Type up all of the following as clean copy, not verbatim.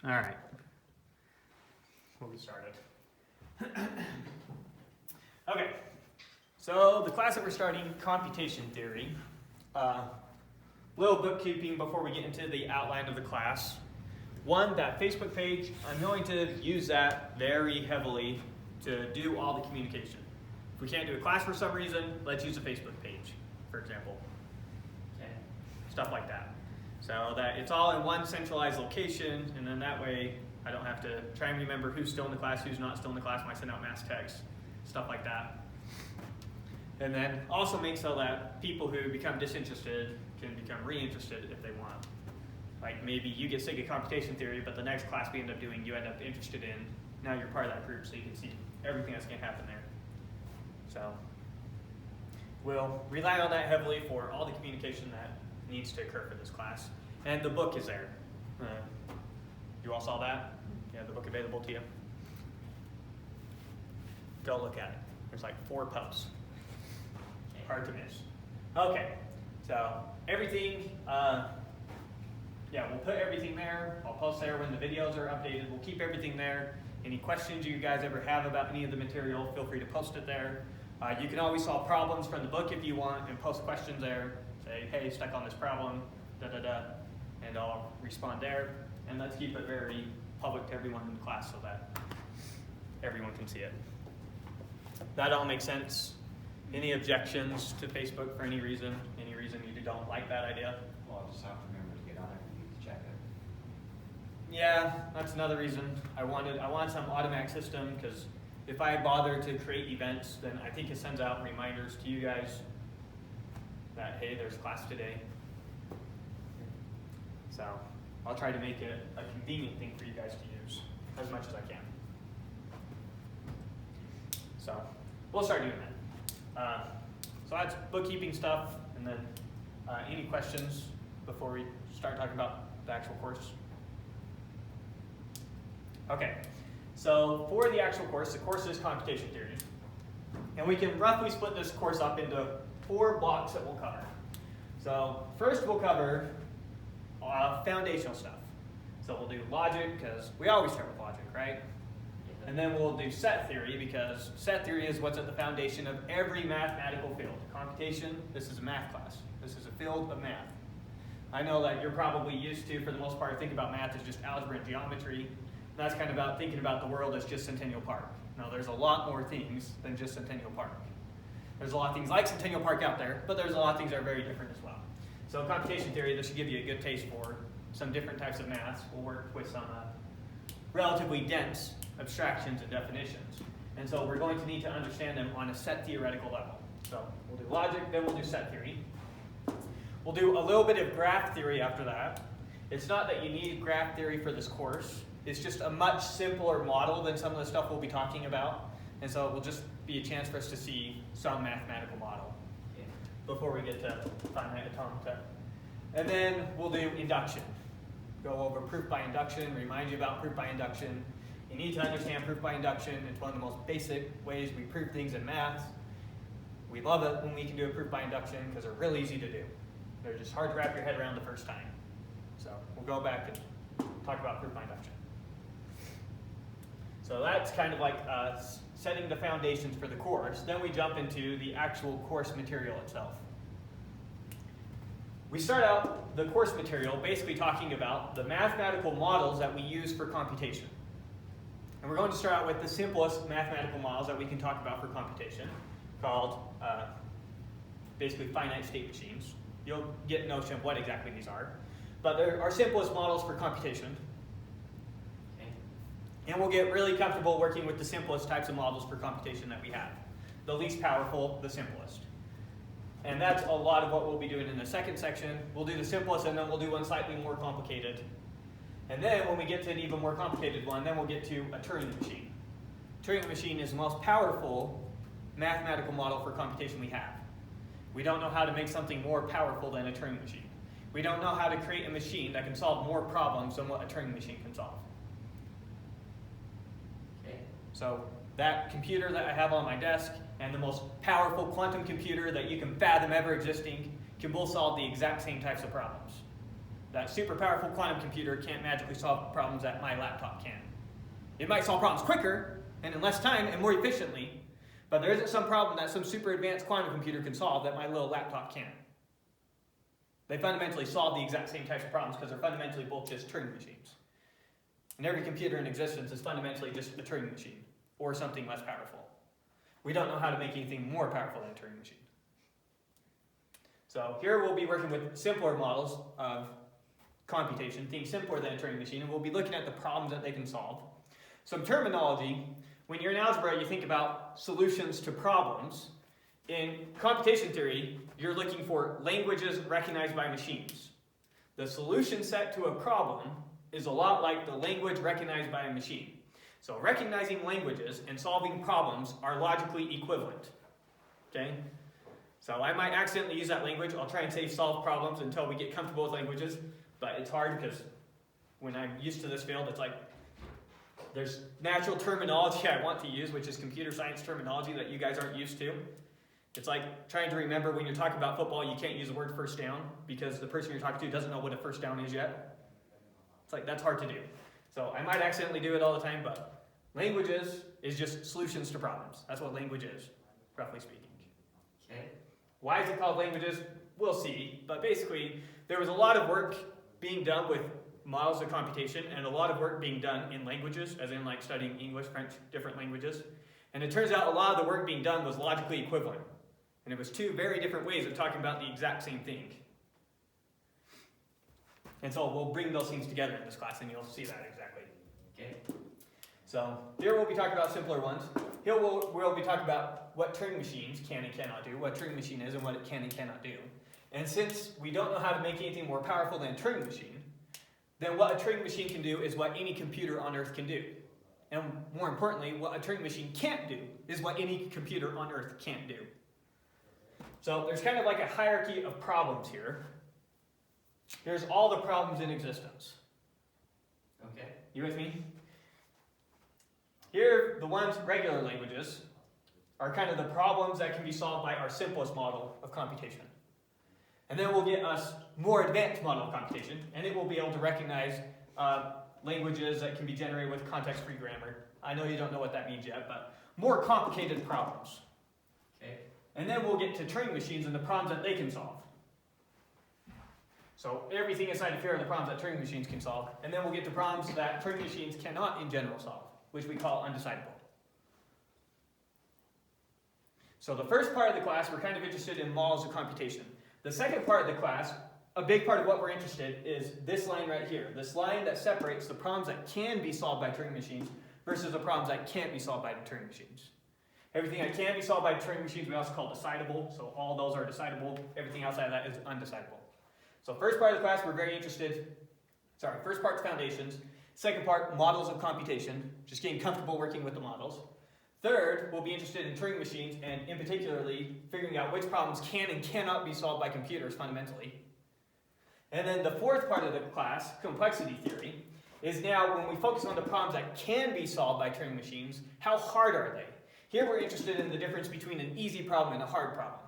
All right. We'll get started. Okay. So the class that we're starting, computation theory. Little bookkeeping before we get into the outline of the class. One, that Facebook page, I'm going to use that very heavily to do all the communication. If we can't do a class for some reason, let's use a Facebook page, for example. Okay. Stuff like that. So that it's all in one centralized location, and then that way I don't have to try and remember who's still in the class, who's not still in the class when I send out mass text, stuff like that. And then also make so that people who become disinterested can become reinterested if they want. Like maybe you get sick of computation theory, but the next class we end up doing, you end up interested in. Now you're part of that group, so you can see everything that's going to happen there. So we'll rely on that heavily for all the communication that needs to occur for this class. And the book is there. You all saw that? Yeah, the book available to you. Go look at it. There's like 4 posts. Hard to miss. Okay, so everything, we'll put everything there. I'll post there when the videos are updated. We'll keep everything there. Any questions you guys ever have about any of the material, feel free to post it there. You can always solve problems from the book if you want and post questions there. Say, hey, stuck on this problem, and I'll respond there. And let's keep it very public to everyone in the class so that everyone can see it. That all makes sense? Any objections to Facebook for any reason? Any reason you don't like that idea? Well, I'll just have to remember to get on it and need to check it. Yeah, that's another reason. I want some automatic system because if I bother to create events, then I think it sends out reminders to you guys that, hey, there's class today. So I'll try to make it a convenient thing for you guys to use as much as I can. So we'll start doing that. So that's bookkeeping stuff, and then any questions before we start talking about the actual course? Okay, so for the actual course, the course is computation theory. And we can roughly split this course up into 4 blocks that we'll cover. So first we'll cover foundational stuff. So we'll do logic, because we always start with logic, right? And then we'll do set theory, because set theory is what's at the foundation of every mathematical field. Computation, this is a math class. This is a field of math. I know that you're probably used to, for the most part, think about math as just algebra and geometry. That's kind of about thinking about the world as just Centennial Park. Now, there's a lot more things than just Centennial Park. There's a lot of things like Centennial Park out there, but there's a lot of things that are very different as well. So computation theory, this should give you a good taste for some different types of maths. We'll work with some relatively dense abstractions and definitions. And so we're going to need to understand them on a set theoretical level. So we'll do logic, then we'll do set theory. We'll do a little bit of graph theory after that. It's not that you need graph theory for this course. It's just a much simpler model than some of the stuff we'll be talking about. And so it will just be a chance for us to see some mathematical model before we get to finite atomic type. And then we'll do induction. Go over proof by induction, remind you about proof by induction. You need to understand proof by induction. It's one of the most basic ways we prove things in math. We love it when we can do a proof by induction because they're really easy to do. They're just hard to wrap your head around the first time. So we'll go back and talk about proof by induction. So that's kind of like setting the foundations for the course. Then we jump into the actual course material itself. We start out the course material basically talking about the mathematical models that we use for computation. And we're going to start out with the simplest mathematical models that we can talk about for computation, called basically finite state machines. You'll get a notion of what exactly these are. But they're our simplest models for computation. And we'll get really comfortable working with the simplest types of models for computation that we have. The least powerful, the simplest. And that's a lot of what we'll be doing in the second section. We'll do the simplest, and then we'll do one slightly more complicated. And then when we get to an even more complicated one, then we'll get to a Turing machine. Turing machine is the most powerful mathematical model for computation we have. We don't know how to make something more powerful than a Turing machine. We don't know how to create a machine that can solve more problems than what a Turing machine can solve. Okay. So that computer that I have on my desk and the most powerful quantum computer that you can fathom ever existing can both solve the exact same types of problems. That super powerful quantum computer can't magically solve problems that my laptop can. It might solve problems quicker and in less time and more efficiently, but there isn't some problem that some super advanced quantum computer can solve that my little laptop can't. They fundamentally solve the exact same types of problems because they're fundamentally both just Turing machines. And every computer in existence is fundamentally just a Turing machine or something less powerful. We don't know how to make anything more powerful than a Turing machine. So here we'll be working with simpler models of computation, things simpler than a Turing machine, and we'll be looking at the problems that they can solve. Some terminology. When you're in algebra, you think about solutions to problems. In computation theory, you're looking for languages recognized by machines. The solution set to a problem is a lot like the language recognized by a machine. So recognizing languages and solving problems are logically equivalent. Okay? So I might accidentally use that language. I'll try and say solve problems until we get comfortable with languages, but it's hard because when I'm used to this field, it's like there's natural terminology I want to use, which is computer science terminology that you guys aren't used to. It's like trying to remember when you're talking about football, you can't use the word first down because the person you're talking to doesn't know what a first down is yet. It's like, that's hard to do. So I might accidentally do it all the time, but languages is just solutions to problems. That's what language is, roughly speaking. Okay. Why is it called languages? We'll see. But basically, there was a lot of work being done with models of computation and a lot of work being done in languages, as in like studying English, French, different languages. And it turns out a lot of the work being done was logically equivalent. And it was two very different ways of talking about the exact same thing. And so we'll bring those things together in this class and you'll see that exactly. Okay. So here we'll be talking about simpler ones. Here we'll be talking about what Turing machines can and cannot do, what Turing machine is and what it can and cannot do. And since we don't know how to make anything more powerful than a Turing machine, then what a Turing machine can do is what any computer on Earth can do. And more importantly, what a Turing machine can't do is what any computer on Earth can't do. So there's kind of like a hierarchy of problems here. Here's all the problems in existence. Okay. You with me? Here, the ones, regular languages, are kind of the problems that can be solved by our simplest model of computation. And then we'll get us more advanced model of computation, and it will be able to recognize languages that can be generated with context-free grammar. I know you don't know what that means yet, but more complicated problems. Okay. And then we'll get to Turing machines and the problems that they can solve. So everything inside of here are the problems that Turing machines can solve, and then we'll get to problems that Turing machines cannot in general solve, which we call undecidable. So the first part of the class, we're kind of interested in models of computation. The second part of the class, a big part of what we're interested in is this line right here. This line that separates the problems that can be solved by Turing machines versus the problems that can't be solved by the Turing machines. Everything that can be solved by Turing machines we also call decidable, so all those are decidable. Everything outside of that is undecidable. So first part of the class, we're very interested, first part's foundations. Second part, models of computation, just getting comfortable working with the models. Third, we'll be interested in Turing machines and in particularly figuring out which problems can and cannot be solved by computers fundamentally. And then the fourth part of the class, complexity theory, is now when we focus on the problems that can be solved by Turing machines, how hard are they? Here we're interested in the difference between an easy problem and a hard problem.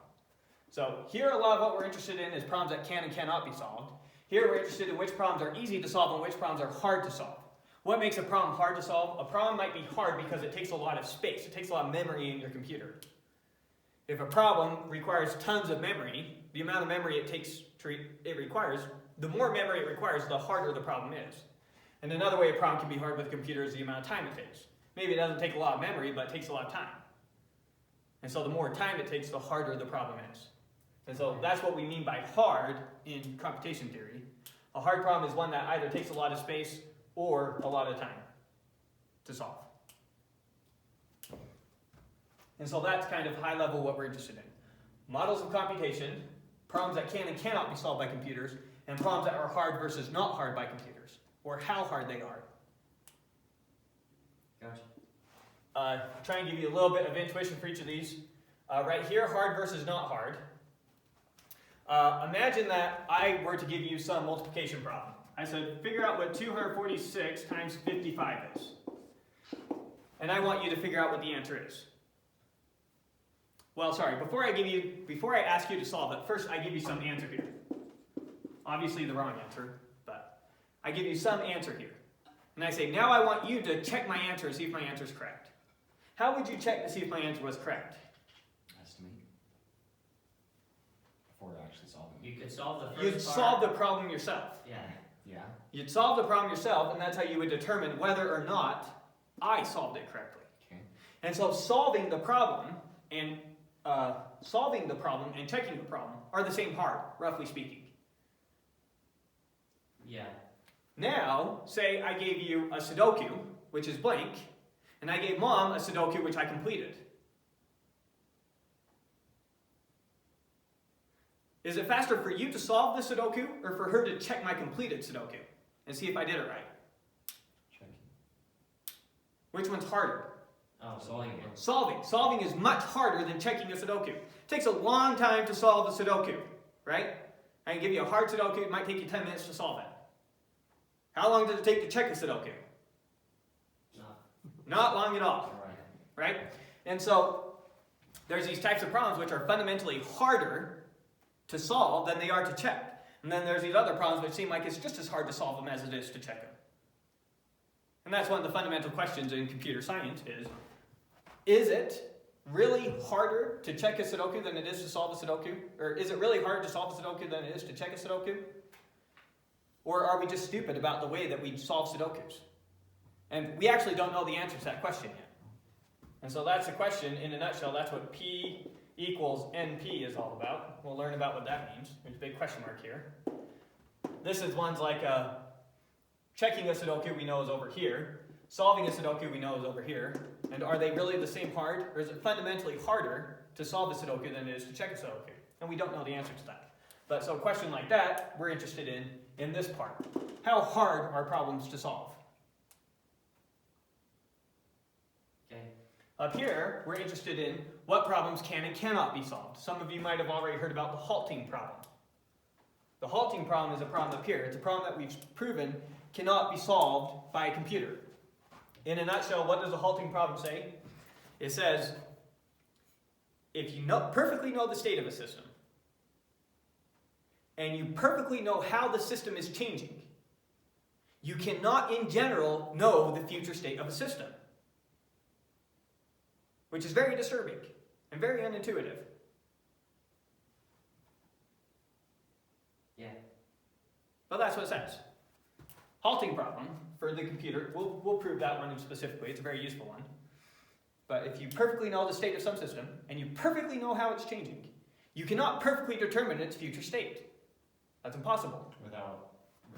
So here a lot of what we're interested in is problems that can and cannot be solved. Here we're interested in which problems are easy to solve and which problems are hard to solve. What makes a problem hard to solve? A problem might be hard because it takes a lot of space. It takes a lot of memory in your computer. If a problem requires tons of memory, the amount of memory it requires, the more memory it requires, the harder the problem is. And another way a problem can be hard with a computer is the amount of time it takes. Maybe it doesn't take a lot of memory, but it takes a lot of time. And so the more time it takes, the harder the problem is. And so that's what we mean by hard in computation theory. A hard problem is one that either takes a lot of space or a lot of time to solve. And so that's kind of high level what we're interested in. Models of computation, problems that can and cannot be solved by computers, and problems that are hard versus not hard by computers, or how hard they are. Gotcha. Try and give you a little bit of intuition for each of these. Right here, hard versus not hard. Imagine that I were to give you some multiplication problem. I said, figure out what 246 times 55 is. And I want you to figure out what the answer is. Well, sorry, before I ask you to solve it, first I give you some answer here. Obviously the wrong answer, I give you some answer here. And I say, now I want you to check my answer and see if my answer is correct. How would you check to see if my answer was correct? Estimate. Before actually solving it. You could solve the first You'd part. solve the problem yourself. Yeah. Yeah. You'd solve the problem yourself, and that's how you would determine whether or not I solved it correctly. Okay. And so solving the problem and checking the problem are the same part, roughly speaking. Yeah. Now, say I gave you a Sudoku, which is blank, and I gave Mom a Sudoku, which I completed. Is it faster for you to solve the Sudoku, or for her to check my completed Sudoku and see if I did it right? Checking. Which one's harder? Oh, Solving it. Solving. Solving is much harder than checking a Sudoku. It takes a long time to solve a Sudoku, right? I can give you a hard Sudoku, it might take you 10 minutes to solve it. How long does it take to check a Sudoku? no. Not long at all, Right. right? And so there's these types of problems which are fundamentally harder to solve than they are to check. And then there's these other problems which seem like it's just as hard to solve them as it is to check them. And that's one of the fundamental questions in computer science is it really harder to check a Sudoku than it is to solve a Sudoku? Or is it really harder to solve a Sudoku than it is to check a Sudoku? Or are we just stupid about the way that we solve Sudokus? And we actually don't know the answer to that question yet. And so that's the question in a nutshell. That's what P equals NP is all about. We'll learn about what that means. There's a big question mark here. This is ones like checking a Sudoku we know is over here. Solving a Sudoku we know is over here. And are they really the same hard? Or is it fundamentally harder to solve a Sudoku than it is to check a Sudoku? And we don't know the answer to that. But so a question like that, we're interested in this part. How hard are problems to solve? Okay. Up here, we're interested in what problems can and cannot be solved. Some of you might have already heard about the halting problem. The halting problem is a problem up here. It's a problem that we've proven cannot be solved by a computer. In a nutshell, what does a halting problem say? It says, if you perfectly know the state of a system, and you perfectly know how the system is changing, you cannot, in general, know the future state of a system. Which is very disturbing and very unintuitive. Yeah. But that's what it says. Halting problem for the computer, we'll prove that one specifically, it's a very useful one. But if you perfectly know the state of some system, and you perfectly know how it's changing, you cannot perfectly determine its future state. That's impossible. Without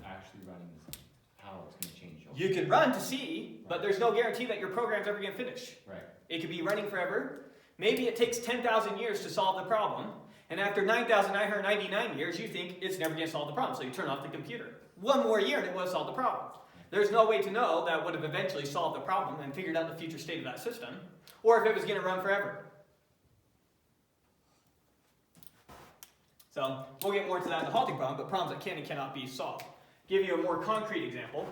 actually running this, how it's going to change. You can run to see, but there's no guarantee that your program's ever going to finish. Right. It could be running forever. Maybe it takes 10,000 years to solve the problem, and after 9,999 years, you think it's never going to solve the problem, so you turn off the computer. One more year and it will have solved the problem. There's no way to know that would have eventually solved the problem and figured out the future state of that system, or if it was going to run forever. So we'll get more to that in the halting problem, but problems that can and cannot be solved. Give you a more concrete example.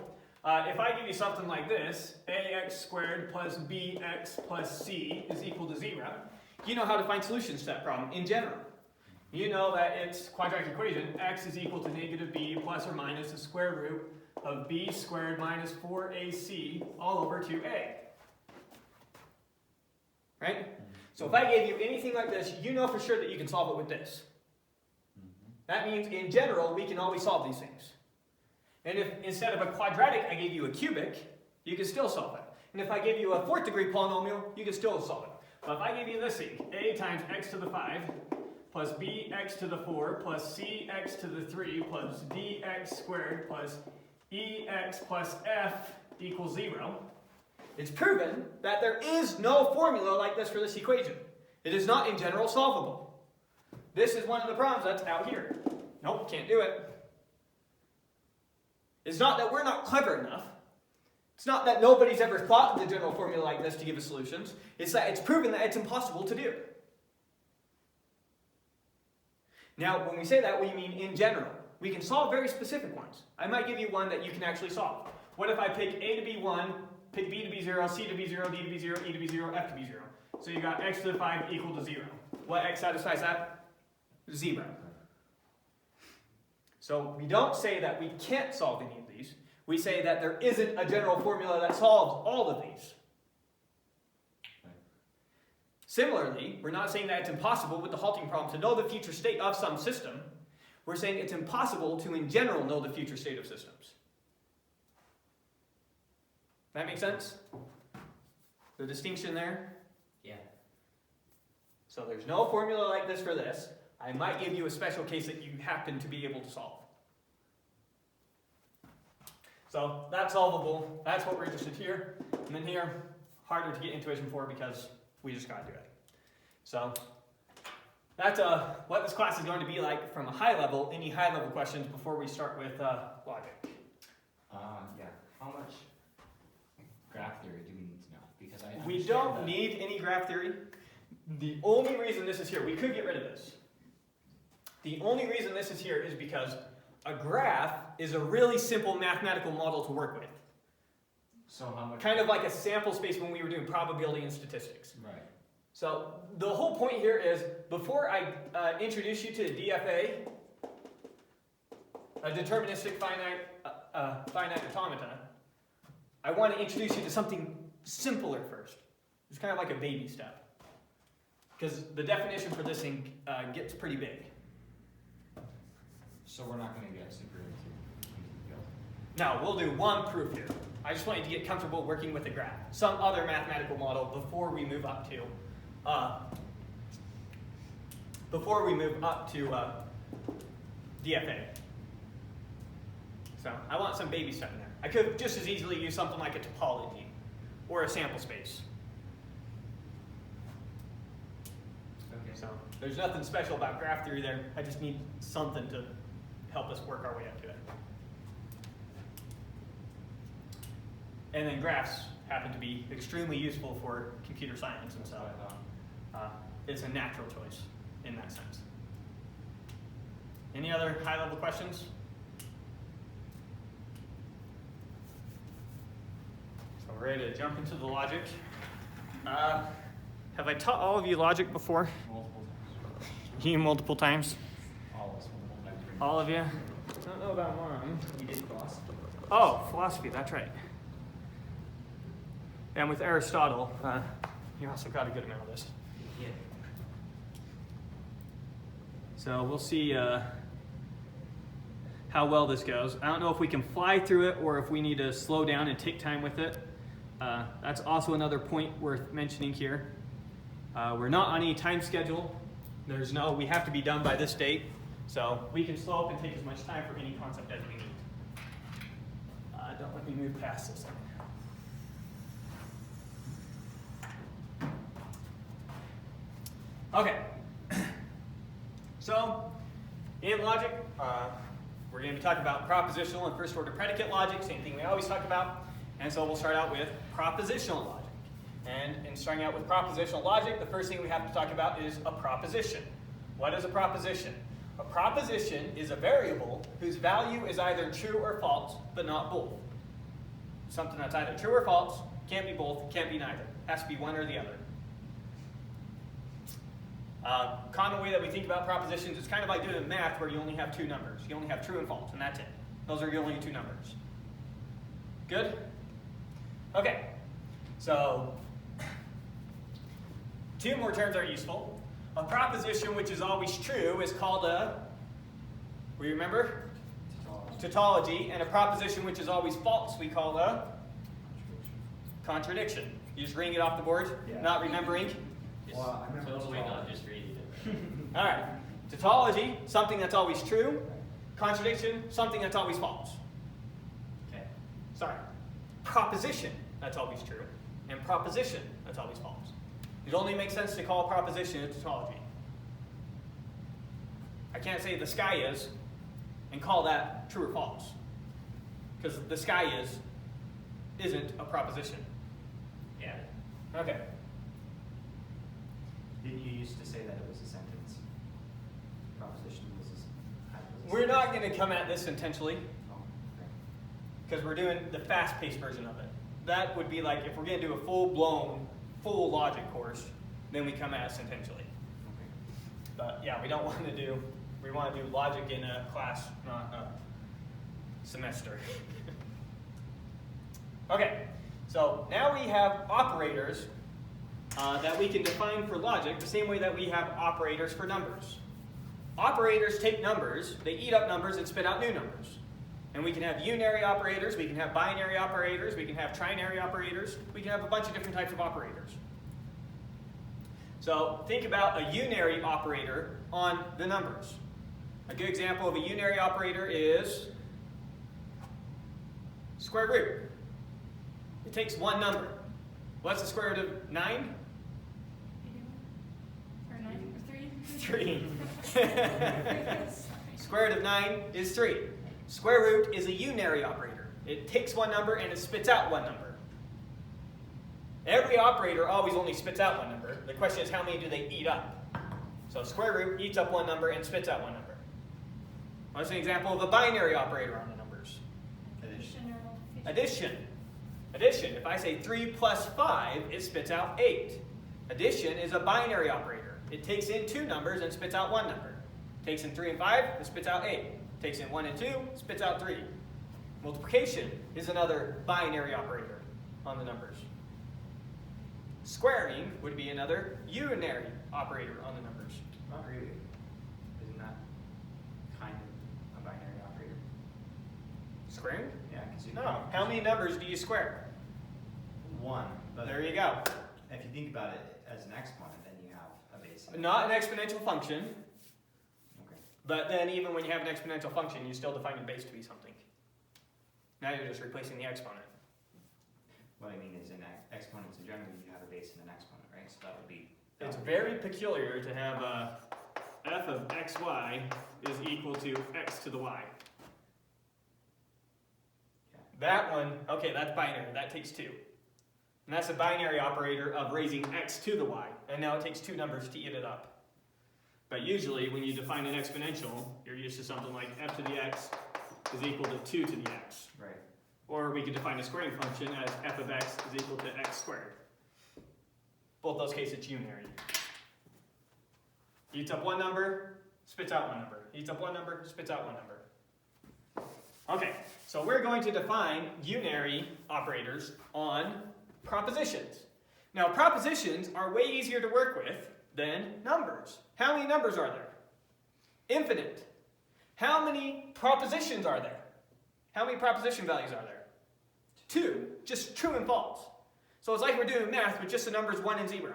If I give you something like this, ax squared plus bx plus c is equal to 0, you know how to find solutions to that problem in general. You know that it's quadratic equation, x is equal to negative b plus or minus the square root of b squared minus 4ac all over 2a. Right? So if I gave you anything like this, you know for sure that you can solve it with this. That means, in general, we can always solve these things. And if instead of a quadratic, I gave you a cubic, you can still solve it. And if I gave you a 4th degree polynomial, you can still solve it. But if I gave you this thing, a times x to the 5 plus bx to the 4 plus cx to the 3 plus dx squared plus ex plus f equals 0, it's proven that there is no formula like this for this equation. It is not in general solvable. This is one of the problems that's out here. Nope, can't do it. It's not that we're not clever enough. It's not that nobody's ever thought of the general formula like this to give us solutions. It's that it's proven that it's impossible to do. Now, when we say that, we mean in general. We can solve very specific ones. I might give you one that you can actually solve. What if I pick A to be 1, pick B to be 0, C to be 0, D to be 0, E to be 0, F to be 0. So you got x to the 5 equal to 0. What x satisfies that? 0. So we don't say that we can't solve any of these. We say that there isn't a general formula that solves all of these. Similarly, we're not saying that it's impossible with the halting problem to know the future state of some system. We're saying it's impossible to, in general, know the future state of systems. That make sense? The distinction there? Yeah. So there's no formula like this for this. I might give you a special case that you happen to be able to solve. So that's solvable. That's what we're interested in here. And then here, harder to get intuition for because we just got to do it. So that's what this class is going to be like from a high level. Any high level questions before we start with logic? Yeah. How much graph theory do we need to know? Because I We don't need any graph theory. The only reason this is here, we could get rid of this. The only reason this is here is because a graph is a really simple mathematical model to work with. So how much? Kind of like a sample space when we were doing probability and statistics. Right. So the whole point here is, before I introduce you to DFA, a deterministic finite automata, I want to introduce you to something simpler first. It's kind of like a baby step. Because the definition for this thing gets pretty big. So we're not going to get super into detail. Now, we'll do one proof here. I just want you to get comfortable working with a graph. Some other mathematical model before we move up to DFA. So I want some baby step in there. I could just as easily use something like a topology or a sample space. Okay. So there's nothing special about graph theory there. I just need something to help us work our way up to it. And then graphs happen to be extremely useful for computer science, and so it's a natural choice in that sense. Any other high-level questions? So we're ready to jump into the logic. Have I taught all of you logic before? Multiple times. You multiple times? All of us multiple times. All of you? I don't know about one. You did philosophy. Oh, philosophy, that's right. And with Aristotle, you also got a good amount of this. Yeah. So we'll see how well this goes. I don't know if we can fly through it or if we need to slow down and take time with it. That's also another point worth mentioning here. We're not on any time schedule. We have to be done by this date. So we can slow up and take as much time for any concept as we need. Don't let me move past this thing. Okay. So, in logic, we're going to be talking about propositional and first order predicate logic, same thing we always talk about. And so we'll start out with propositional logic. And in starting out with propositional logic, the first thing we have to talk about is a proposition. What is a proposition? A proposition is a variable whose value is either true or false, but not both. Something that's either true or false, can't be both, can't be neither. Has to be one or the other. Common way that we think about propositions is kind of like doing math where you only have two numbers. You only have true and false, and that's it. Those are your only two numbers. Good? Okay. So, two more terms are useful. A proposition which is always true is called a, we remember? Tautology. And a proposition which is always false we call a contradiction. You just reading it off the board, Yeah. not remembering. Well, I remember Totally tautology. not just reading it. All right. Tautology, something that's always true. Contradiction, something that's always false. Okay. Sorry. Proposition, that's always true. And proposition, that's always false. It only makes sense to call a proposition a tautology. I can't say the sky is and call that true or false. Because the sky isn't a proposition. Yeah. Okay. Didn't you used to say that it was a sentence? Proposition was a hypothesis. We're not going to come at this intentionally Oh, okay. because we're doing the fast-paced version of it. That would be like if we're going to do a full-blown, full logic course, then we come at it intentionally. Okay. But yeah, we want to do logic in a class, not a semester. Okay, so now we have operators that we can define for logic the same way that we have operators for numbers. Operators take numbers, they eat up numbers and spit out new numbers. And we can have unary operators, we can have binary operators, we can have trinary operators, we can have a bunch of different types of operators. So think about a unary operator on the numbers. A good example of a unary operator is square root. It takes one number. What's the square root of 9? Or 9 or 3? 3. Square root of 9 is 3. Square root is a unary operator. It takes one number and it spits out one number. Every operator always only spits out one number. The question is how many do they eat up? So square root eats up one number and spits out one number. What's an example of a binary operator on the numbers? Addition. Addition. If I say 3 plus 5, it spits out 8. Addition is a binary operator. It takes in two numbers and spits out one number. Takes in 3 and 5, it spits out 8. Takes in 1 and 2, spits out 3. Multiplication is another binary operator on the numbers. Squaring would be another unary operator on the numbers. Not really. Isn't that kind of a binary operator? Squaring? Yeah, because you No. How many numbers do you square? 1. But There you go. if you think about it as an exponent, then you have a base. Not an exponential function, Okay. but then even when you have an exponential function, you still define your base to be something. Now you're just replacing the exponent. What I mean is in exponents in general, you have a base and an exponent, right? So that would be. It's very peculiar to have f of xy is equal to x to the y. Yeah. That one, okay, that's binary. That takes 2. And that's a binary operator of raising x to the y. And now it takes 2 numbers to eat it up. But usually when you define an exponential, you're used to something like f to the x is equal to 2 to the x. Right. Or we could define a squaring function as f of x is equal to x squared. Both those cases, it's unary. Eats up one number, spits out one number. Eats up one number, spits out one number. Okay, so we're going to define unary operators on propositions. Now, propositions are way easier to work with than numbers. How many numbers are there? Infinite. How many propositions are there? How many proposition values are there? 2, just true and false. So it's like we're doing math with just the numbers 1 and 0.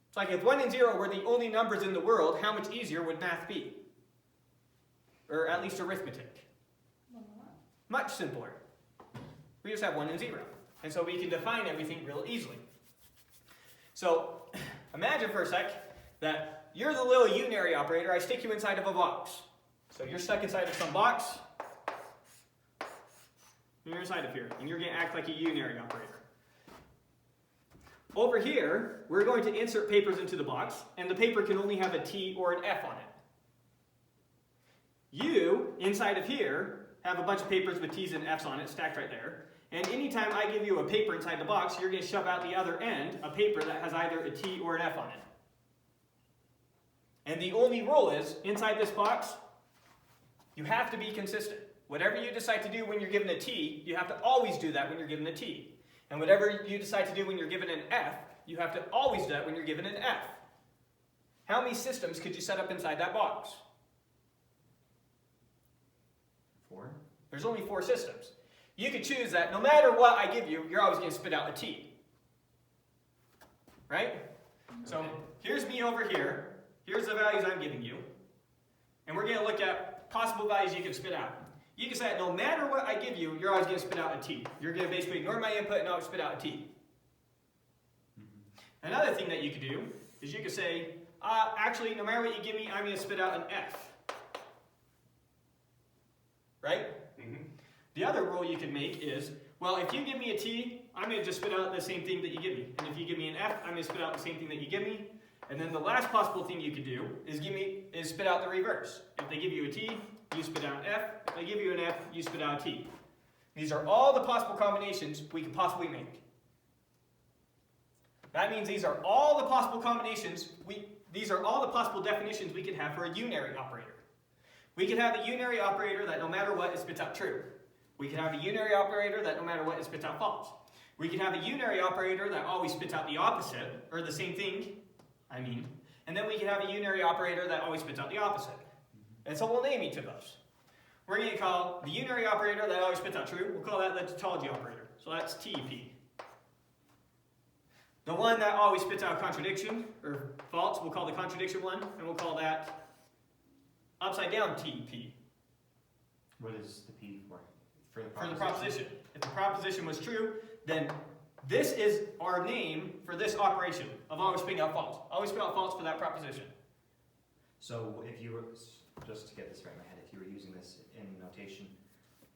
It's like if 1 and 0 were the only numbers in the world, how much easier would math be? Or at least arithmetic. Much simpler. We just have 1 and 0. And so we can define everything real easily. So imagine for a sec that you're the little unary operator. I stick you inside of a box. So you're stuck inside of some box. You're inside of here, and you're going to act like a unary operator. Over here, we're going to insert papers into the box, and the paper can only have a T or an F on it. You, inside of here, have a bunch of papers with T's and F's on it, stacked right there. And anytime I give you a paper inside the box, you're going to shove out the other end a paper that has either a T or an F on it. And the only rule is, inside this box, you have to be consistent. Whatever you decide to do when you're given a T, you have to always do that when you're given a T. And whatever you decide to do when you're given an F, you have to always do that when you're given an F. How many systems could you set up inside that box? 4? There's only 4 systems. You could choose that no matter what I give you, you're always going to spit out a T. Right? So here's me over here. Here's the values I'm giving you. And we're going to look at possible values you can spit out. You can say that no matter what I give you, you're always going to spit out a T. You're going to basically ignore my input and always spit out a T. Another thing that you could do is you could say, actually, no matter what you give me, I'm going to spit out an F. Right? Mm-hmm. The other rule you can make is, well, if you give me a T, I'm going to just spit out the same thing that you give me. And if you give me an F, I'm going to spit out the same thing that you give me. And then the last possible thing you could do is spit out the reverse. If they give you a T, you spit out an F. If they give you an F, you spit out a T. These are all the possible combinations we could possibly make. That means these are all the possible combinations, these are all the possible definitions we could have for a unary operator. We could have a unary operator that no matter what, it spits out true. We can have a unary operator that no matter what, it spits out false. We can have a unary operator that always spits out the opposite, or the same thing, I mean. And then we can have a unary operator that always spits out the opposite. And so we'll name each of those. We're going to call the unary operator that always spits out true, we'll call that the tautology operator. So that's TP. The one that always spits out contradiction, or false, we'll call the contradiction one, and we'll call that upside down TP. What is the P for? For the proposition. If the proposition was true, then this is our name for this operation of always spitting out false. Always spit out false for that proposition. So if you were, just to get this right in my head, if you were using this in notation,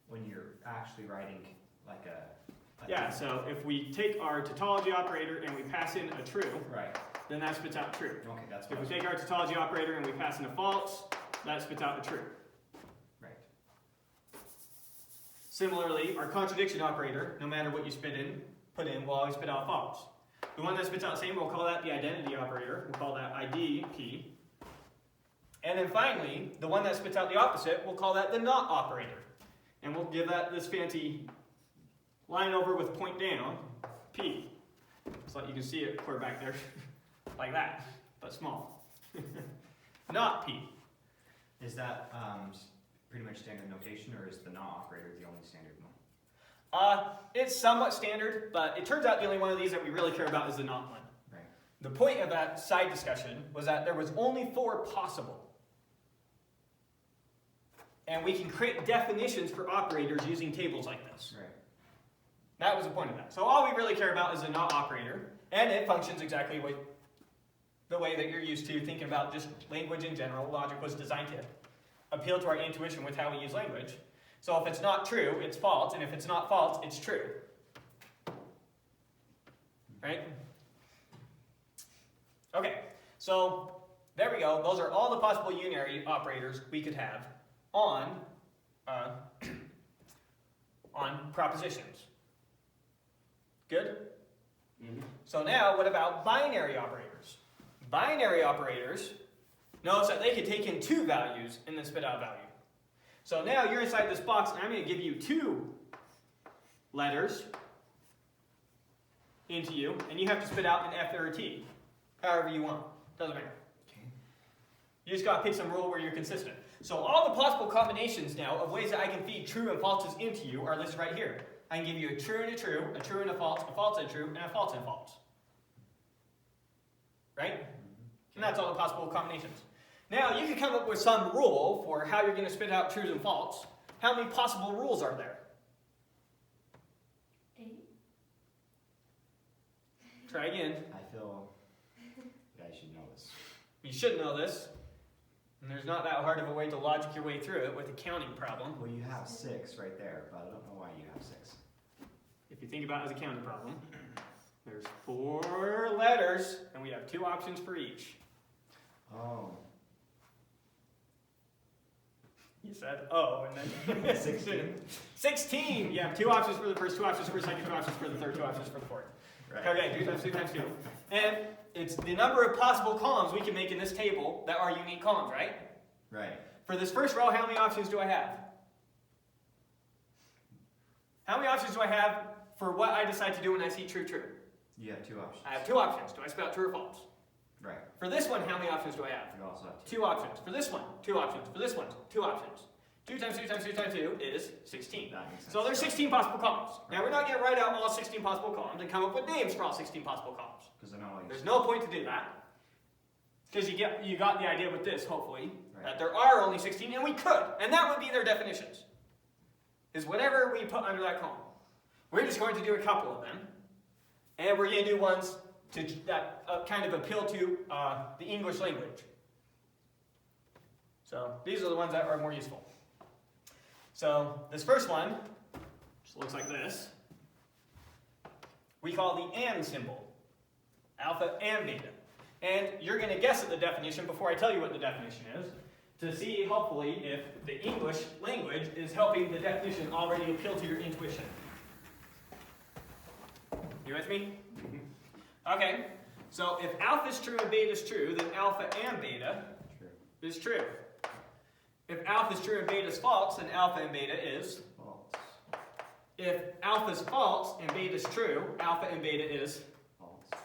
when you're actually writing like a yeah, so if we take our tautology operator and we pass in a true, right, then that spits out true. okay, that's If what we take our tautology operator and we pass in a false, that spits out a true. right. Similarly, our contradiction operator, no matter what you put in, will always spit out false. The one that spits out the same, we'll call that the identity operator. We'll call that IDP. And then finally, the one that spits out the opposite, we'll call that the not operator. And we'll give that this fancy line over with point down, P. So you can see it clear back there, like that, but small. Not P. Is that pretty much standard notation, or is the not operator the only standard one? It's somewhat standard, but it turns out the only one of these that we really care about is the not one. Right. The point of that side discussion was that there was only 4 possible. And we can create definitions for operators using tables like this. Right. That was the point of that. So all we really care about is the not operator, and it functions exactly the way that you're used to thinking about just language in general. Logic was designed to appeal to our intuition with how we use language. So if it's not true, it's false, and if it's not false, it's true. Right? Okay, so there we go. Those are all the possible unary operators we could have on propositions. Good? Mm-hmm. So now, what about binary operators? Binary operators, notice that they could take in 2 values and then spit out a value. So now you're inside this box, and I'm going to give you 2 letters into you, and you have to spit out an F or a T, however you want. Doesn't matter. Okay. You just got to pick some rule where you're consistent. So all the possible combinations now of ways that I can feed true and falses into you are listed right here. I can give you a true and a false and a true, and a false and false. Right? And that's all the possible combinations. Now, you can come up with some rule for how you're going to spit out trues and false. How many possible rules are there? 8. Try again. I feel that I should know this. You should know this. And there's not that hard of a way to logic your way through it with a counting problem. Well, you have 6 right there, but I don't know why you have 6. If you think about it as a counting problem, there's 4 letters, and we have 2 options for each. Oh. You said, oh, and then 16. 16! You have 2 options for the first, 2 options for the second, 2 options for the third, 2 options for the fourth. Right. Okay, 2 times 2 times 2. And it's the number of possible columns we can make in this table that are unique columns, right? Right. For this first row, how many options do I have? How many options do I have for what I decide to do when I see true, true? You have 2 options. I have 2 options. Do I spell out true or false? Right. For this one, how many options do I have? You also have 2. 2 options. For this one, 2 options. For this one, 2 options. 2 times 2 times 2 times 2 is 16. That makes sense. So there's 16 possible columns. Now we're not going to write out all 16 possible columns and come up with names for all 16 possible columns. Because they're not all There's no point to do that. Because you got the idea with this, hopefully, Right. that there are only 16, and we could. And that would be their definitions. Is whatever we put under that column. We're just going to do a couple of them. And we're going to do ones that kind of appeal to the English language. So these are the ones that are more useful. So this first one just looks like this. We call the and symbol. Alpha and beta. And you're going to guess at the definition before I tell you what the definition is, to see, hopefully, if the English language is helping the definition already appeal to your intuition. You with me? Okay, so if alpha is true and beta is true, then alpha and beta is true. If alpha is true and beta is false, then alpha and beta is False. if alpha is false and beta is true, alpha and beta is False.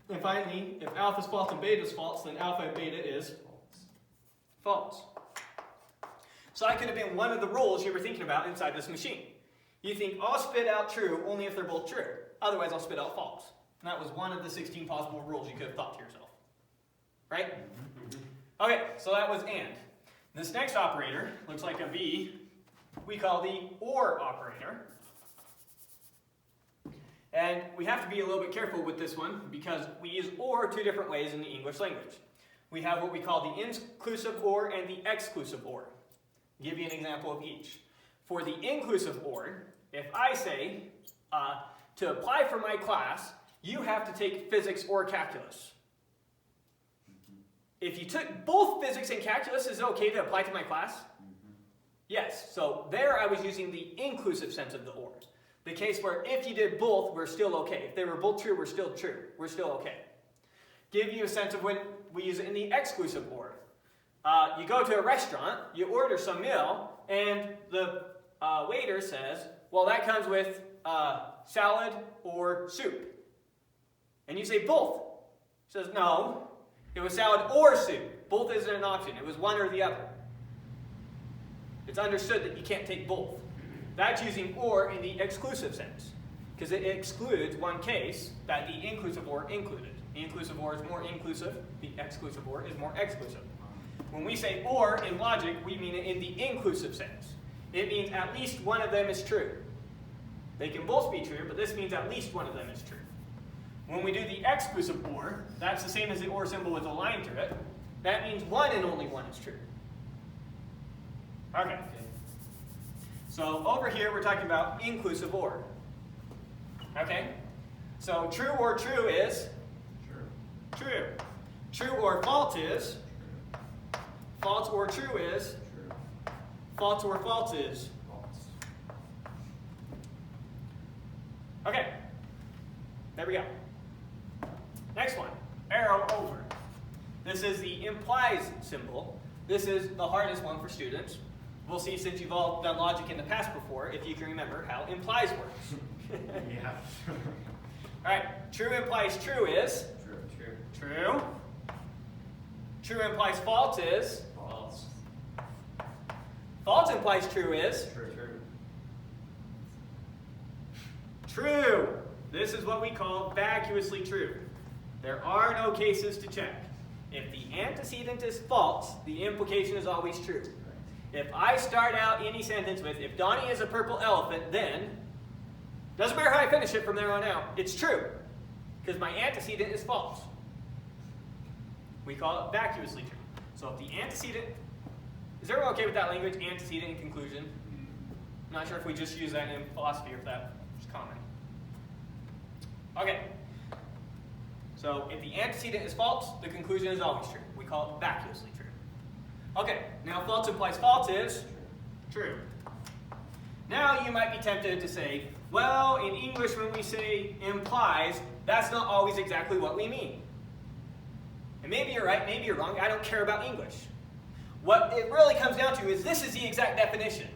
And finally, if alpha is false and beta is false, then alpha and beta is false. So that could have been one of the rules you were thinking about inside this machine. You think, I'll spit out true only if they're both true. Otherwise, I'll spit out false. And that was one of the 16 possible rules you could have thought to yourself. Right? Okay, so that was and. This next operator looks like a V. We call the OR operator. And we have to be a little bit careful with this one because we use OR two different ways in the English language. We have what we call the inclusive OR and the exclusive OR. I'll give you an example of each. For the inclusive OR, if I say, to apply for my class, you have to take physics or calculus. If you took both physics and calculus, is it okay to apply to my class? Yes. So there I was using the inclusive sense of the OR. The case where if you did both, we're still okay. If they were both true, we're still true. We're still okay. Give you a sense of when we use it in the exclusive OR. You go to a restaurant, you order some meal, and the waiter says, well, that comes with salad or soup. And you say both. He says, no, it was salad or soup. Both isn't an option. It was one or the other. It's understood that you can't take both. That's using OR in the exclusive sense, because it excludes one case that the inclusive OR included. The inclusive OR is more inclusive, the exclusive OR is more exclusive. When we say OR in logic, we mean it in the inclusive sense. It means at least one of them is true. They can both be true, but this means at least one of them is true. When we do the exclusive OR, that's the same as the OR symbol with a line through it. That means one and only one is true. Okay. So over here, we're talking about inclusive OR. Okay? So true or true is? True. True. True or false is? True. False or true is? True. False or false is? False. Okay. There we go. Next one. Arrow over. This is the implies symbol. This is the hardest one for students. We'll see, since you've all done logic in the past before, if you can remember how implies works. Yeah. All right, true implies true is? True. True. True. True implies false is? False. False implies true is? True. True. True. This is what we call vacuously true. There are no cases to check. If the antecedent is false, the implication is always true. If I start out any sentence with, if Donnie is a purple elephant, then, doesn't matter how I finish it from there on out, it's true. Because my antecedent is false. We call it vacuously true. So if the antecedent, is everyone okay with that language, antecedent and conclusion? I'm not sure if we just use that in philosophy or if that's common. Okay. So if the antecedent is false, the conclusion is always true. We call it vacuously true. Okay, now false implies false is true. Now you might be tempted to say, well, in English when we say implies, that's not always exactly what we mean. And maybe you're right, maybe you're wrong, I don't care about English. What it really comes down to is this is the exact definition.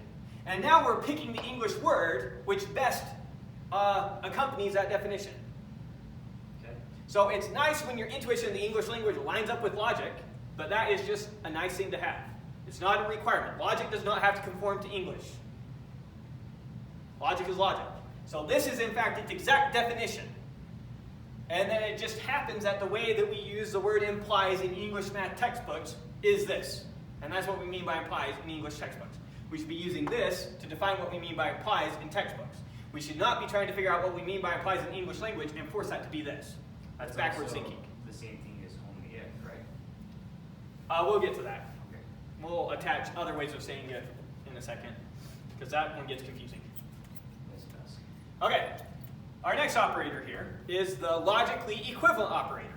And now we're picking the English word which best accompanies that definition. Okay. So it's nice when your intuition in the English language lines up with logic, but that is just a nice thing to have. It's not a requirement. Logic does not have to conform to English. Logic is logic. So this is in fact its exact definition. And then it just happens that the way that we use the word implies in English math textbooks is this. And that's what we mean by implies in English textbooks. We should be using this to define what we mean by implies in textbooks. We should not be trying to figure out what we mean by implies in English language and force that to be this. That's backwards thinking. The same thing as only if, right? We'll get to that. Okay. We'll attach other ways of saying it in a second, because that one gets confusing. Yes, it does. Okay, our next operator here is the logically equivalent operator.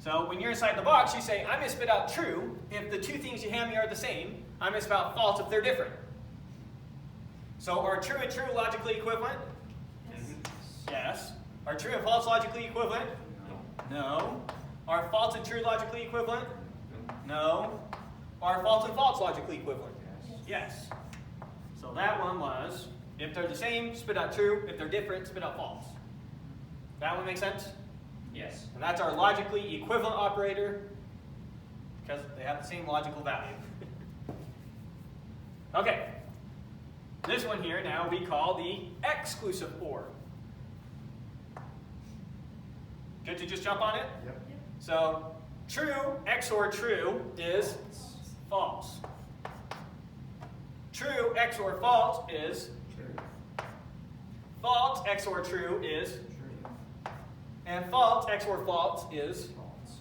So when you're inside the box, you say, I'm going to spit out true if the two things you hand me are the same. I'm going to spit out false if they're different. So are true and true logically equivalent? Yes. Yes. Are true and false logically equivalent? No. No. Are false and true logically equivalent? No. Are false and false logically equivalent? Yes. Yes. So that one was If they're the same, spit out true. If they're different, spit out false. That one make sense? Yes. And that's our logically equivalent operator because they have the same logical value. Okay. This one here now we call the exclusive OR. Good to just jump on it? Yep. So true XOR true is false. True XOR false is True. false XOR true is, True. and false XOR false is. False.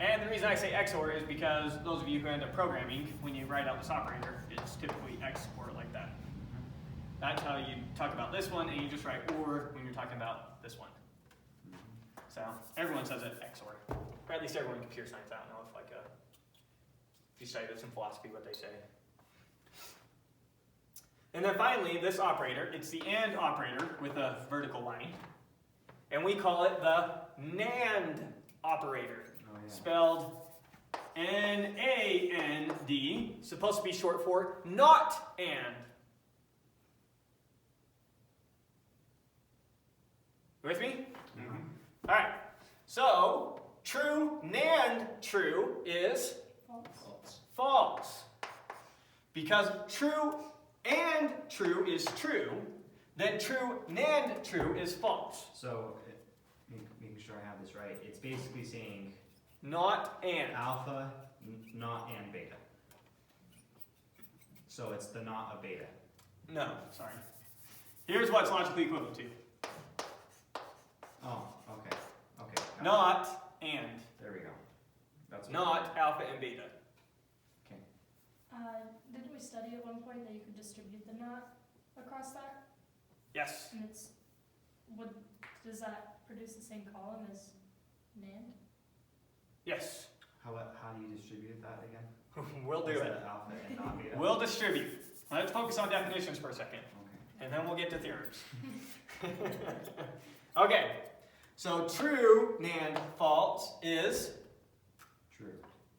And the reason I say XOR is because those of you who end up programming, when you write out this operator, it's typically XOR like that. That's how you talk about this one, and you just write OR when you're talking about this one. So everyone says it XOR, or at least everyone in computer science. I don't know if if you study this in philosophy, what they say. And then finally, this operator, it's the AND operator with a vertical line, and we call it the NAND operator, Oh, yeah. spelled N-A-N-D, supposed to be short for not and. You with me? Mhm. All right, so true NAND true is False. false. Because true and true is true, then true NAND true is false. So, making sure I have this right, it's basically saying Not and. alpha, not and beta. So it's the not of beta. No, sorry. Here's what it's logically equivalent to. Oh, okay. Okay. got it. Not and. There we go. That's what- Not alpha and beta. Okay. Didn't we study at one point that you could distribute the not across that? Yes. And does that produce the same column as NAND? Yes. How do you distribute that again? We'll do Is it. that alpha and not beta? We'll distribute. Let's focus on definitions for a second, Okay. and then we'll get to theorems. Okay. So true NAND false is True.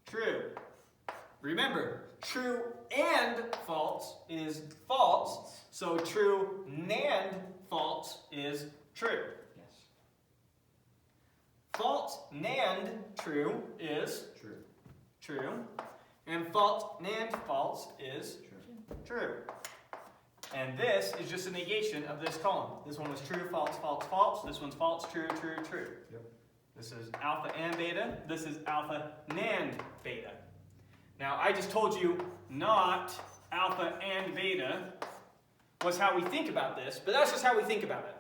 true. Remember, true and false is false. So true NAND false is true. Yes. False NAND true is True. true. And false NAND false is True. true. And this is just a negation of this column. This one was true, false, false, false. This one's false, true, true, true. Yep. This is alpha and beta. This is alpha NAND beta. Now, I just told you not alpha and beta was how we think about this, but that's just how we think about it.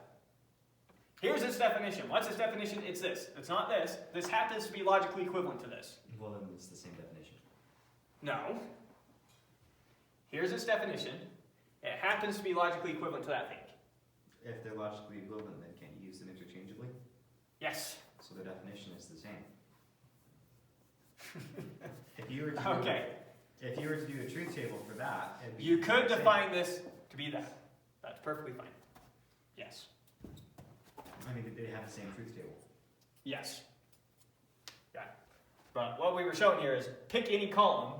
Here's its definition. What's its definition? It's this. It's not this. This happens to be logically equivalent to this. Well, then it's the same definition. No. Here's its definition. It happens to be logically equivalent to that thing. If they're logically equivalent, then can't you use them interchangeably? Yes. So the definition is the same. If you were to do, Okay. if you were to do a truth table for that, it'd be You could the same. define this to be that. That's perfectly fine. Yes. I mean, they have the same truth table. Yes. Yeah. But what we were showing here is pick any column,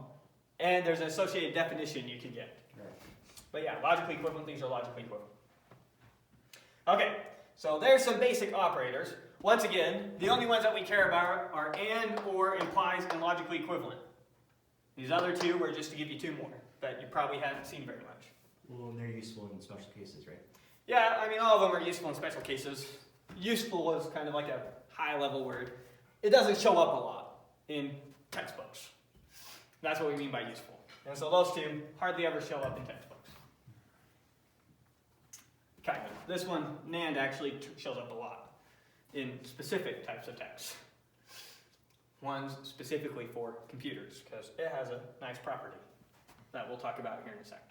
and there's an associated definition you can get. Right. But yeah, logically equivalent things are logically equivalent. Okay, so there's some basic operators. Once again, the only ones that we care about are and, or, implies, and logically equivalent. These other two were just to give you two more that you probably haven't seen very much. Well, and they're useful in special cases, right? Yeah, I mean, all of them are useful in special cases. Useful is kind of like a high-level word. It doesn't show up a lot in textbooks. That's what we mean by useful. And so those two hardly ever show up in textbooks. Kind of. This one, NAND, actually shows up a lot in specific types of text. One's specifically for computers, because it has a nice property that we'll talk about here in a sec.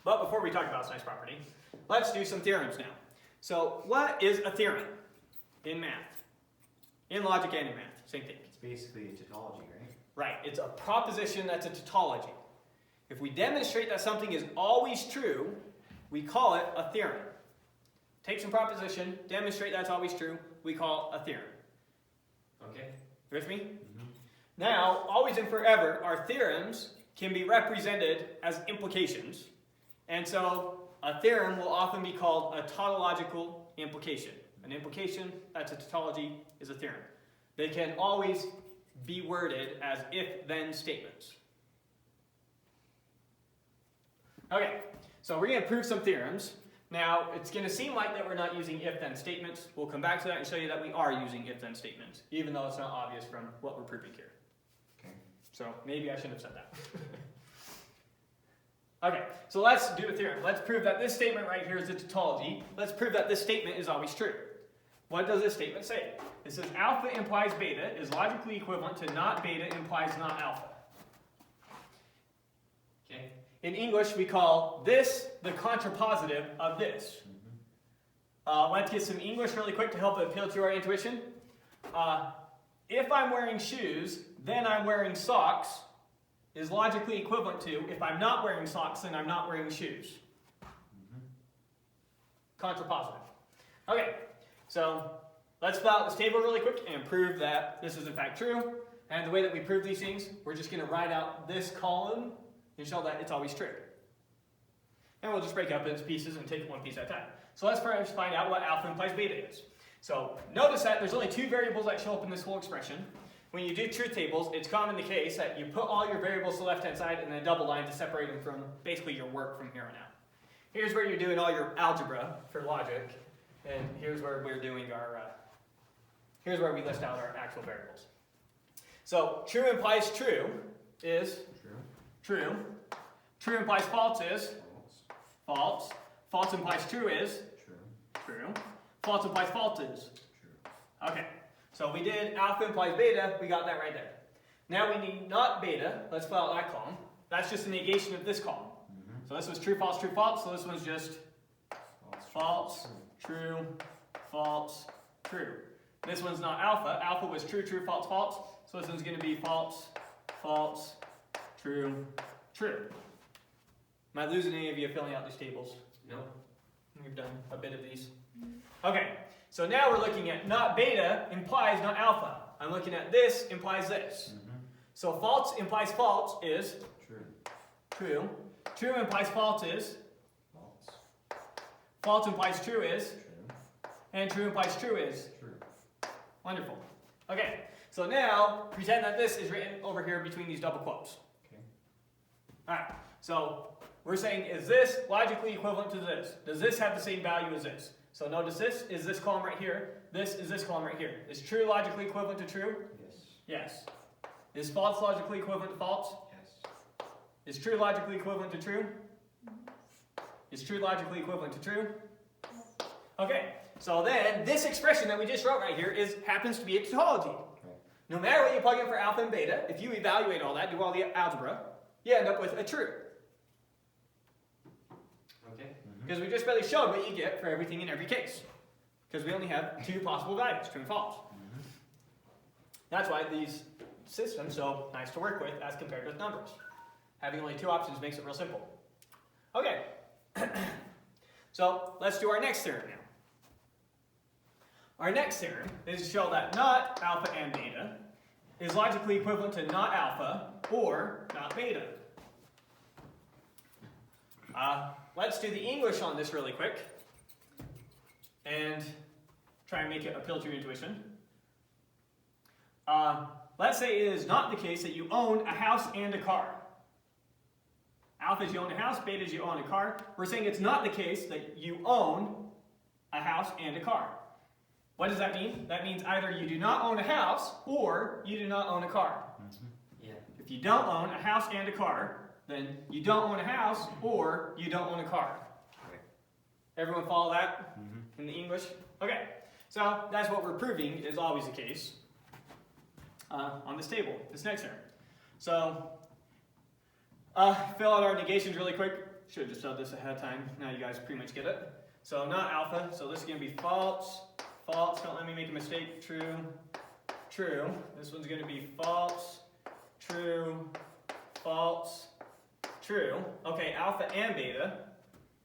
But before we talk about its nice property, let's do some theorems now. So what is a theorem in math? In logic and in math, same thing. It's basically a tautology, right? Right, it's a proposition that's a tautology. If we demonstrate that something is always true, we call it a theorem. Take some proposition, demonstrate that's always true, we call a theorem. Okay. You with me? Mm-hmm. Now, always and forever, our theorems can be represented as implications. And so a theorem will often be called a tautological implication. An implication, that's a tautology, is a theorem. They can always be worded as if-then statements. Okay, so we're going to prove some theorems. Now, it's going to seem like that we're not using if-then statements. We'll come back to that and show you that we are using if-then statements, even though it's not obvious from what we're proving here. Okay. So maybe I shouldn't have said that. Okay, so let's do a theorem. Let's prove that this statement right here is a tautology. Let's prove that this statement is always true. What does this statement say? It says alpha implies beta is logically equivalent to not beta implies not alpha. Okay. In English, we call this the contrapositive of this. Let's get some English really quick to help appeal to our intuition. If I'm wearing shoes, then I'm wearing socks is logically equivalent to if I'm not wearing socks, then I'm not wearing shoes. Contrapositive. Okay, so let's fill out this table really quick and prove that this is in fact true. And the way that we prove these things, we're just going to write out this column and show that it's always true. And we'll just break up into pieces and take it one piece at a time. So let's first find out what alpha implies beta is. So notice that there's only two variables that show up in this whole expression. When you do truth tables, it's common the case that you put all your variables to the left-hand side and then a double line to separate them from basically your work from here on out. Here's where you're doing all your algebra for logic, and here's where we're doing our, here's where we list out our actual variables. So true implies true is true. True implies false is false. False implies true is true. False implies false is true. Okay. So we did alpha implies beta, we got that right there. Now we need not beta, let's fill out that column. That's just a negation of this column. So this was true, false, so this one's just false, true, false, true. This one's not alpha, alpha was true, true, false, false, so this one's going to be false, false, true, true. Am I losing any of you filling out these tables? No. We've done a bit of these. Okay. So now we're looking at not beta implies not alpha. I'm looking at this implies this. So false implies false is true. True implies false is false. False implies true is true. And true implies true is true. Wonderful. Okay, so now pretend that this is written over here between these double quotes. Okay. Alright, so we're saying is this logically equivalent to this? Does this have the same value as this? So notice this is this column right here. This is this column right here. Is true logically equivalent to true? Yes. Yes. Is false logically equivalent to false? Yes. Is true logically equivalent to true? Is true logically equivalent to true? Okay, so then this expression that we just wrote right here happens to be a tautology. Right. No matter what you plug in for alpha and beta, if you evaluate all that, do all the algebra, you end up with a true. Okay. Because we just barely showed what you get for everything in every case. Because we only have two possible values, true and false. That's why these systems are so nice to work with as compared with numbers. Having only two options makes it real simple. Okay, so let's do our next theorem now. Our next theorem is to show that not alpha and beta is logically equivalent to not alpha or not beta. Let's do the English on this really quick and try and make it appeal to your intuition. Let's say it is not the case that you own a house and a car. Alpha is you own a house, beta is you own a car. We're saying it's not the case that you own a house and a car. What does that mean? That means either you do not own a house or you do not own a car. Yeah. If you don't own a house and a car, then you don't own a house or you don't own a car. Okay. Everyone follow that in the English? Okay, so that's what we're proving is always the case on this table, this next term. So fill out our negations really quick. Should have just said this ahead of time. Now you guys pretty much get it. So not alpha, so this is going to be false, false, don't let me make a mistake, true, true. This one's going to be false, true, false, true. Okay, alpha and beta,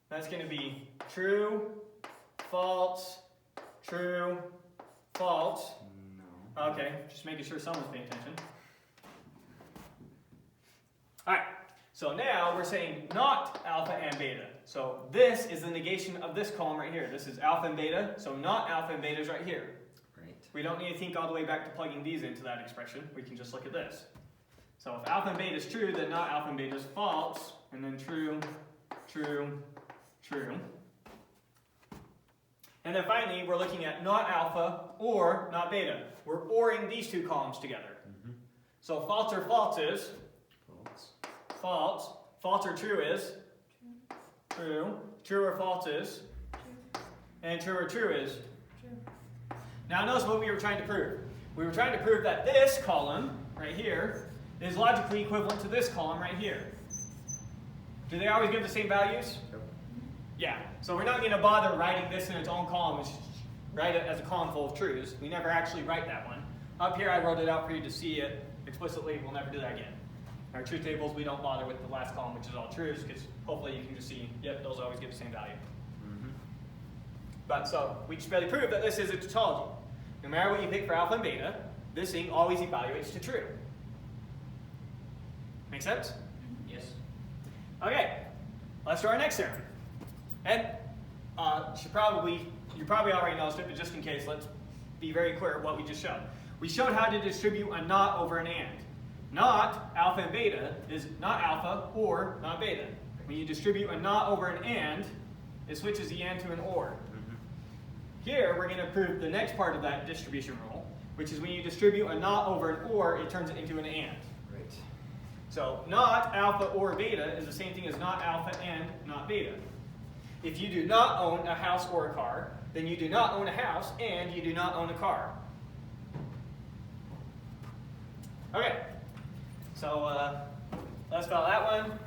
that's going to be true, false, true, false. No. Okay, just making sure someone's paying attention. Alright, So now we're saying not alpha and beta. So this is the negation of this column right here. This is alpha and beta, so not alpha and beta is right here. Right. We don't need to think all the way back to plugging these into that expression. We can just look at this. So if alpha and beta is true, then not alpha and beta is false, and then true, true, true. And then finally, we're looking at not alpha or not beta. We're ORing these two columns together. So false or false is False. false. False or true is true. True or false is and true or true is True. Now notice what we were trying to prove. We were trying to prove that this column right here is logically equivalent to this column right here. Do they always give the same values? Yep. Yeah. So we're not going to bother writing this in its own column. Just write it as a column full of truths. We never actually write that one. Up here I wrote it out for you to see it explicitly. We'll never do that again. Our truth tables, we don't bother with the last column, which is all truths, because hopefully you can just see, yep, those always give the same value. But so we just barely prove that this is a tautology. No matter what you pick for alpha and beta, this thing always evaluates to true. Make sense? Yes. Okay, let's do our next theorem. And you probably already noticed it, but just in case, let's be very clear what we just showed. We showed how to distribute a not over an and. Not alpha and beta is not alpha or not beta. When you distribute a not over an and, it switches the and to an or. Here, we're going to prove the next part of that distribution rule, which is when you distribute a not over an or, it turns it into an and. Right. So not alpha or beta is the same thing as not alpha and not beta. If you do not own a house or a car, then you do not own a house and you do not own a car. Okay, so let's spell that one.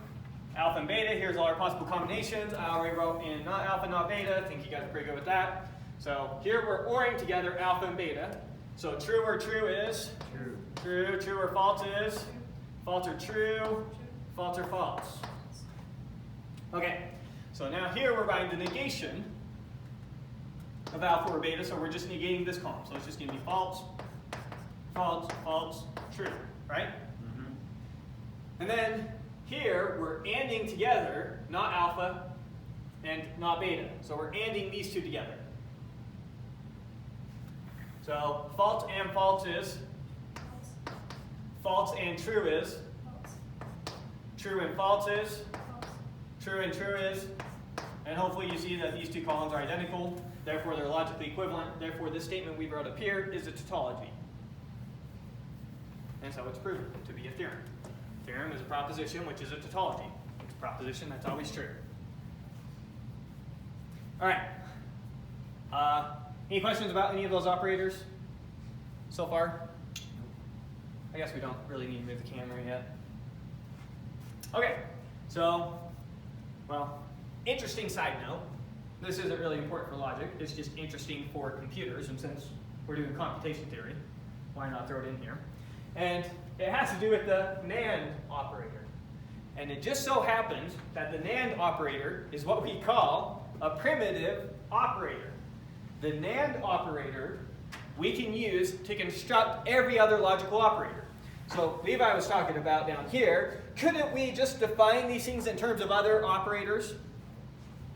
Alpha and beta, here's all our possible combinations. I already wrote in not alpha, not beta. I think you guys are pretty good with that. So here we're ORing together alpha and beta. So true or true is? True. True. True or false is? False or true? False or false? Okay, so now here we're writing the negation of alpha or beta, so we're just negating this column. So it's just going to be false, false, false, true, right? And then here we're ANDing together, not alpha and not beta. So we're ANDing these two together. So false and false is, False. false and true is, False. true and false is, False. true and true is, and hopefully you see that these two columns are identical, therefore they're logically equivalent, therefore this statement we wrote up here is a tautology. And so it's proven to be a theorem. Theorem is a proposition which is a tautology. It's a proposition that's always true. All right. Any questions about any of those operators so far? I guess we don't really need to move the camera yet. Okay, so, well, interesting side note. This isn't really important for logic. It's just interesting for computers, and since we're doing computation theory, why not throw it in here? And it has to do with the NAND operator. And it just so happens that the NAND operator is what we call a primitive operator. The NAND operator we can use to construct every other logical operator. So Levi was talking about down here, couldn't we just define these things in terms of other operators?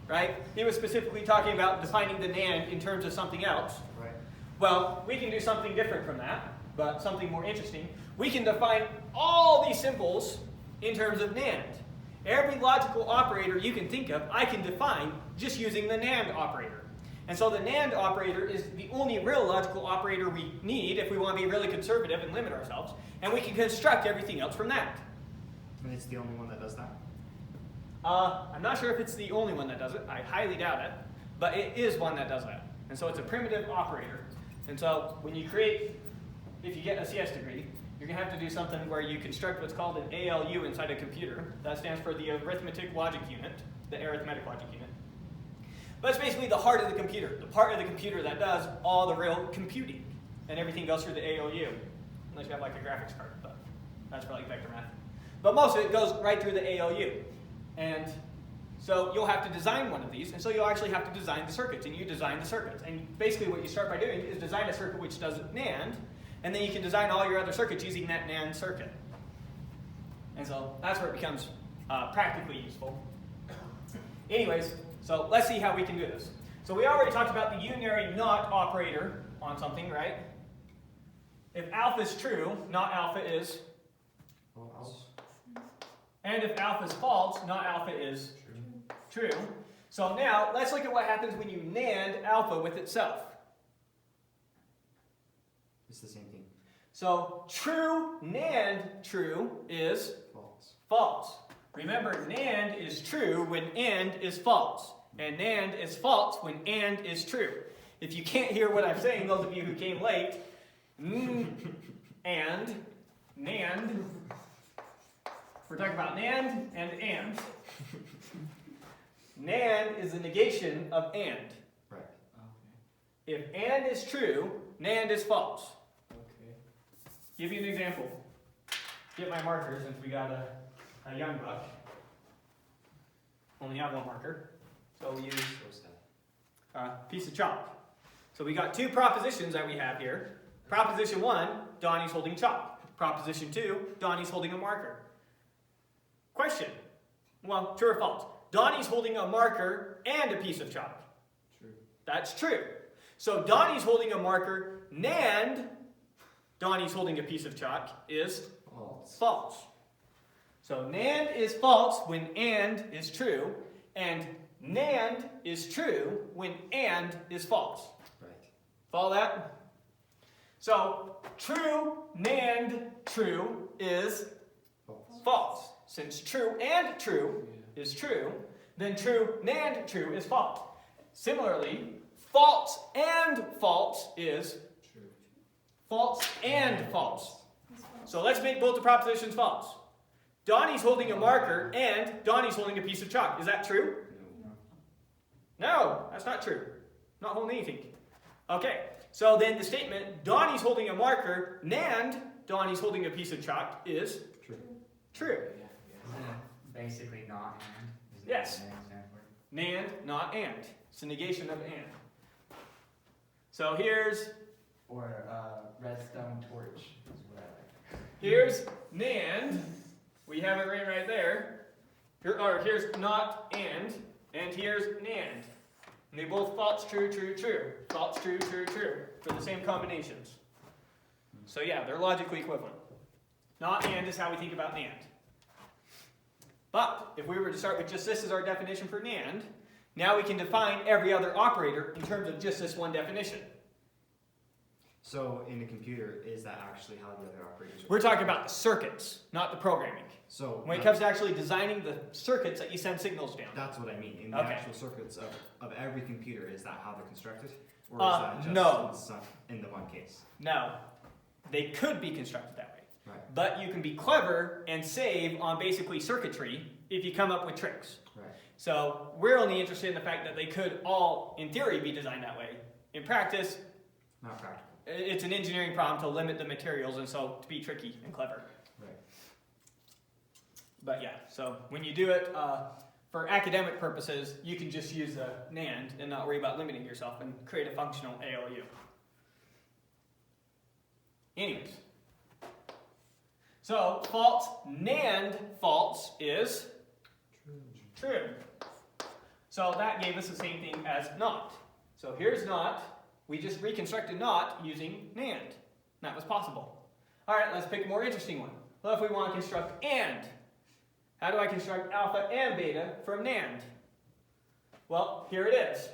Right? He was specifically talking about defining the NAND in terms of something else. Right. Well, we can do something different from that, but something more interesting. We can define all these symbols in terms of NAND. Every logical operator you can think of, I can define just using the NAND operator. And so the NAND operator is the only real logical operator we need if we want to be really conservative and limit ourselves. And we can construct everything else from that. And it's the only one that does that? I'm not sure if it's the only one that does it. I highly doubt it. But it is one that does that. And so it's a primitive operator. And so when you create, if you get a CS degree, you're going to have to do something where you construct what's called an ALU inside a computer. That stands for the Arithmetic Logic Unit, the Arithmetic Logic Unit. But it's basically the heart of the computer, the part of the computer that does all the real computing. And everything goes through the ALU, unless you have like a graphics card, but that's for like vector math. But most of it goes right through the ALU. And so you'll have to design one of these, and so you'll actually have to design the circuits, and you design the circuits. And basically what you start by doing is design a circuit which does NAND, and then you can design all your other circuits using that NAND circuit. And so that's where it becomes practically useful. Anyways, so let's see how we can do this. So we already talked about the unary not operator on something, right? If alpha is true, not alpha is False. And if alpha is false, not alpha is true. So now, let's look at what happens when you NAND alpha with itself. It's the same thing. So true NAND true is False. false. Remember, NAND is true when AND is false. And NAND is false when AND is true. If you can't hear what I'm saying, those of you who came late, and NAND. We're talking about NAND and AND. NAND is the negation of AND. Right. If AND is true, NAND is false. Okay. Give you an example. Get my marker since we got a young buck. Only have one marker. So we use a piece of chalk. So we got two propositions that we have here. Proposition 1, Donnie's holding chalk. Proposition 2, Donnie's holding a marker. Question. Well, true or false? Donnie's holding a marker and a piece of chalk. True. That's true. So Donnie's holding a marker, NAND, Donnie's holding a piece of chalk, is False. false. So NAND is false when AND is true, and NAND is true when AND is false. Right. Follow that? So true NAND true is False. false. Since true and true is true, then true NAND true is false. Similarly, false and false is True. false and false. It's false. So let's make both the propositions false. Donnie's holding a marker and Donnie's holding a piece of chalk. Is that true? No. No, that's not true. Not holding anything. Okay, so then the statement, Donnie's holding a marker, NAND, Donnie's holding a piece of chalk, is True. true. Basically not and. Isn't Yes. that what NAND stand for? NAND, not AND. It's the negation of AND. So here's Or redstone torch is what I like. here's NAND. We have it right there. Here's not and here's NAND. And they both false, true, true, true. False, true, true, true. For the same combinations. So yeah, they're logically equivalent. Not and is how we think about NAND. But if we were to start with just this as our definition for NAND, now we can define every other operator in terms of just this one definition. So in a computer, is that actually how the other operators We're talking about the circuits, not the programming. So When it comes to actually designing the circuits that you send signals down. that's what I mean. In the Okay. actual circuits of every computer, is that how they're constructed? Or is that just no. in the one case? No, they could be constructed that way. Right. But you can be clever and save on basically circuitry if you come up with tricks. Right. So we're only interested in the fact that they could all, in theory, be designed that way. In practice, Not practical. it's an engineering problem to limit the materials and so to be tricky and clever. Right. But yeah, so when you do it for academic purposes, you can just use a NAND and not worry about limiting yourself and create a functional ALU. Anyways, so false NAND false is true. So that gave us the same thing as not. So here's not. We just reconstructed not using NAND. That was possible. All right, let's pick a more interesting one. What if we want to construct AND? How do I construct alpha and beta from NAND? Well, here it is.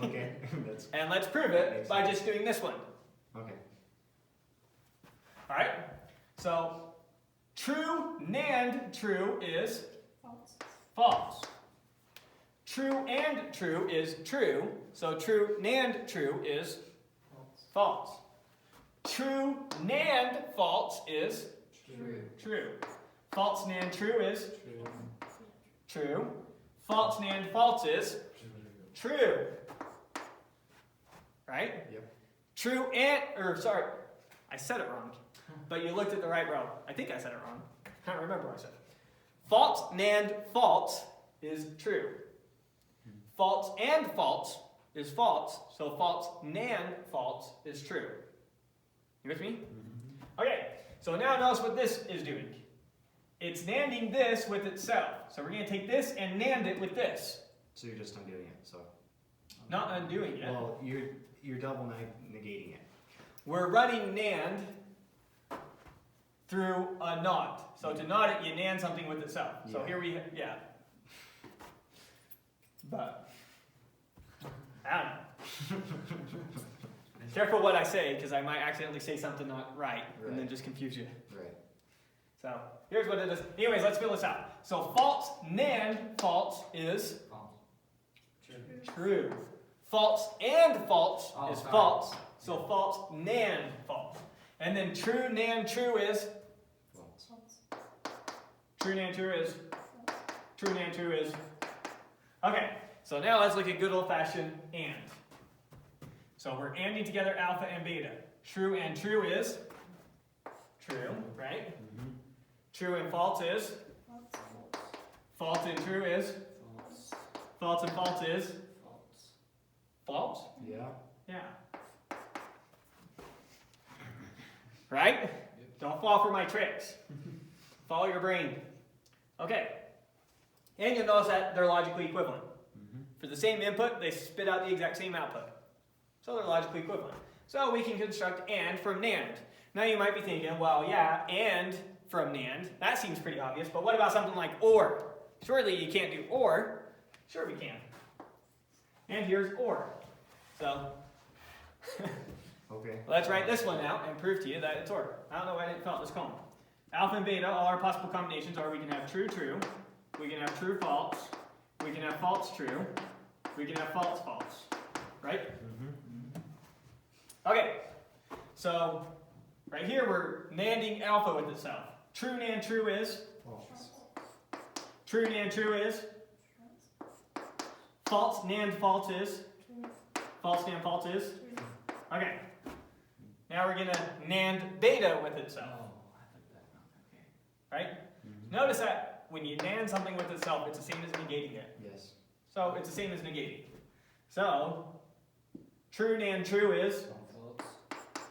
Okay. That's And let's prove it by just doing this one. okay. All right? So true NAND true is False. false. True and true is true. So true NAND true is false. True NAND false is True. true. False NAND true is True. true. False NAND false is true. Right? Yep. True I said it wrong. But you looked at the right row. I think I said it wrong. I can't remember what I said. False NAND false is true. False and false is false, so false NAND false is true. You with me? Okay, so now notice what this is doing. it's NANDing this with itself. So we're going to take this and NAND it with this. So you're just undoing it. So. Not undoing it. Well, you're double negating it. We're running NAND through a NOT. So to NOT it, you NAND something with itself. So Yeah. here we, yeah. But, I don't know. Careful what I say, because I might accidentally say something not right, and then just confuse you. Right. So here's what it is. Anyways, let's fill this out. So false NAND false is true. False and false is false. So false NAND false. And then true NAND true is False. true NAND true is true NAND true is. Okay, so now let's look at good old-fashioned AND. So we're ANDing together alpha and beta. True and true is true, right? Mm-hmm. True and false is false and true is false and false is false. Yeah. Yeah. Right? Don't fall for my tricks. Follow your brain. Okay. And you'll notice that they're logically equivalent. Mm-hmm. For the same input, they spit out the exact same output. So they're logically equivalent. So we can construct AND from NAND. Now you might be thinking, well, yeah, AND from NAND, that seems pretty obvious, but what about something like OR? Surely you can't do OR. Sure we can. And here's OR. So Okay. let's write this one out and prove to you that it's OR. I don't know why I didn't fill out this column. Alpha and beta, all our possible combinations are we can have true, true, we can have true, false, we can have false, true, we can have false, false. Right? Mm-hmm. Okay. So right here we're NANDing alpha with itself. True NAND true is False. true NAND true is false NAND false is false NAND false is. Okay. Now we're gonna NAND beta with itself. Right? Mm-hmm. Notice that when you NAND something with itself, it's the same as negating it. Yes. So it's the same as negating. So true NAND true is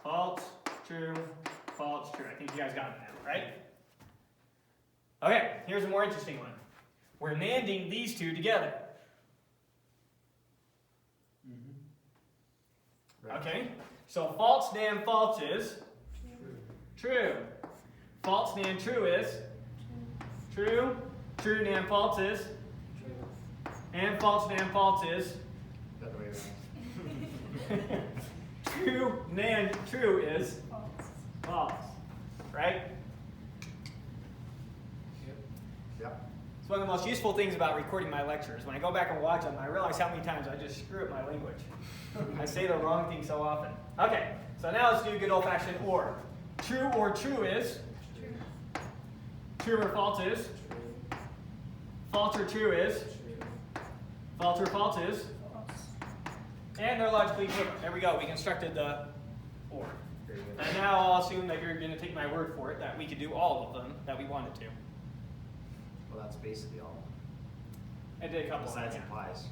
false, true, false, true. I think you guys got it now, right? Okay, here's a more interesting one. We're NANDing these two together. Mm-hmm. Right. Okay? So false NAND false is true. False NAND true is true. True NAND false is and false NAND false is The other way around. true NAND true is false. Right? Yep. It's one of the most useful things about recording my lectures. When I go back and watch them, I realize how many times I just screw up my language. I say the wrong thing so often. Okay, so now let's do good old-fashioned OR. True or true is? True or false is? False or true is? False or false is? And they're logically equivalent. There we go. We constructed the OR. Very good. And now I'll assume that you're going to take my word for it, that we could do all of them that we wanted to. Well, that's basically all. I did a couple of Besides them. implies.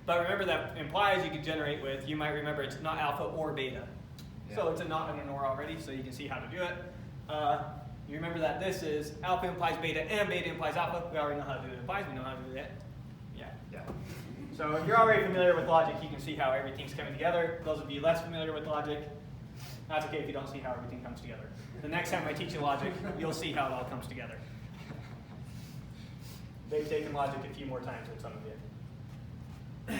But remember that implies you can generate with, you might remember it's not alpha or beta. So Yeah. it's a not and an or already, so you can see how to do it. You remember that this is alpha implies beta and beta implies alpha. We already know how to do the implies, we know how to do that. Yeah. Yeah. So if you're already familiar with logic, you can see how everything's coming together. Those of you less familiar with logic, that's okay if you don't see how everything comes together. The next time I teach you logic, you'll see how it all comes together. They've taken logic a few more times than some of you.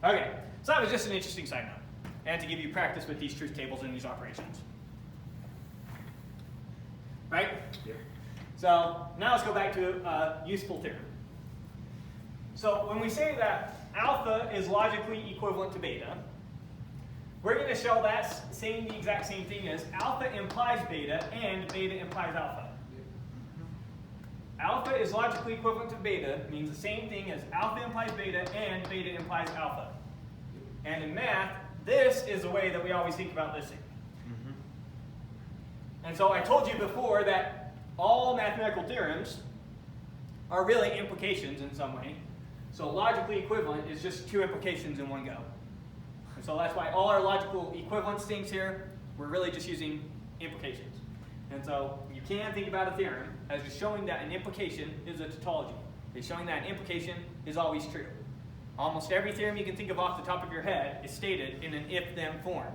Okay, so that was just an interesting side note. And to give you practice with these truth tables and these operations. Right? Yep. So now let's go back to a useful theorem. So when we say that alpha is logically equivalent to beta, we're going to show that saying the exact same thing as alpha implies beta and beta implies alpha. Alpha is logically equivalent to beta means the same thing as alpha implies beta and beta implies alpha. And in math, this is the way that we always think about this thing. And so I told you before that all mathematical theorems are really implications in some way. So logically equivalent is just two implications in one go. And so that's why all our logical equivalence things here, we're really just using implications. And so you can think about a theorem as just showing that an implication is a tautology. It's showing that an implication is always true. Almost every theorem you can think of off the top of your head is stated in an if-then form.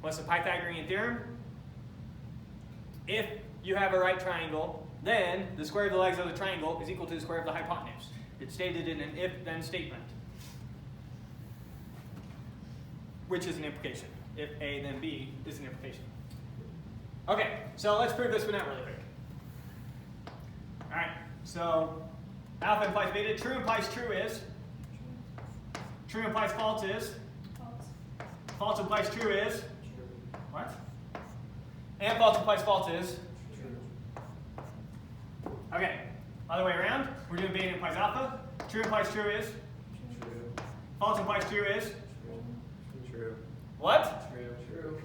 What's the Pythagorean theorem? If you have a right triangle, then the square of the legs of the triangle is equal to the square of the hypotenuse. It's stated in an if-then statement, which is an implication. If A, then B is an implication. Okay, so let's prove this one out really quick. All right, so alpha implies beta. True implies true is. True implies false is. False. False implies true is. True. What? And false implies false is. True. Okay, other way around. We're doing beta implies alpha. True implies true is. True. False implies true is. True. True. What? True. True.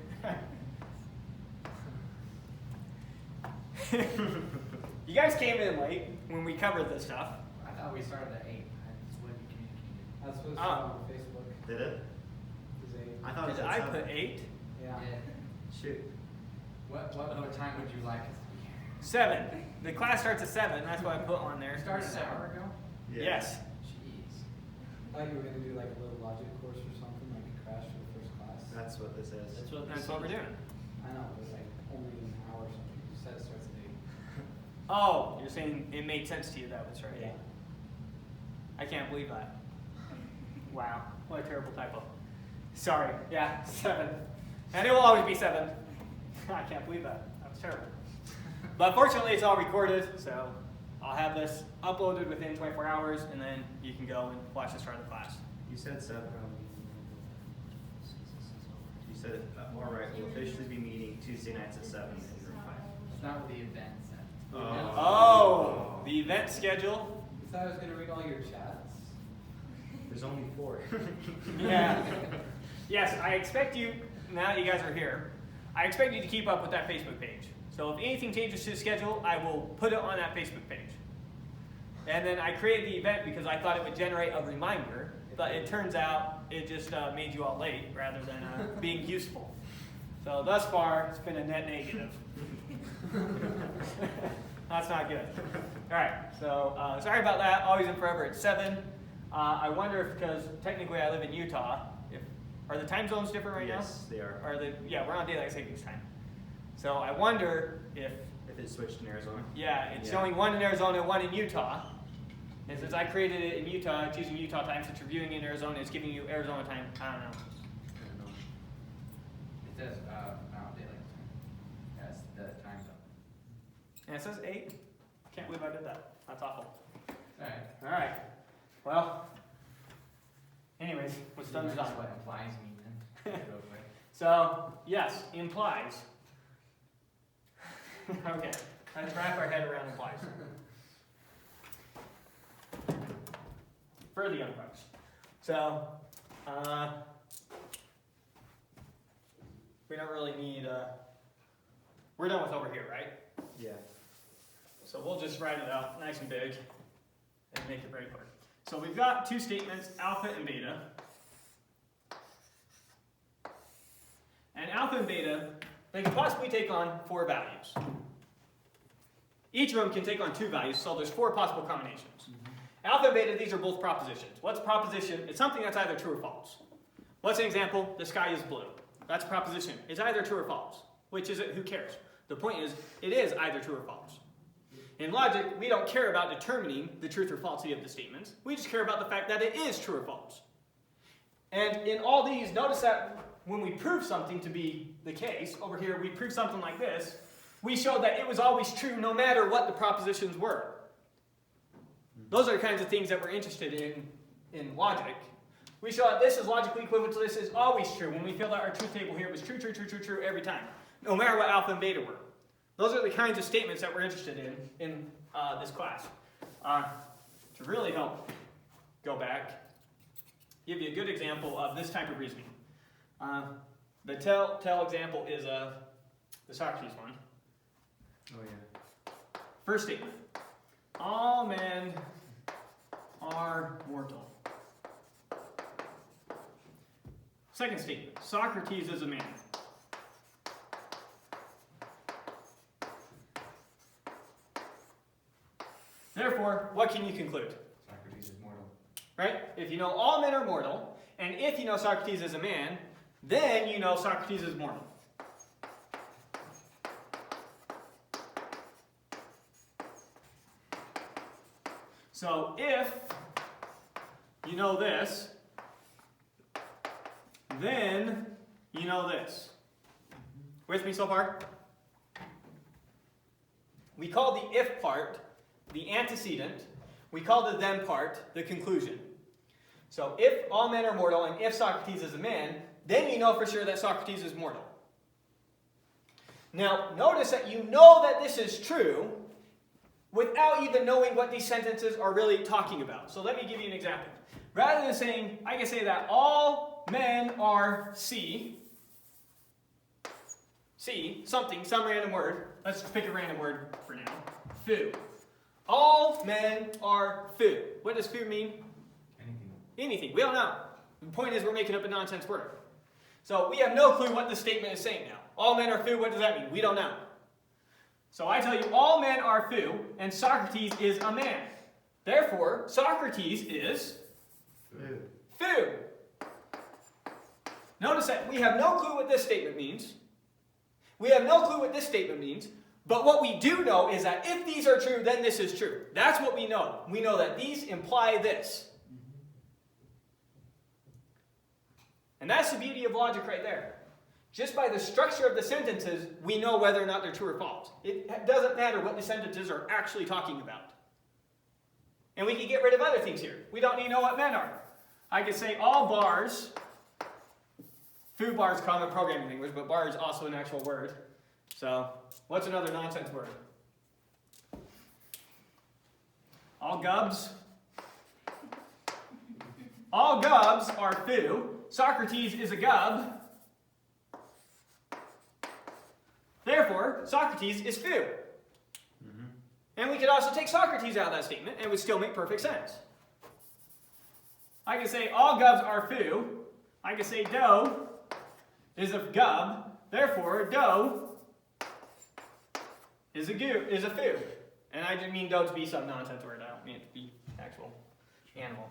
You guys came in late when we covered this stuff. I thought we started at 8. That's what you communicated. That's what's Oh. on Facebook. Did it? Is a- I thought it Did was I 7. put 8? Yeah. Shoot. What time would you like us to be here? 7. The class starts at 7. That's what I put on there. We started an hour ago? Yes. Jeez. I thought you were going to do like a little logic course or something, like a crash for the first class. That's what this is. That's what we're doing. I know, it was like only an hour or something. You said it starts at 8. Oh, you're saying it made sense to you that was right. Yeah. I can't believe that. Wow, what a terrible typo. Sorry, yeah, 7. And it will always be 7. I can't believe that. That was terrible. But fortunately, it's all recorded, so I'll have this uploaded within 24 hours, and then you can go and watch the start of the class. You said 7. You said, all right, we'll officially be meeting Tuesday nights at 7 in room 5. It's not what the event said. Oh, the event schedule. You thought I was going to read all your chats? There's only 4. Yeah. Yes, I expect you, now that you guys are here, I expect you to keep up with that Facebook page. So if anything changes to the schedule, I will put it on that Facebook page. And then I created the event because I thought it would generate a reminder, but it turns out it just made you all late rather than being useful. So thus far, it's been a net negative. That's not good. All right, so sorry about that. Always and forever at 7. I wonder if, because technically I live in Utah, are the time zones different right Yes, they are. now? Yeah, we're on daylight savings time. So I wonder if it switched in Arizona. yeah, it's Yeah. showing 1 in Arizona, 1 in Utah. And since I created it in Utah, it's using Utah time. Since you're viewing in Arizona, it's giving you Arizona time. I don't know. I don't know. It says Mountain Daylight Time. That's the time zone. And it says 8. Can't believe I did that. That's awful. Alright. All right. Well, anyways, what's done is done. That's what implies mean then. Real quick. So, yes, implies. Okay, let's wrap our head around implies. For the young folks. So, we don't really need, we're done with over here, right? Yeah. So we'll just write it out nice and big and make it very clear. So we've got 2 statements, alpha and beta. And alpha and beta, they can possibly take on 4 values. Each of them can take on 2 values, so there's 4 possible combinations. Alpha and beta, these are both propositions. What's a proposition? It's something that's either true or false. What's an example? The sky is blue. That's a proposition. It's either true or false. Which is it? Who cares? The point is, it is either true or false. In logic, we don't care about determining the truth or falsity of the statements. We just care about the fact that it is true or false. And in all these, notice that when we prove something to be the case, over here we prove something like this, we show that it was always true no matter what the propositions were. Those are the kinds of things that we're interested in logic. We show that this is logically equivalent to this is always true when we feel that our truth table here was true, true, true, true, true every time, no matter what alpha and beta were. Those are the kinds of statements that we're interested in this class. To really help go back, give you a good example of this type of reasoning. The tell example is the Socrates one. Oh yeah. First statement. All men are mortal. Second statement. Socrates is a man. what can you conclude? Socrates is mortal. Right? If you know all men are mortal, and if you know Socrates is a man, then you know Socrates is mortal. So if you know this, then you know this. With me so far? We call the if part the antecedent. We call the then part the conclusion. So if all men are mortal and if Socrates is a man, then you know for sure that Socrates is mortal. Now, notice that you know that this is true without even knowing what these sentences are really talking about. So let me give you an example. Rather than saying, I can say that all men are C, something, some random word. Let's just pick a random word for now. Foo. All men are foo. What does foo mean? Anything. Anything. We don't know. The point is we're making up a nonsense word. So we have no clue what the statement is saying now. All men are foo, what does that mean? We don't know. So I tell you, all men are foo, and Socrates is a man. Therefore, Socrates is foo. Notice that we have no clue what this statement means. We have no clue what this statement means. But what we do know is that if these are true, then this is true. That's what we know. We know that these imply this. And that's the beauty of logic right there. Just by the structure of the sentences, we know whether or not they're true or false. It doesn't matter what the sentences are actually talking about. And we can get rid of other things here. We don't need to know what men are. I could say all bars, foo bar is common programming language, but bar is also an actual word. So, what's another nonsense word? All gubs. All gubs are foo. Socrates is a gub. Therefore, Socrates is foo. Mm-hmm. And we could also take Socrates out of that statement, and it would still make perfect sense. I can say all gubs are foo. I can say doe is a gub. Therefore, doe is a foo. And I didn't mean doe to be some nonsense word. I don't mean it to be actual animal.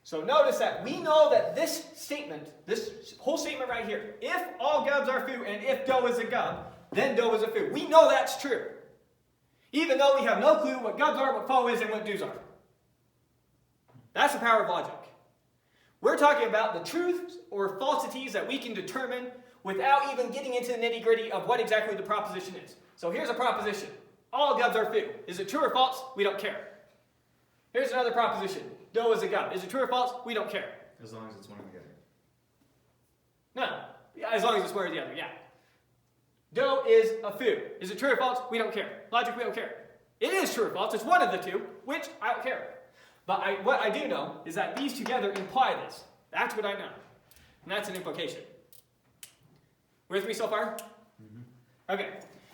So notice that we know that this statement, this whole statement right here, if all gubs are foo and if doe is a gub, then doe is a foo. We know that's true. Even though we have no clue what gubs are, what fo is, and what does are. That's the power of logic. We're talking about the truths or falsities that we can determine without even getting into the nitty-gritty of what exactly the proposition is. So here's a proposition. All gubs are foo. Is it true or false? We don't care. Here's another proposition. Doe is a gub. Is it true or false? We don't care. As long as it's one or the other. No. Yeah, as long as it's one or the other, yeah. Doe is a foo. Is it true or false? We don't care. Logic, we don't care. It is true or false. It's one of the two, which I don't care. But what I do know is that these together imply this. That's what I know. And that's an implication. With me so far? Mm-hmm. Okay.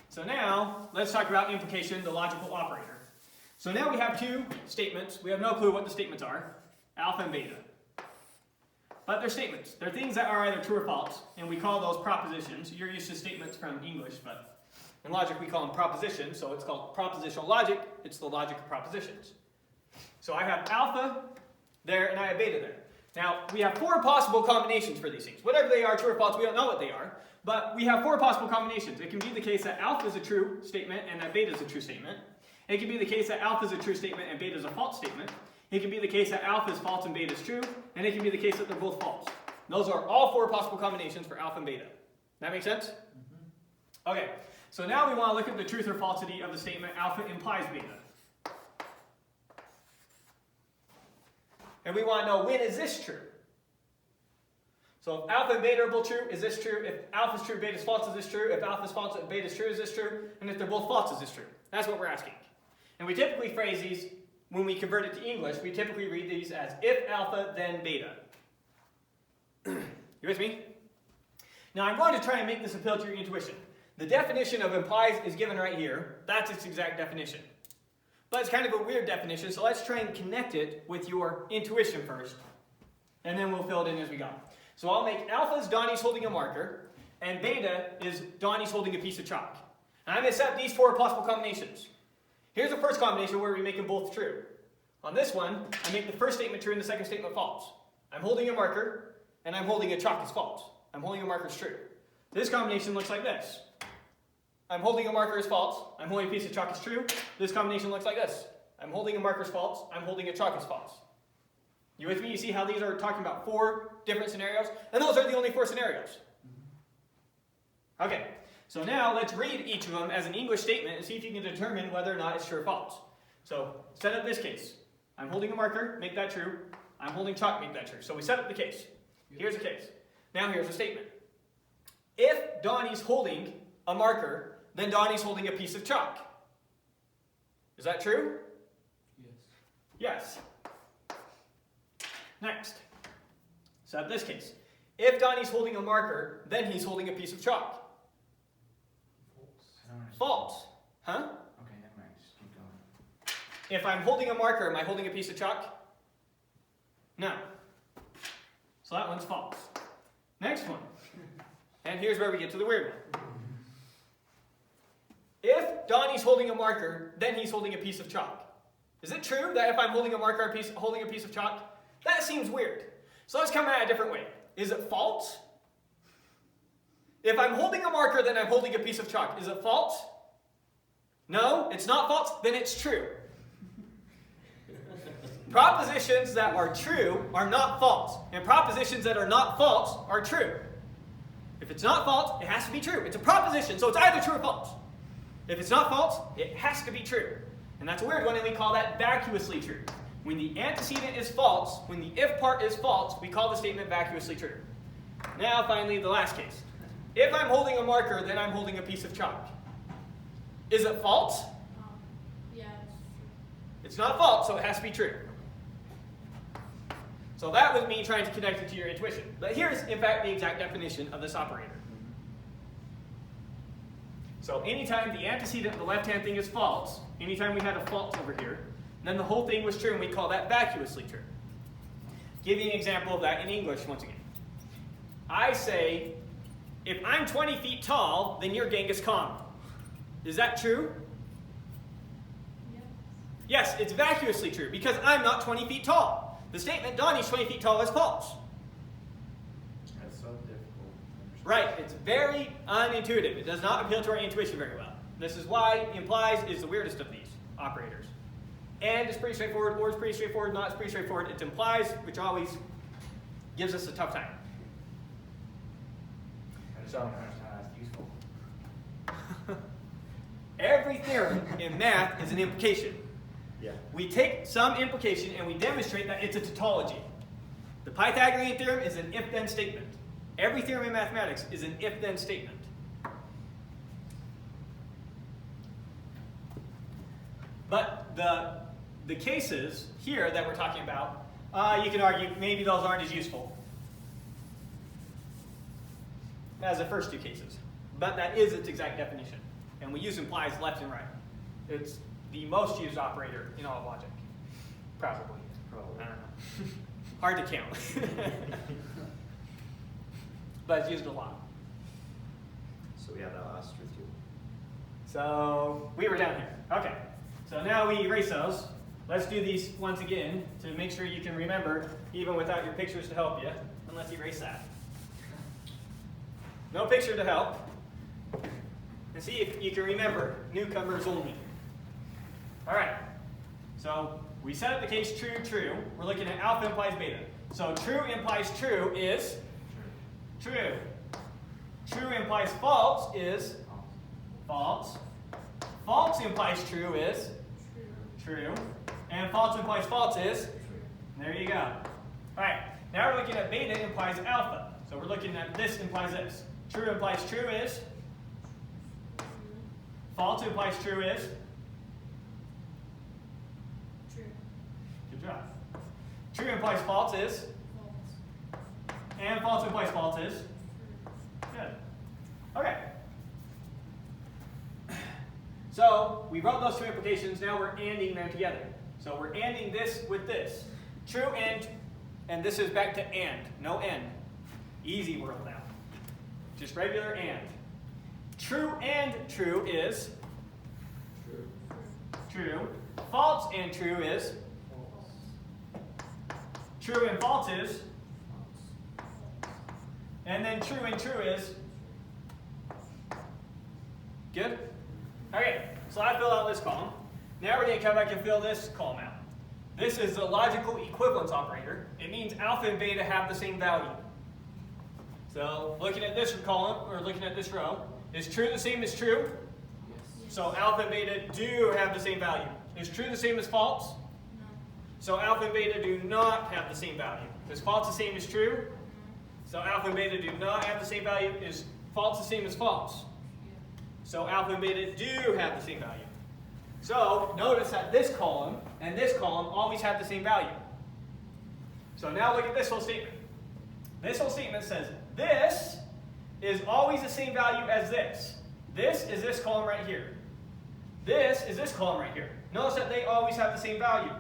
So now, let's talk about implication, the logical operator. So now we have two statements. We have no clue what the statements are, alpha and beta. But they're statements. They're things that are either true or false, and we call those propositions. You're used to statements from English, but in logic we call them propositions, so it's called propositional logic. It's the logic of propositions. So I have alpha there, and I have beta there. Now, we have four possible combinations for these things. Whatever they are, true or false, we don't know what they are, but we have four possible combinations. It can be the case that alpha is a true statement and that beta is a true statement. It can be the case that alpha is a true statement and beta is a false statement. It can be the case that alpha is false and beta is true. And it can be the case that they're both false. Those are all four possible combinations for alpha and beta. That make sense? Mm-hmm. Okay, so now we want to look at the truth or falsity of the statement alpha implies beta. And we want to know, when is this true? So if alpha and beta are both true, is this true? If alpha is true, beta is false, is this true? If alpha is false and beta is true, is this true? And if they're both false, is this true? That's what we're asking. And we typically phrase these, when we convert it to English, we typically read these as if alpha, then beta. You with me? Now I'm going to try and make this appeal to your intuition. The definition of implies is given right here. That's its exact definition. But it's kind of a weird definition, so let's try and connect it with your intuition first. And then we'll fill it in as we go. So I'll make alpha is Donnie's holding a marker, and beta is Donnie's holding a piece of chalk. And I'm going to set these four possible combinations. Here's the first combination where we make them both true. On this one, I make the first statement true and the second statement false. I'm holding a marker, and I'm holding a chalk as false. I'm holding a marker as true. This combination looks like this. I'm holding a marker as false. I'm holding a piece of chalk as true. This combination looks like this. I'm holding a marker as false. I'm holding a chalk as false. You with me? You see how these are talking about 4 different scenarios? And those are the only 4 scenarios. Okay, so now let's read each of them as an English statement and see if you can determine whether or not it's true or false. So set up this case. I'm holding a marker, make that true. I'm holding chalk, make that true. So we set up the case. Here's the case. Now here's the statement. If Donnie's holding a marker, then Donnie's holding a piece of chalk. Is that true? Yes. Yes. Next. Set up this case. If Donnie's holding a marker, then he's holding a piece of chalk. I don't understand. False. Huh? Okay, never mind. Just keep going. If I'm holding a marker, am I holding a piece of chalk? No. So that one's false. Next one. And here's where we get to the weird one. If Donnie's holding a marker, then he's holding a piece of chalk. Is it true that if I'm holding a marker, holding a piece of chalk? That seems weird. So let's come at it a different way. Is it false? If I'm holding a marker, then I'm holding a piece of chalk. Is it false? No, it's not false, then it's true. Propositions that are true are not false, and propositions that are not false are true. If it's not false, it has to be true. It's a proposition, so it's either true or false. If it's not false, it has to be true. And that's a weird one, and we call that vacuously true. When the antecedent is false, when the if part is false, we call the statement vacuously true. Now, finally, the last case. If I'm holding a marker, then I'm holding a piece of chalk. Is it false? Yeah, it's true. It's not false, so it has to be true. So that was me trying to connect it to your intuition. But here's, in fact, the exact definition of this operator. So anytime the antecedent, the left-hand thing is false, anytime we had a false over here, then the whole thing was true, and we call that vacuously true. Give you an example of that in English once again. I say, if I'm 20 feet tall, then you're Genghis Khan. Is that true? Yes. Yes, it's vacuously true, because I'm not 20 feet tall. The statement, Donnie's 20 feet tall, is false. That's so difficult to understand. Right, it's very unintuitive. It does not appeal to our intuition very well. This is why implies is the weirdest of these operators. And it's pretty straightforward, or it's pretty straightforward, not it's pretty straightforward. It implies, which always gives us a tough time. I just don't understand how that's useful. Every theorem in math is an implication. Yeah. We take some implication and we demonstrate that it's a tautology. The Pythagorean theorem is an if-then statement. Every theorem in mathematics is an if-then statement. But the cases here that we're talking about, you can argue maybe those aren't as useful as the first 2 cases. But that is its exact definition. And we use implies left and right. It's the most used operator in all of logic. Probably. I don't know. Hard to count. But it's used a lot. So yeah, that last truth too. So we were down here. Okay. So now we erase those. Let's do these once again to make sure you can remember, even without your pictures to help you. And let's erase that. No picture to help. And see if you can remember. Newcomers only. All right. So we set up the case true, true. We're looking at alpha implies beta. So true implies true is true. True implies false is false. False implies true is true. And false implies false is there you go. All right. Now we're looking at beta implies alpha. So we're looking at this implies this. True implies true is. False implies true is. True. Good job. True implies false is. False. And false implies false is. True. Good. Okay. So we wrote those 2 implications. Now we're anding them together. So we're anding this with this. True and this is back to and. No and. Easy world now. Just regular and. True and true is. True. true. False and true is? True and false is? And then true and true is? Good? Okay, so I filled out this column. Now we're going to come back and fill this column out. This is the logical equivalence operator. It means alpha and beta have the same value. So looking at this column, or looking at this row, is true the same as true? Yes. So alpha and beta do have the same value. Is true the same as false? No. So alpha and beta do not have the same value. Is false the same as true? So alpha and beta do not have the same value. Is false the same as false? So alpha and beta do have the same value. So notice that this column and this column always have the same value. So now look at this whole statement. This whole statement says this is always the same value as this. This is this column right here. This is this column right here. Notice that they always have the same value.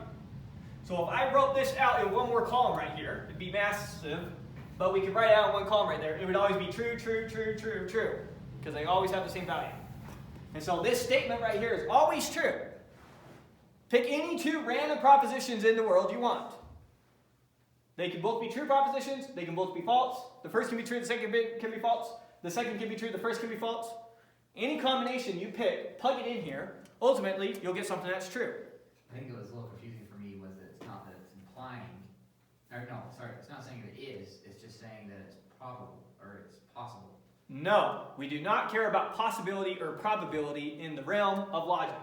So if I wrote this out in one more column right here, it'd be massive, but we could write it out in one column right there. It would always be true, true, true, true, true, because they always have the same value. And so this statement right here is always true. Pick any two random propositions in the world you want. They can both be true propositions. They can both be false. The first can be true, the second can be false. The second can be true, the first can be false. Any combination you pick, plug it in here, ultimately you'll get something that's true. I think it was a little confusing for me was that it's not that it's implying, or no, sorry, it's not saying that it is, it's just saying that it's probable, or it's possible. No, we do not care about possibility or probability in the realm of logic.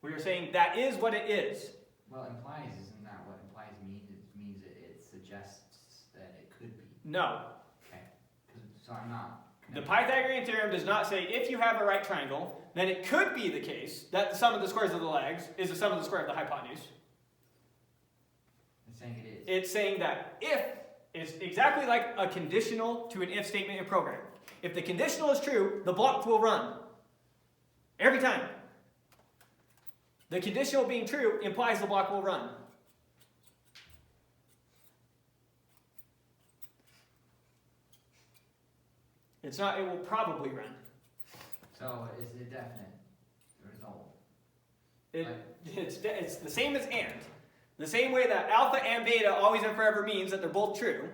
We are saying that is what it is. Well, implies, isn't that what implies means? It means it suggests that it could be. No. Okay. So I'm not. The Pythagorean theorem does not say if you have a right triangle, then it could be the case that the sum of the squares of the legs is the sum of the square of the hypotenuse. It's saying it is. It's saying that if is exactly like a conditional to an if statement in programming. If the conditional is true, the block will run. Every time. The conditional being true implies the block will run. It's not, it will probably run. So is it definite? The result. It's the same as and. The same way that alpha and beta always and forever means that they're both true.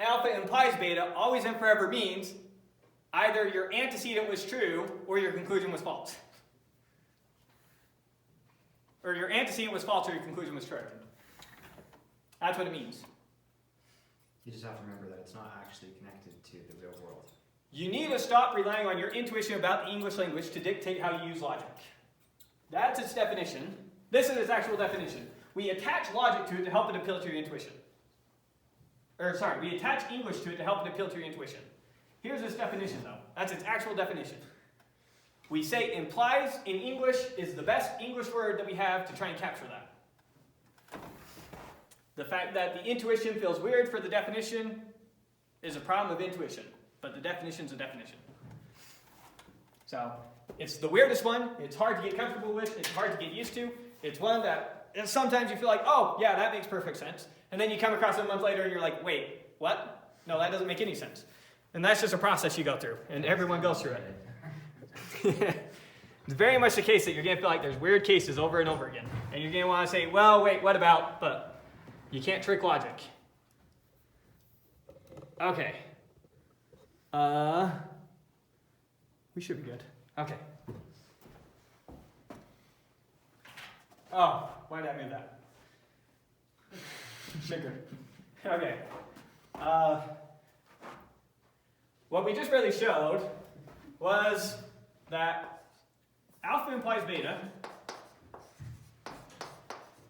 Alpha implies beta always and forever means either your antecedent was true or your conclusion was false. Or your antecedent was false or your conclusion was true. That's what it means. You just have to remember that it's not actually connected to the real world. You need to stop relying on your intuition about the English language to dictate how you use logic. That's its definition. This is its actual definition. We attach logic to it to help it appeal to your intuition. We attach English to it to help it appeal to your intuition. Here's its definition, though. That's its actual definition. We say implies in English is the best English word that we have to try and capture that. The fact that the intuition feels weird for the definition is a problem of intuition, but the definition's a definition. So, it's the weirdest one. It's hard to get comfortable with. It's hard to get used to. It's one that sometimes you feel like, oh, yeah, that makes perfect sense. And then you come across it a month later and you're like, wait, what? No, that doesn't make any sense. And that's just a process you go through, and everyone goes through it. It's very much the case that you're going to feel like there's weird cases over and over again. And you're going to want to say, well, wait, what about, but you can't trick logic. Okay. We should be good. Okay. Oh, why did I move that? Sugar. Okay. What we just really showed was that alpha implies beta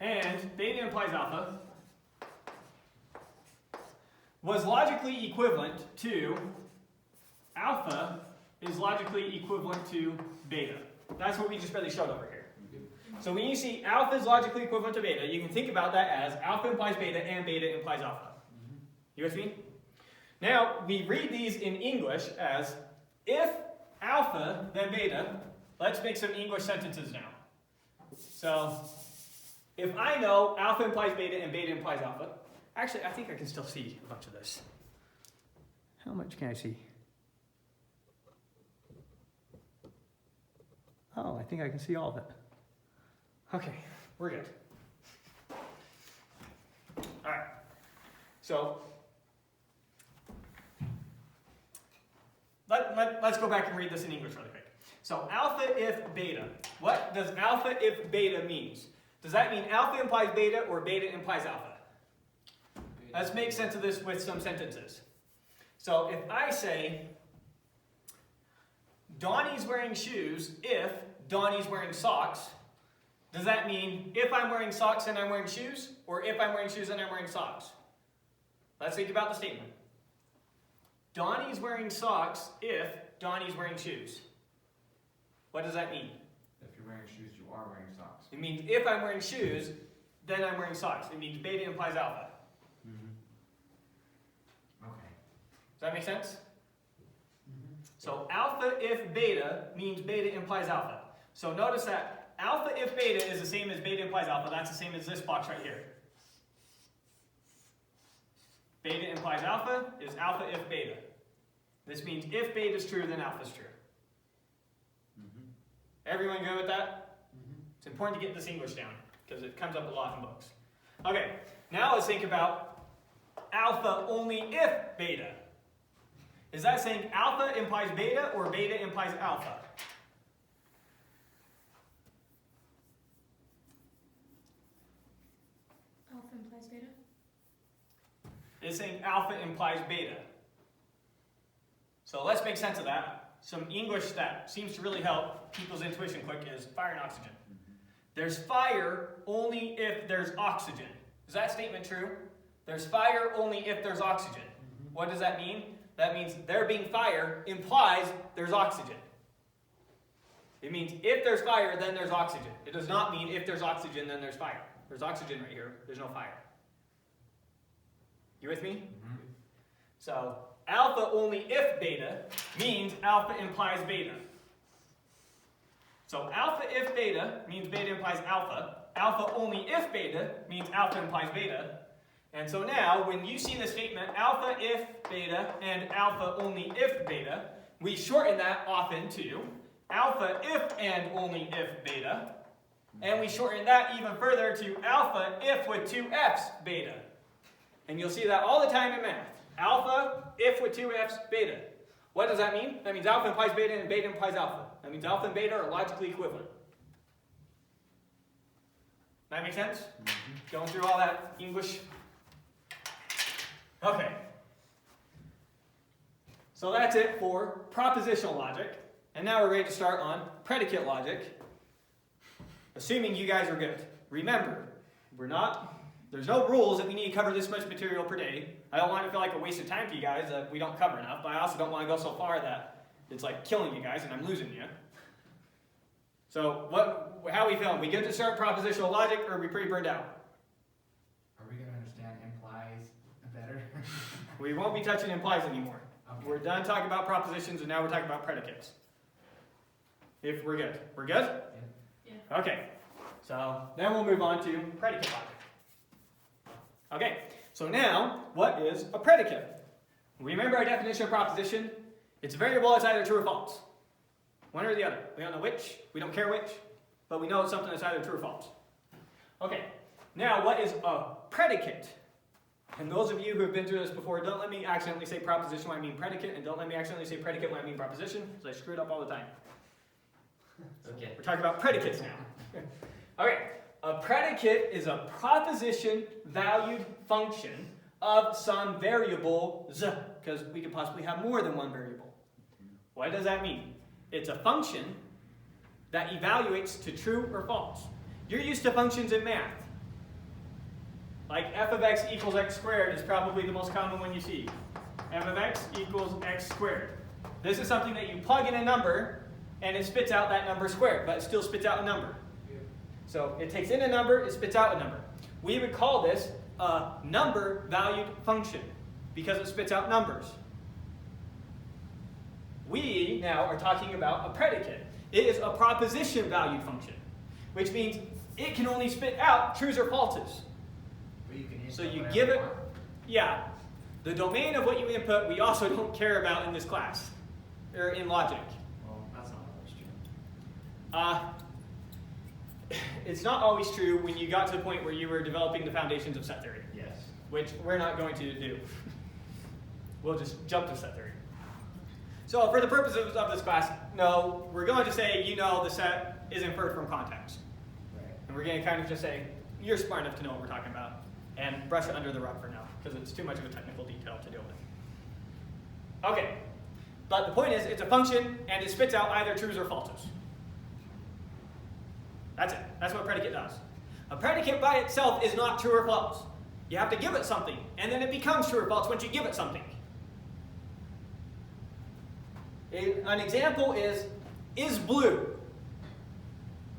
and beta implies alpha was logically equivalent to alpha is logically equivalent to beta. That's what we just really showed over here. So when you see alpha is logically equivalent to beta, you can think about that as alpha implies beta and beta implies alpha. You with me? Now, we read these in English as if alpha, then beta. Let's make some English sentences now. So, if I know alpha implies beta and beta implies alpha, actually, I think I can still see a bunch of this. How much can I see? Oh, I think I can see all of it. Okay, we're good. All right. So let's go back and read this in English really quick. So alpha if beta. What does alpha if beta means? Does that mean alpha implies beta or beta implies alpha? Let's make sense of this with some sentences. So if I say, Donnie's wearing shoes if Donnie's wearing socks, does that mean if I'm wearing socks and I'm wearing shoes, or if I'm wearing shoes and I'm wearing socks? Let's think about the statement. Donnie's wearing socks if Donnie's wearing shoes. What does that mean? If you're wearing shoes, you are wearing socks. It means if I'm wearing shoes, then I'm wearing socks. It means beta implies alpha. Okay. Does that make sense? So alpha if beta means beta implies alpha. So notice that alpha if beta is the same as beta implies alpha. That's the same as this box right here. Beta implies alpha is alpha if beta. This means if beta is true, then alpha is true. Everyone good with that? It's important to get this English down because it comes up a lot in books. Okay, now let's think about alpha only if beta. Is that saying alpha implies beta or beta implies alpha? Alpha implies beta? It's saying alpha implies beta. So let's make sense of that. Some English that seems to really help people's intuition quick is fire and oxygen. There's fire only if there's oxygen. Is that statement true? There's fire only if there's oxygen. What does that mean? That means there being fire implies there's oxygen. It means if there's fire, then there's oxygen. It does not mean if there's oxygen, then there's fire. There's oxygen right here. There's no fire. You with me? So alpha only if beta means alpha implies beta. So alpha if beta means beta implies alpha. Alpha only if beta means alpha implies beta. And so now, when you see the statement alpha if beta and alpha only if beta, we shorten that often to alpha if and only if beta. And we shorten that even further to alpha if with two f's beta. And you'll see that all the time in math. Alpha if with two f's beta. What does that mean? That means alpha implies beta and beta implies alpha. That means alpha and beta are logically equivalent. That make sense? Going through all that English? Okay. So that's it for propositional logic. And now we're ready to start on predicate logic. Assuming you guys are good. Remember, there's no rules that we need to cover this much material per day. I don't want it to feel like a waste of time for you guys that we don't cover enough, but I also don't want to go so far that it's like killing you guys and I'm losing you. So how are we feeling? We good to start propositional logic or are we pretty burned out? Are we going to understand implies better? We won't be touching implies anymore. Okay. We're done talking about propositions and now we're talking about predicates. If we're good. We're good? Yeah. Okay. So then we'll move on to predicate logic. Okay. So now, what is a predicate? Remember our definition of proposition? It's a variable that's either true or false. One or the other. We don't know which. We don't care which. But we know it's something that's either true or false. Okay. Now, what is a predicate? And those of you who have been through this before, don't let me accidentally say proposition when I mean predicate, and don't let me accidentally say predicate when I mean proposition, because I screw it up all the time. Okay. We're talking about predicates now. Okay. A predicate is a proposition-valued function of some variable z, because we could possibly have more than one variable. What does that mean? It's a function that evaluates to true or false. You're used to functions in math. Like f of x equals x squared is probably the most common one you see. F of x equals x squared. This is something that you plug in a number and it spits out that number squared, but it still spits out a number. So it takes in a number, it spits out a number. We would call this a number-valued function because it spits out numbers. We now are talking about a predicate. It is a proposition-valued function, which means it can only spit out trues or falses. But you can So you give it, yeah. The domain of what you input, we also don't care about in this class, or in logic. Well, that's not always true. it's not always true when you got to the point where you were developing the foundations of set theory, Yes. which we're not going to do. We'll just jump to set theory. So for the purposes of this class, no, we're going to say, you know, the set is inferred from context. Right. And we're going to kind of just say, you're smart enough to know what we're talking about, and brush it under the rug for now, because it's too much of a technical detail to deal with. Okay, but the point is, it's a function, and it spits out either trues or falses. That's it. That's what a predicate does. A predicate by itself is not true or false. You have to give it something, and then it becomes true or false once you give it something. An example is blue.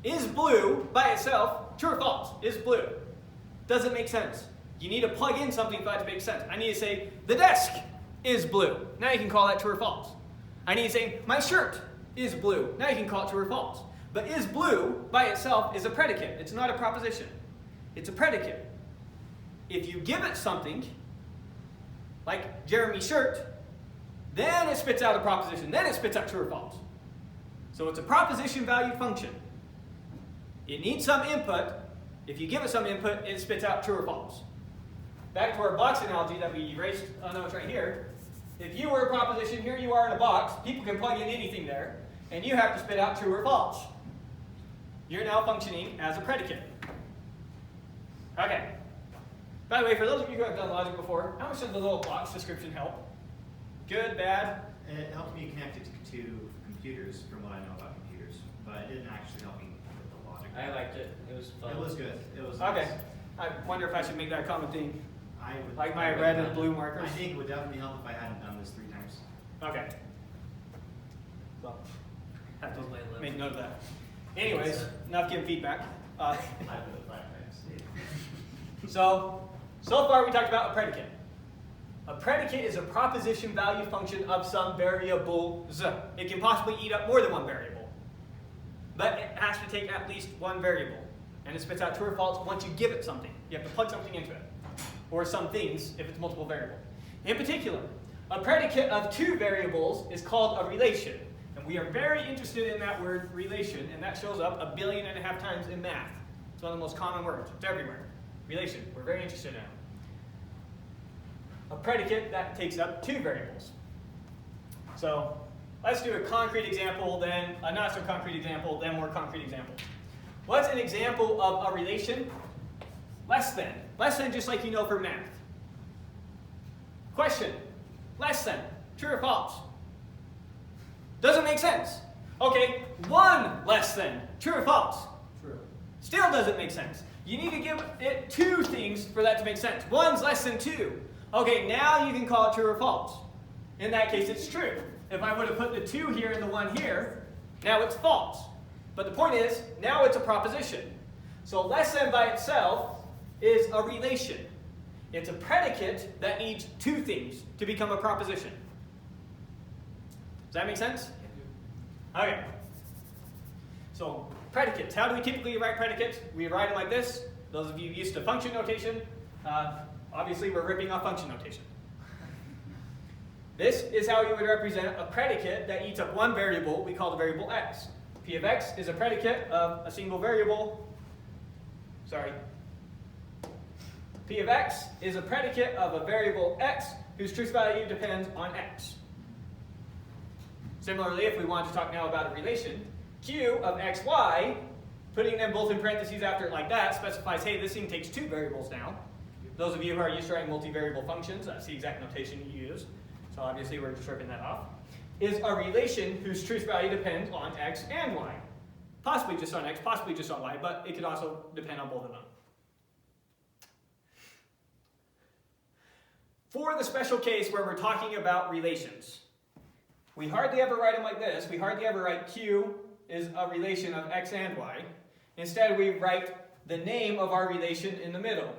Is blue by itself true or false? Is blue. Doesn't make sense. You need to plug in something for that to make sense. I need to say, the desk is blue. Now you can call that true or false. I need to say, my shirt is blue. Now you can call it true or false. But is blue by itself is a predicate. It's not a proposition. It's a predicate. If you give it something, like Jeremy's shirt, then it spits out a proposition. Then it spits out true or false. So it's a proposition value function. It needs some input. If you give it some input, it spits out true or false. Back to our box analogy that we erased. Oh no, it's right here. If you were a proposition, here you are in a box. People can plug in anything there. And you have to spit out true or false. You're now functioning as a predicate. Okay. By the way, for those of you who have done logic before, how much does the little box description help? Good, bad? It helped me connect it to computers from what I know about computers, but it didn't actually help me with the logic. I liked it. It was fun. It was good. It was Okay. nice. I wonder if I should make that a common theme. I would, Like my I would red have and done blue it. markers? I think it would definitely help if I hadn't done this 3 times. Okay. Well, have That was my to level. make note of that. Anyways, enough giving feedback. I did it 5 times. So far we talked about a predicate. A predicate is a proposition value function of some variable z. It can possibly eat up more than one variable. But it has to take at least one variable. And it spits out true or false once you give it something. You have to plug something into it. Or some things if it's multiple variable. In particular, a predicate of 2 variables is called a relation. And we are very interested in that word relation, and that shows up 1.5 billion times in math. It's one of the most common words. It's everywhere. Relation. We're very interested in it. A predicate that takes up 2 variables. So let's do a concrete example, then a not so concrete example, then more concrete example. What's an example of a relation? Less than. Less than just like you know for math. Question. Less than. True or false? Doesn't make sense. Okay, 1 less than. True or false? True. Still doesn't make sense. You need to give it 2 things for that to make sense. 1's less than 2. Okay, now you can call it true or false. In that case, it's true. If I would have put the 2 here and the 1 here, now it's false. But the point is, now it's a proposition. So less than by itself is a relation. It's a predicate that needs 2 things to become a proposition. Does that make sense? Okay. So predicates. How do we typically write predicates? We write them like this. Those of you used to function notation, obviously we're ripping off function notation. This is how you would represent a predicate that eats up 1 variable we call the variable x. P of x is a predicate of a single variable. Sorry. P of x is a predicate of a variable x whose truth value depends on x. Similarly, if we want to talk now about a relation, Q of xy, putting them both in parentheses after it like that, specifies, hey, this thing takes 2 variables now. Those of you who are used to writing multivariable functions, that's the exact notation you use. So obviously we're just ripping that off. Is a relation whose truth value depends on x and y. Possibly just on x, possibly just on y, but it could also depend on both of them. For the special case where we're talking about relations, we hardly ever write them like this. We hardly ever write Q is a relation of x and y. Instead, we write the name of our relation in the middle,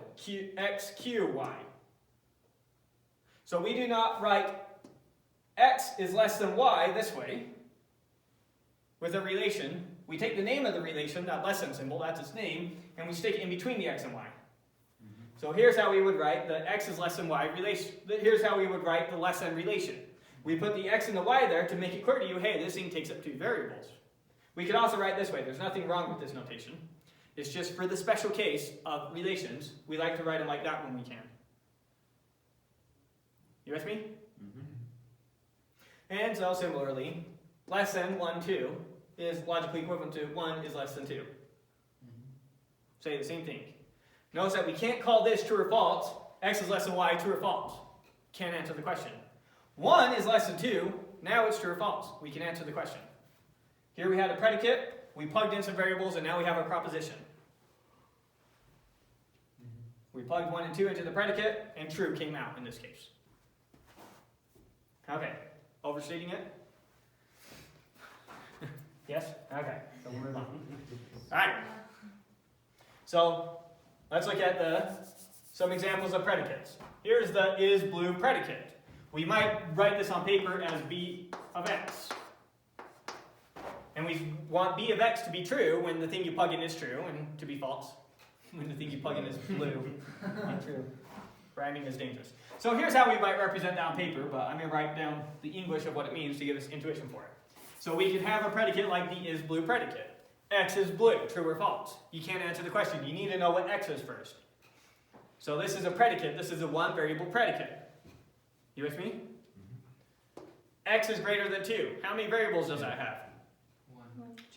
x, q, y. So we do not write x is less than y this way. With a relation, we take the name of the relation, that less than symbol, that's its name, and we stick it in between the x and y. So here's how we would write the x is less than y relation. Here's how we would write the less than relation. We put the x and the y there to make it clear to you, hey, this thing takes up 2 variables. We could also write this way. There's nothing wrong with this notation. It's just for the special case of relations, we like to write them like that when we can. You with me? And so similarly, less than 1, 2 is logically equivalent to 1 is less than 2. Say the same thing. Notice that we can't call this true or false. X is less than y, true or false. Can't answer the question. 1 is less than 2. Now it's true or false. We can answer the question. Here we had a predicate. We plugged in some variables, and now we have a proposition. We plugged 1 and 2 into the predicate, and true came out in this case. Okay. Overstating it? Yes? Okay. So we'll move on. Alright. So let's look at some examples of predicates. Here's the is blue predicate. We might write this on paper as b of x. And we want b of x to be true when the thing you plug in is true, and to be false when the thing you plug in is blue. Not true. Rhyming is dangerous. So here's how we might represent that on paper, but I'm going to write down the English of what it means to give us intuition for it. So we can have a predicate like the is blue predicate. X is blue, true or false. You can't answer the question. You need to know what x is first. So this is a predicate. This is a one variable predicate. You with me? X is greater than 2. How many variables does that have?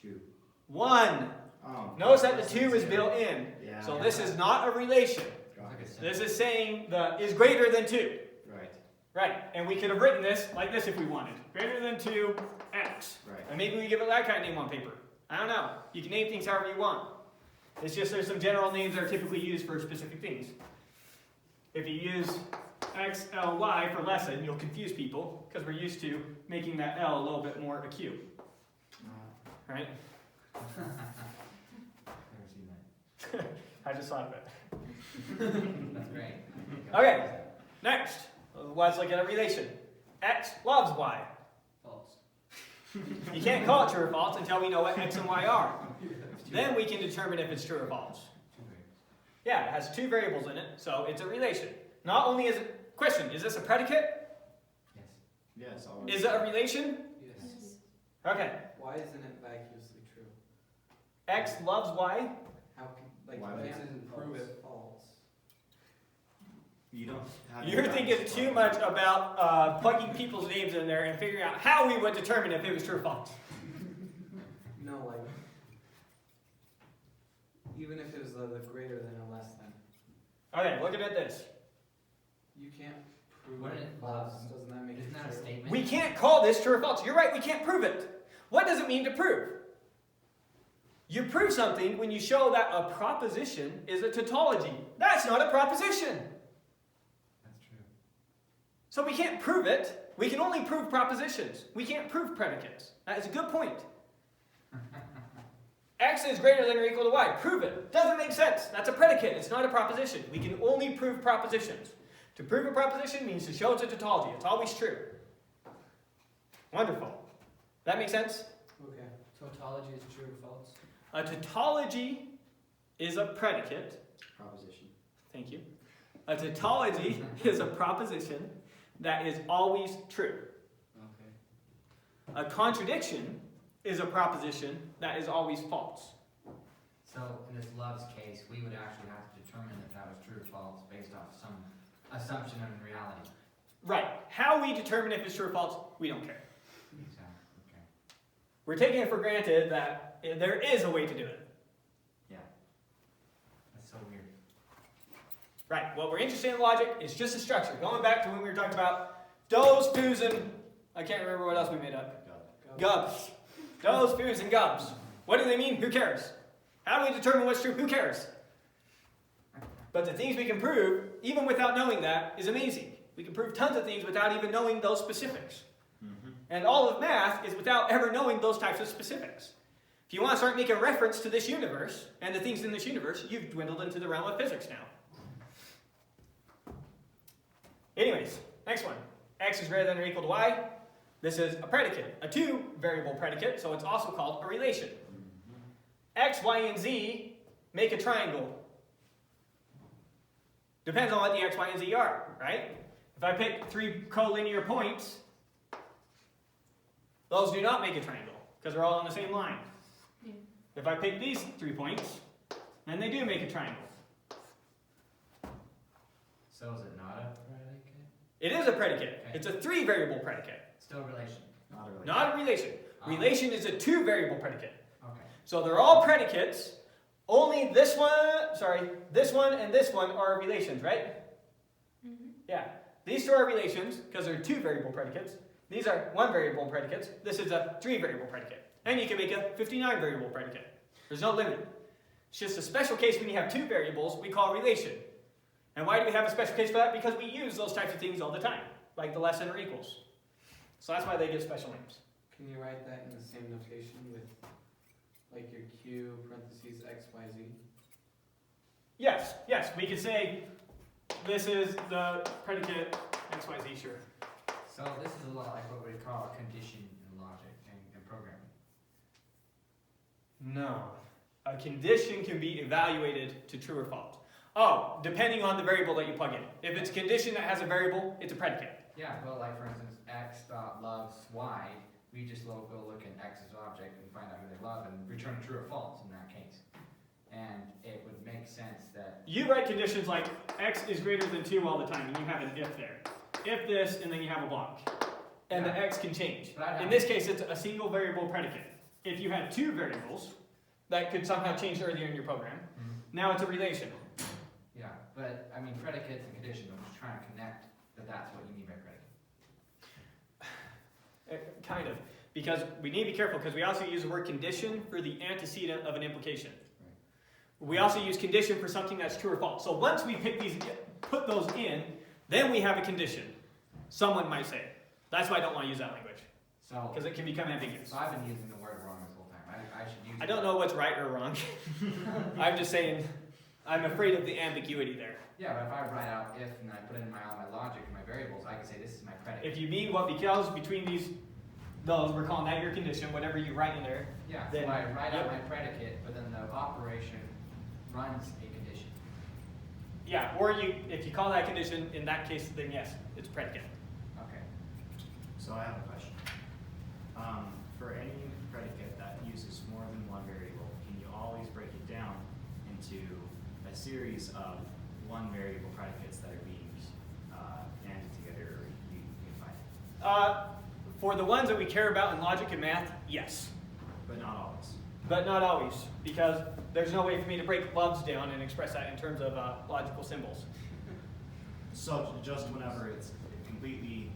2. 1. Oh, Notice that the 2 is built in. Yeah. So this is not a relation. This is saying the is greater than 2. Right. Right. And we could have written this like this if we wanted. Greater than 2, x. Right. And maybe we give it that kind of name on paper. I don't know. You can name things however you want. It's just there's some general names that are typically used for specific things. If you use x, l, y for lesson, you'll confuse people because we're used to making that L a little bit more acute. Right? Never seen that. I just thought of it. That's great. Okay, next. Let's look at a relation. X loves y. False. You can't call it true or false until we know what x and y are. Then we can determine if it's true or false. Yeah, it has 2 variables in it, so it's a relation. Not only is it, question, is this a predicate? Yes. Yes, always. Is it a relation? Yes. Okay. Why isn't it vacuously true? X loves y. How can, like, Why you would can't it prove false? it false? You don't have You're thinking too much about plugging people's names in there and figuring out how we would determine if it was true or false. No, like, even if it was the greater than or less than, Okay, looking at this. you can't prove Wouldn't it it false. love- Doesn't that make Isn't it that a true? statement? We can't call this true or false. You're right, we can't prove it. What does it mean to prove? You prove something when you show that a proposition is a tautology. That's not a proposition. That's true. So we can't prove it. We can only prove propositions. We can't prove predicates. That is a good point. X is greater than or equal to y. Prove it. Doesn't make sense. That's a predicate. It's not a proposition. We can only prove propositions. To prove a proposition means to show it's a tautology. It's always true. Wonderful. That make sense? Okay. Tautology is true or false? A tautology is a predicate. Proposition. Thank you. A tautology is a proposition that is always true. Okay. A contradiction is a proposition that is always false. So in this loves case, we would actually have to determine if that was true or false based off some assumption of reality. Right. How we determine if it's true or false, we don't care. Exactly. Okay. We're taking it for granted that there is a way to do it. Yeah. That's so weird. Right. What we're interested in logic is just the structure. Going back to when we were talking about does, do's, and I can't remember what else we made up. Gubs. Does, do's, and gubs. What do they mean? Who cares? How do we determine what's true? Who cares? But the things we can prove, even without knowing that, is amazing. We can prove tons of things without even knowing those specifics. And all of math is without ever knowing those types of specifics. If you want to start making reference to this universe and the things in this universe, you've dwindled into the realm of physics now. Anyways, next one. X is greater than or equal to y. This is a predicate, a 2-variable predicate, so it's also called a relation. X, y, and z make a triangle. Depends on what the x, y, and z are, right? If I pick 3 collinear points, those do not make a triangle, because they're all on the same line. Yeah. If I pick these 3 points, And they do make a triangle. So is it not a predicate? It is a predicate. Okay. It's a 3-variable predicate. Still a relation? Not a relation. Not a relation. Relation is a 2-variable predicate. Okay. So they're all predicates. Only this one, this one and this one are relations, right? Mm-hmm. Yeah. These two are relations because they're 2-variable predicates. These are 1-variable predicates. This is a 3-variable predicate. And you can make a 59-variable predicate. There's no limit. It's just a special case when you have 2 variables we call relation. And why do we have a special case for that? Because we use those types of things all the time, like the less than or equals. So that's why they get special names. Can you write that in the same notation with like your Q parentheses X, Y, Z? Yes, we could say this is the predicate XYZ, sure. So this is a lot like what we call a condition in logic and programming. No. A condition can be evaluated to true or false. Oh, depending on the variable that you plug in. If it's a condition that has a variable, it's a predicate. Yeah, but like for instance, X dot loves Y, we just go look in X's object and find out who they love and return true or false in that case. And it would make sense that You write conditions like X is greater than 2 all the time, and you have an if there. If this, and then you have a block. And the Yeah. X can change. But In this case, it's a single variable predicate. If you had 2 variables that could somehow change earlier in your program, now it's a relation. yeah, but I mean predicates and conditions, I'm just trying to connect that that's what you mean by predicate. Kind of. Because we need to be careful, because we also use the word condition for the antecedent of an implication. We also use condition for something that's true or false. So once we put those in, then we have a condition. Someone might say. That's why I don't want to use that language, So, because it can become ambiguous. so I've been using the word wrong this whole time. I should use I don't know what's right or wrong. I'm just saying, I'm afraid of the ambiguity there. Yeah, but if I write out if and I put in all my logic and my variables, I can say this is my predicate. If you mean what because between those, we're calling that your condition, whatever you write in there. Yeah, Then- so I write yep. out my predicate, but then the operation runs a condition. Yeah, or if you call that condition, in that case, then yes, it's predicate. Okay. So I have a question. For any predicate that uses more than one variable, can you always break it down into a series of 1-variable predicates that are being added together or unified? For the ones that we care about in logic and math, yes. But not always. But not always, because there's no way for me to break loves down and express that in terms of logical symbols. So just whenever it's completely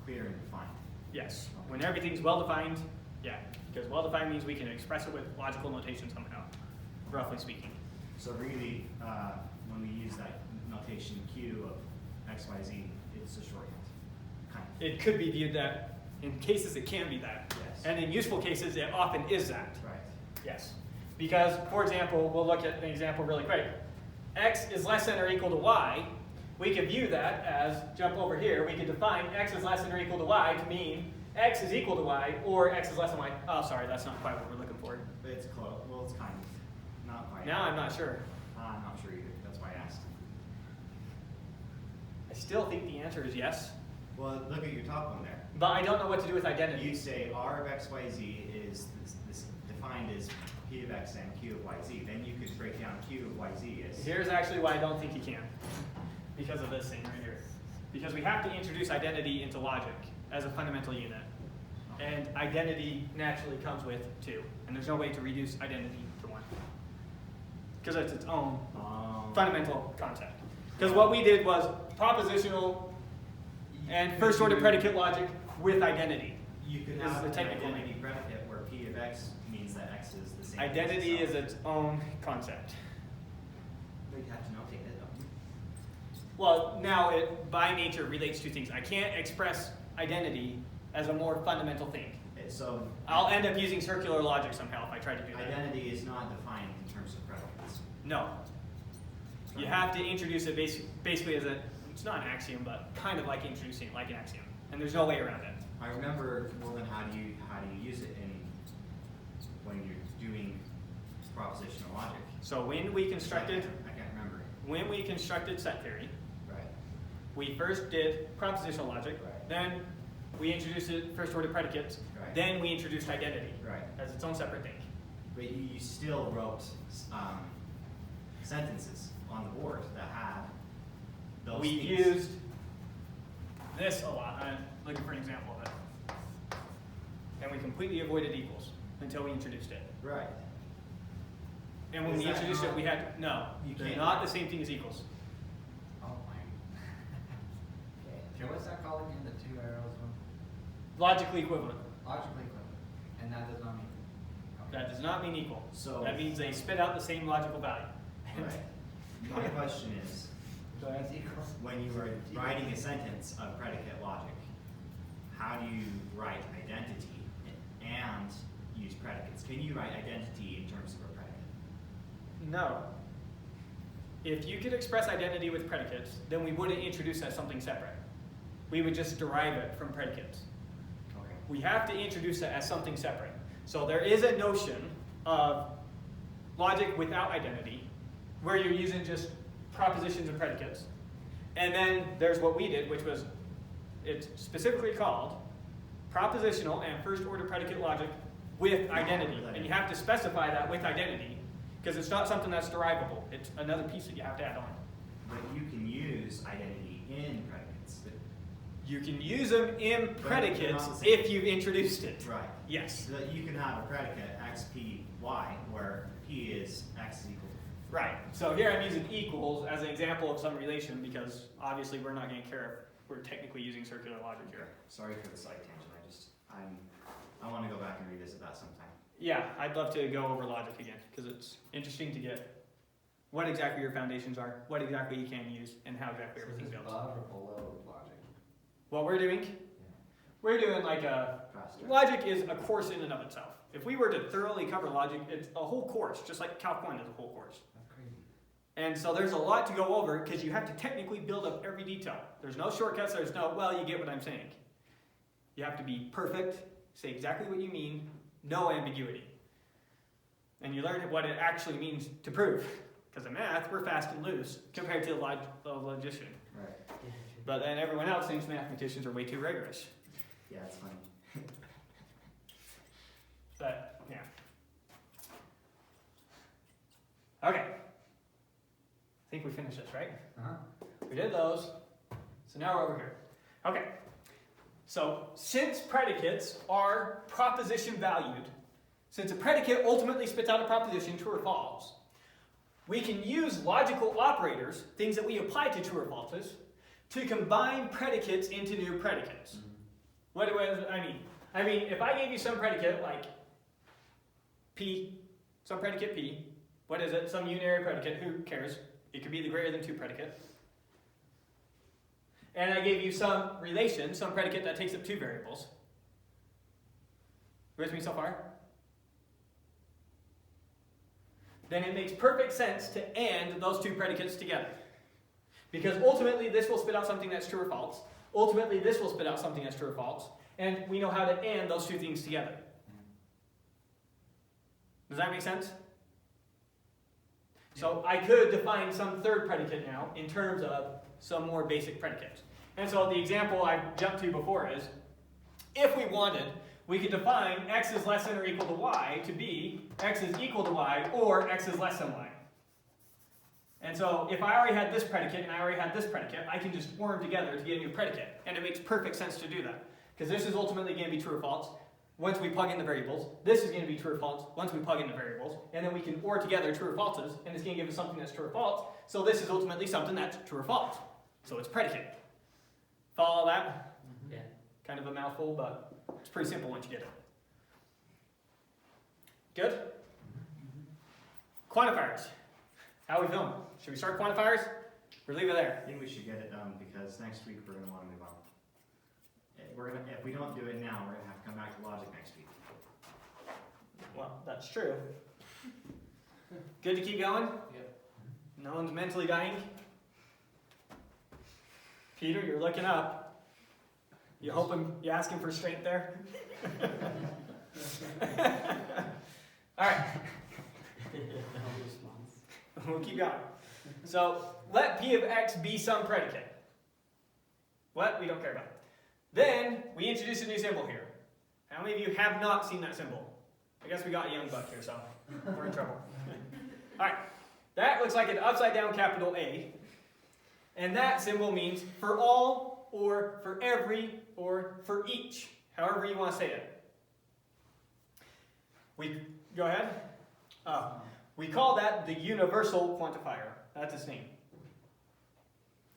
clear and defined. Yes. When everything's well-defined, yeah. Because well-defined means we can express it with logical notation somehow, roughly speaking. So really, when we use that notation Q of X, Y, Z, it's a shorthand. Kind of. It could be viewed that, in cases it can be that. Yes. And in useful cases, it often is that. Right. Yes. Because, for example, we'll look at an example really quick. X is less than or equal to Y. We could view that as, jump over here, we could define X is less than or equal to Y to mean X is equal to Y or X is less than Y. Oh, sorry, that's not quite what we're looking for. But it's close. Well, it's kind of. Not quite. Now I'm not sure. I'm not sure either. That's why I asked. I still think the answer is yes, Well, look at your top one there. but I don't know what to do with identity. You say R of X, Y, Z is this defined as P of X and Q of Y, Z. Then you could break down Q of Y, Z as. Here's actually why I don't think you can, because of this thing right here. Because we have to introduce identity into logic as a fundamental unit. And identity naturally comes with 2. And there's no way to reduce identity to 1. Because it's its own fundamental concept. Because what we did was propositional and first order predicate logic with identity. You could This is have the an technical identity predicate where P of X means that X is the same. as Identity is itself. its own concept. But you have to notate it, don't you? Well, now it by nature relates to things. I can't express identity as a more fundamental thing. So I'll end up using circular logic somehow if I try to do that. identity is not defined in terms of predicates. No. You have to introduce it basically as it's not an axiom, but kind of like introducing it like an axiom. And there's no way around it. I remember, well then how do you use it when you're doing propositional logic? So when we constructed I can't remember. set theory, Right. we first did propositional logic, Right. then we introduced it first order predicates, Right. then we introduced identity Right. as its own separate thing. But you still wrote sentences on the board that had those We things. used this a lot. I'm looking for an example of it. And we completely avoided equals until we introduced it. Right. And when Is we that introduced it, not- we had, no, You they're can't. not the same thing as equals. Oh my. Okay, what's that called again, the two arrows one? Logically equivalent. Logically equivalent, and that does not mean. Okay. That does not mean equal. So- That means they spit out the same logical value. Right. My question is, So that's equal. when you were writing a sentence of predicate logic, how do you write identity and use predicates? Can you write identity in terms of a predicate? No. If you could express identity with predicates, then we wouldn't introduce it as something separate. We would just derive it from predicates. Okay. We have to introduce it as something separate. So there is a notion of logic without identity, where you're using just propositions and predicates. And then there's what we did, which was, it's specifically called propositional and first order predicate logic with identity. And you have to specify that with identity, because it's not something that's derivable. It's another piece that you have to add on. But you can use identity in predicates. You can use them in But they're predicates not the same. if you've introduced it. Right. Yes. So that you can have a predicate x, p, y, where p is x is equal to. Right. So here I'm using equals as an example of some relation, because obviously we're not going to care if we're technically using circular logic here. Sorry for the side tangent. I want to go back and revisit that sometime. Yeah, I'd love to go over logic again, because it's interesting to get what exactly your foundations are, what exactly you can use, and how exactly So everything is this builds. above or below logic? What we're doing, we're doing like a, Faster. logic is a course in and of itself. If we were to thoroughly cover logic, it's a whole course, just like Calc 1 is a whole course. That's crazy. And so there's a lot to go over, because you have to technically build up every detail. There's no shortcuts, there's no, well, you get what I'm saying. You have to be perfect, say exactly what you mean, no ambiguity. And you learn what it actually means to prove. Because in math, we're fast and loose compared to a logician. Right. But then everyone else thinks mathematicians are way too rigorous. Yeah, it's funny. But, yeah. Okay. I think we finished this, right? Uh-huh. We did those. So now we're over here. Okay. So since predicates are proposition valued, since a predicate ultimately spits out a proposition, true or false, we can use logical operators, things that we apply to true or falses, to combine predicates into new predicates. What do I mean? I mean, if I gave you some predicate like P, some predicate P, what is it? Some unary predicate, who cares? It could be the greater than 2 predicate. And I gave you some relation, some predicate that takes up 2 variables. With me so far? Then it makes perfect sense to AND those 2 predicates together. Because ultimately this will spit out something that's true or false. Ultimately this will spit out something that's true or false. And we know how to AND those 2 things together. Does that make sense? So I could define some third predicate now in terms of some more basic predicates. And so the example I jumped to before is, if we wanted, we could define x is less than or equal to y to be x is equal to y or x is less than y. And so if I already had this predicate and I already had this predicate, I can just form them together to get a new predicate. And it makes perfect sense to do that. Because this is ultimately going to be true or false once we plug in the variables. This is going to be true or false once we plug in the variables. And then we can OR together true or falses, and it's going to give us something that's true or false. So this is ultimately something that's true or false. So it's predicate. Follow that? Yeah. Kind of a mouthful, but it's pretty simple once you get it. Good? Quantifiers. How are we feeling? Should we start quantifiers? Or leave it there? I think we should get it done because next week we're going to want to move on. If we don't do it now, we're going to have to come back to logic next week. Well, that's true. Good to keep going? Yep. No one's mentally dying? Peter, you're looking up. You asking for strength there? All right. No response. We'll keep going. So let P of x be some predicate. What? We don't care about. Then we introduce a new symbol here. How many of you have not seen that symbol? I guess we got a young buck here, so we're in trouble. All right. That looks like an upside down capital A. And that symbol means for all, or for every, or for each, however you want to say it. Go ahead. We call that the universal quantifier. That's its name.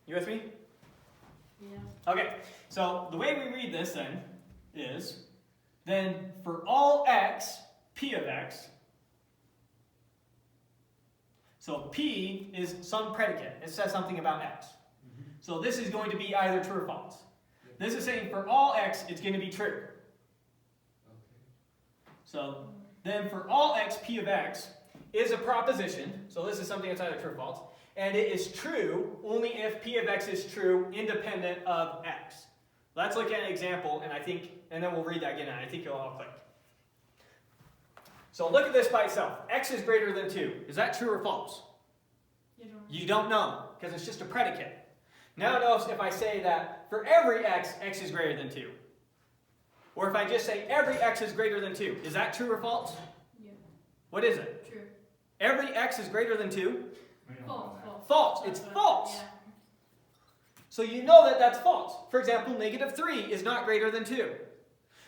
You with me? Yeah. Okay, so the way we read this then is, then for all x, p of x, so p is some predicate. It says something about x. So this is going to be either true or false. This is saying for all x, it's going to be true. So then for all x, p of x is a proposition. So this is something that's either true or false. And it is true only if p of x is true independent of x. Let's look at an example, and then we'll read that again, and I think you'll all click. So look at this by itself. X is greater than 2. Is that true or false? You don't know, because it's just a predicate. Now notice if I say that for every x, x is greater than 2. Or if I just say every x is greater than 2. Is that true or false? Yeah. What is it? True. Every x is greater than 2? False. False. It's That's what- false. Yeah. So you know that that's false. For example, -3 is not greater than 2.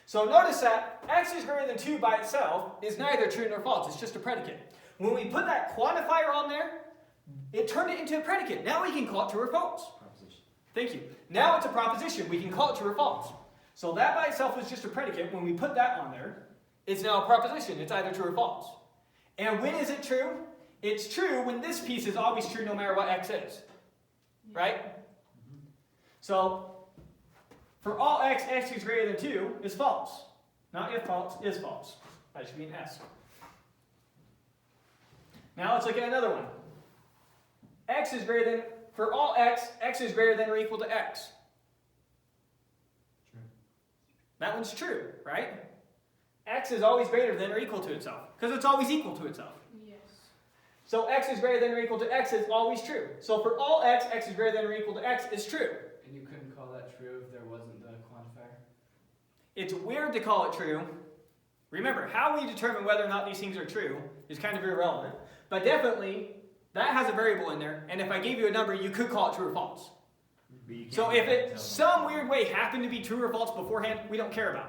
So notice that x is greater than 2 by itself is neither true nor false. It's just a predicate. When we put that quantifier on there, it turned it into a predicate. Now we can call it true or false. Proposition. Thank you. Now it's a proposition. We can call it true or false. So that by itself is just a predicate. When we put that on there, it's now a proposition. It's either true or false. And when is it true? It's true when this piece is always true no matter what x is. Right? So, for all x, x is greater than 2 is false. Not if false, is false. That should be an S. Now let's look at another one. X is greater than, for all x, x is greater than or equal to x. True. That one's true, right? X is always greater than or equal to itself, because it's always equal to itself. Yes. So x is greater than or equal to x is always true. So for all x, x is greater than or equal to x is true. And you couldn't call that true if there wasn't the quantifier? It's weird to call it true. Remember, how we determine whether or not these things are true is kind of irrelevant. But definitely, that has a variable in there, and if I gave you a number, you could call it true or false. So if it some weird way happened to be true or false beforehand, we don't care about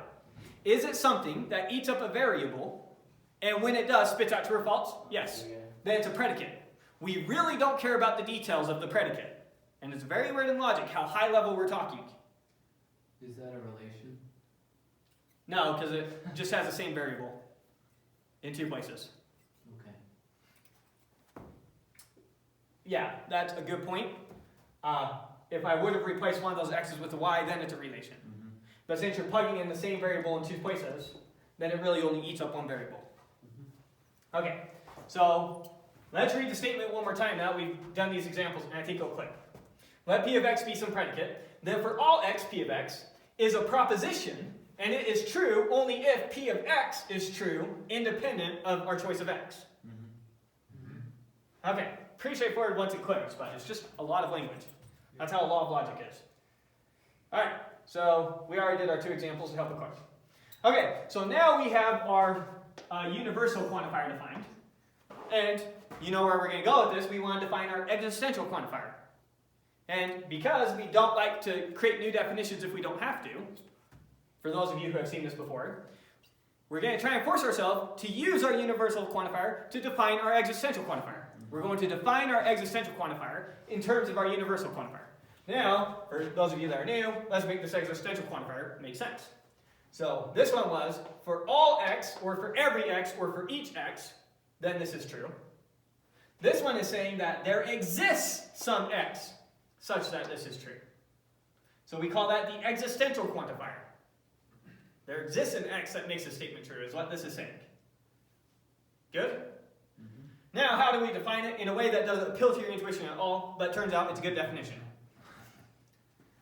it. Is it something that eats up a variable, and when it does, spits out true or false? Yes. Yeah. Then it's a predicate. We really don't care about the details of the predicate. And it's very weird in logic how high level we're talking. Is that a relation? No, because it just has the same variable in 2 places. Okay. Yeah, that's a good point. If I would have replaced one of those x's with a y, then it's a relation. But since you're plugging in the same variable in 2 places, then it really only eats up one variable. Okay, so let's read the statement one more time now that we've done these examples, and I think it'll click. Let p of x be some predicate. Then for all x, p of x is a proposition, and it is true only if p of x is true, independent of our choice of x. Okay, pretty straightforward once it clicks, but it's just a lot of language. That's how a law of logic is. All right, so we already did our 2 examples to help the course. Okay, so now we have our universal quantifier defined. And you know where we're going to go with this. We want to define our existential quantifier. And because we don't like to create new definitions if we don't have to, for those of you who have seen this before, we're going to try and force ourselves to use our universal quantifier to define our existential quantifier. We're going to define our existential quantifier in terms of our universal quantifier. Now, for those of you that are new, let's make this existential quantifier make sense. So this one was, for all x, or for every x, or for each x, then this is true. This one is saying that there exists some x such that this is true. So we call that the existential quantifier. There exists an x that makes a statement true, is what this is saying. Good? Now, how do we define it in a way that doesn't appeal to your intuition at all, but turns out it's a good definition?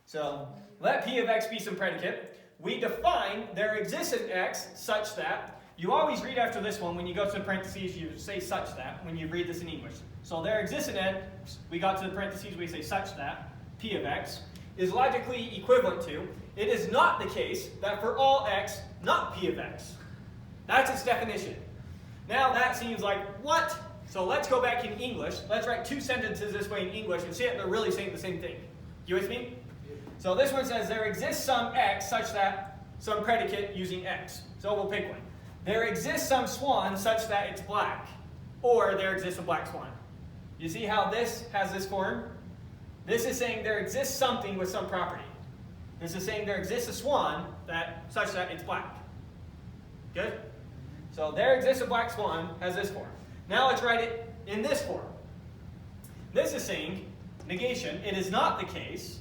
So, let p of x be some predicate. We define there exists an x such that, you always read after this one, when you go to the parentheses, you say such that, when you read this in English. So there exists an x, we got to the parentheses, we say such that, p of x, is logically equivalent to, it is not the case that for all x, not p of x. That's its definition. Now that seems like, what? So let's go back in English. Let's write two sentences this way in English and see if they're really saying the same thing. You with me? So this one says, there exists some x such that some predicate using x. So we'll pick one. There exists some swan such that it's black. Or there exists a black swan. You see how this has this form? This is saying there exists something with some property. This is saying there exists a swan such that it's black. Good? So there exists a black swan has this form. Now let's write it in this form. This is saying, negation, it is not the case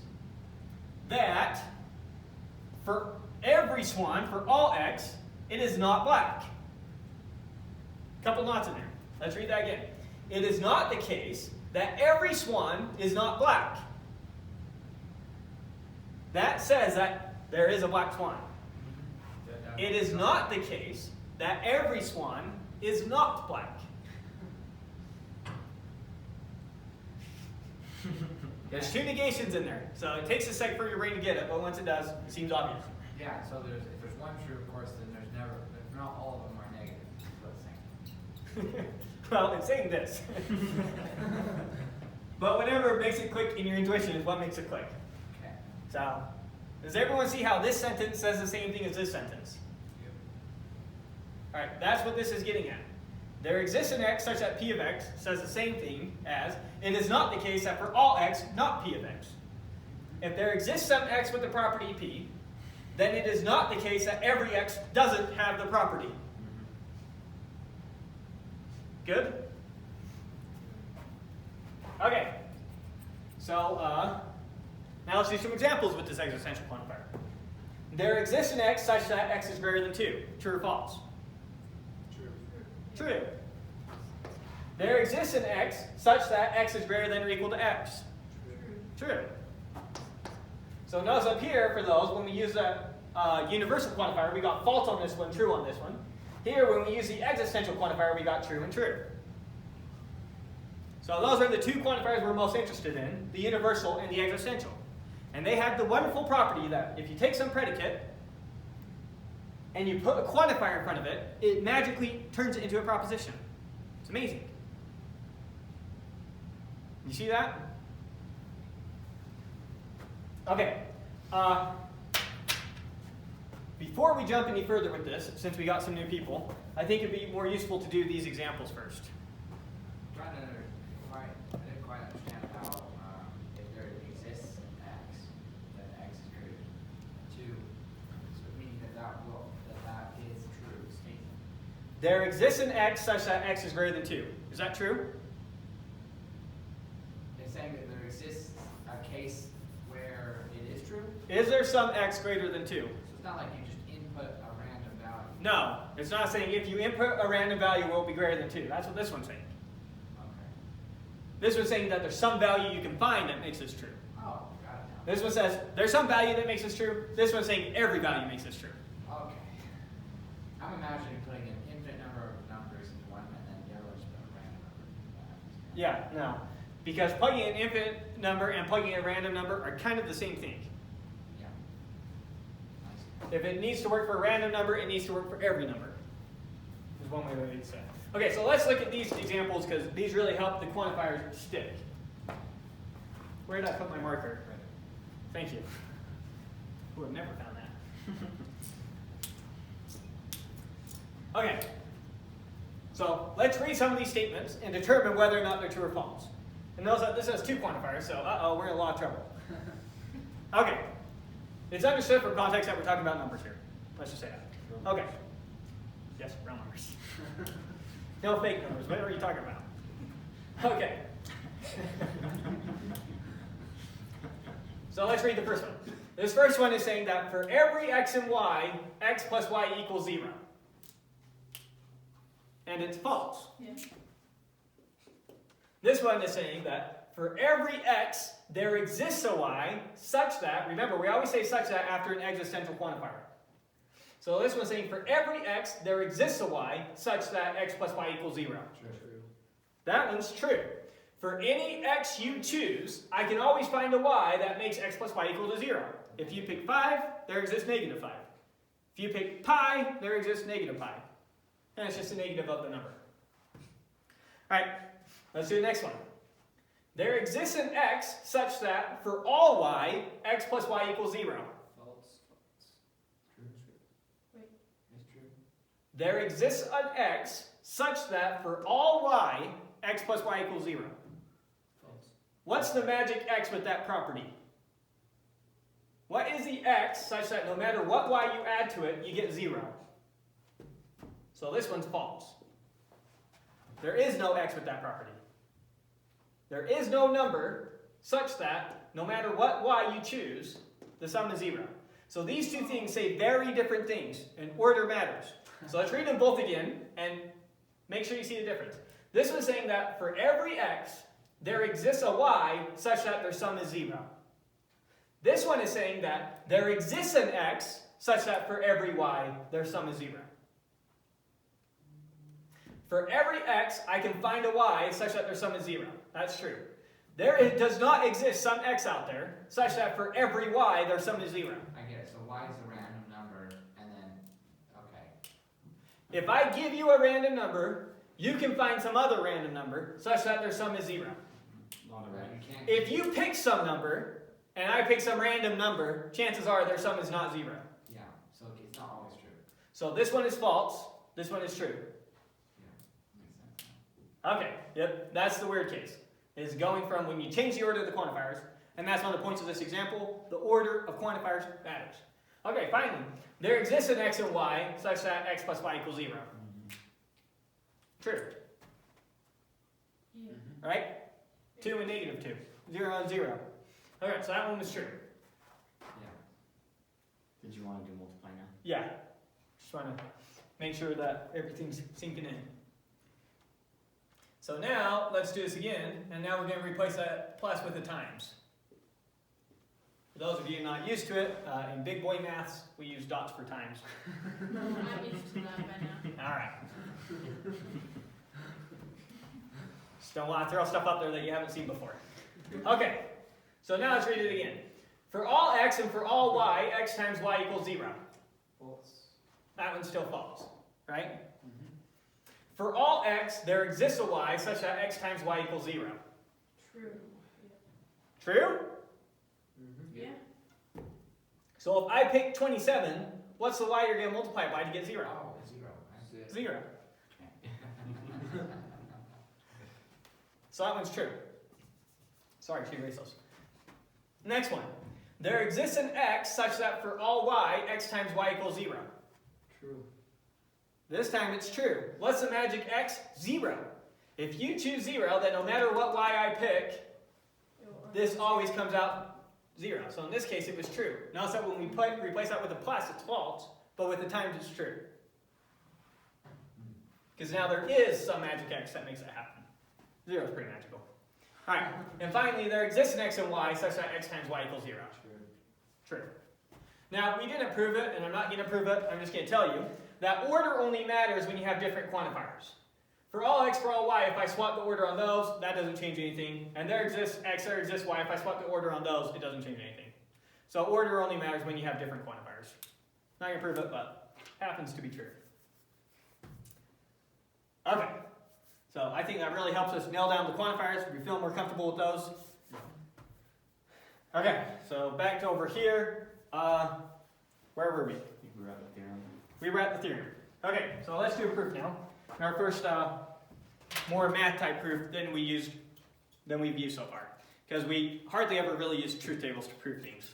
that for every swan, for all x, it is not black. Couple knots in there. Let's read that again. It is not the case that every swan is not black. That says that there is a black swan. It is not the case that every swan is not black. There's two negations in there, so it takes a second for your brain to get it, but once it does, it seems obvious. Yeah, so if there's one true, of course, then not all of them are negative, is what it's saying. Well, it's saying this. But whatever makes it click in your intuition is what makes it click. Okay. So, does everyone see how this sentence says the same thing as this sentence? Yep. All right, that's what this is getting at. There exists an x such that p of x says the same thing as, it is not the case that for all x, not p of x. If there exists some x with the property p, then it is not the case that every x doesn't have the property. Good? Okay. So, now let's do some examples with this existential quantifier. There exists an x such that x is greater than 2. True or false? True. There exists an x such that x is greater than or equal to x. True. So notice up here for those, when we use the universal quantifier, we got false on this one, true on this one. Here, when we use the existential quantifier, we got true and true. So those are the two quantifiers we're most interested in, the universal and the existential. And they have the wonderful property that if you take some predicate and you put a quantifier in front of it, it magically turns it into a proposition. It's amazing. You see that? Okay. Before we jump any further with this, since we got some new people, I think it'd be more useful to do these examples first. I didn't quite understand how, if there exists an x, then x is greater than 2, so meaning that is a true statement. There exists an x such that x is greater than 2. Is that true? It's saying that there exists a case where it is true, Is there some x greater than 2? so it's not like you just input a random value. No, it's not saying if you input a random value, it will be greater than 2. That's what this one's saying. Okay. This one's saying that there's some value you can find that makes this true. Oh, got it now. This one says there's some value that makes this true. This one's saying every value makes this true. Okay. I'm imagining putting an infinite number of numbers into one and then the other one's a random number. Yeah, no. Because plugging an infinite number and plugging a random number are kind of the same thing. Yeah. Nice. If it needs to work for a random number, it needs to work for every number. Is one way that we say. Okay, so let's look at these examples because these really help the quantifiers stick. Where did I put my marker? Thank you. Would have never found that. Okay. So let's read some of these statements and determine whether or not they're true or false. And notice that this has two quantifiers, so we're in a lot of trouble. Okay. It's understood from context that we're talking about numbers here. Let's just say that. Okay. Yes, real numbers. No fake numbers. What are you talking about? Okay. So let's read the first one. This first one is saying that for every x and y, x plus y equals 0. And it's false. Yeah. This one is saying that for every x, there exists a y such that, remember, we always say such that after an existential quantifier. So this one's saying for every x, there exists a y such that x plus y equals 0. True. That one's true. For any x you choose, I can always find a y that makes x plus y equal to 0. If you pick 5, there exists negative 5. If you pick pi, there exists negative pi. And it's just a negative of the number. Alright, let's do the next one. There exists an x such that for all y, x plus y equals 0. False. True. Wait. It's true. There exists an x such that for all y, x plus y equals 0. False. What's the magic x with that property? What is the x such that no matter what y you add to it, you get 0? So this one's false. There is no x with that property. There is no number such that no matter what y you choose, the sum is 0. So these two things say very different things, and order matters. So let's read them both again and make sure you see the difference. This one's saying that for every x, there exists a y such that their sum is 0. This one is saying that there exists an x such that for every y, their sum is 0. For every x, I can find a y such that their sum is 0. That's true. Does not exist some x out there such that for every y, their sum is 0. I get it. So y is a random number, and then, okay. If I give you a random number, you can find some other random number such that their sum is 0. Not a Right, random. you can't. If you pick some number, and I pick some random number, chances are their sum is not 0. Yeah, so it's not always true. So this one is false, this one is true. Yeah, makes sense now. Okay, yep, that's the weird case. Is going from when you change the order of the quantifiers, and that's one of the points of this example, the order of quantifiers matters. Okay, finally, there exists an x and y such that x plus y equals 0. True, Yeah. right? 2 and negative 2, 0 and 0. Okay, so that one was true. Yeah. Did you want to do multiply now? Yeah, just want to make sure that everything's sinking in. So now, let's do this again, and now we're going to replace that plus with a times. For those of you not used to it, in big boy maths, we use dots for times. I'm used to that by now. Alright. Just don't want to throw stuff up there that you haven't seen before. Okay, so now let's read it again. For all x and for all y, x times y equals 0. False. That one's still false, right? For all x, there exists a y such that x times y equals 0. True. True? Yeah. So if I pick 27, what's the y you're going to multiply by to get 0? Oh, 0. I see. 0. So that one's true. Sorry, she erased those. Next one. There exists an x such that for all y, x times y equals 0. True. This time it's true. What's the magic x? 0. If you choose 0, then no matter what y I pick, this always comes out 0. So in this case, it was true. Notice that when we replace that with a plus, it's false, but with the times, it's true. Because now there is some magic x that makes it happen. 0 is pretty magical. All right, and finally, there exists an x and y such that x times y equals 0. True. True. Now, we didn't prove it, and I'm not going to prove it. I'm just going to tell you that order only matters when you have different quantifiers. For all x, for all y, if I swap the order on those, that doesn't change anything. And there exists x, there exists y. If I swap the order on those, it doesn't change anything. So order only matters when you have different quantifiers. Not going to prove it, but happens to be true. Okay. So I think that really helps us nail down the quantifiers. We feel more comfortable with those. Okay, so back to over here. Where were we? I think we were at the theorem. We were at the theorem. Okay, so let's do a proof now. Our first more math type proof than we've used so far. Because we hardly ever really use truth tables to prove things.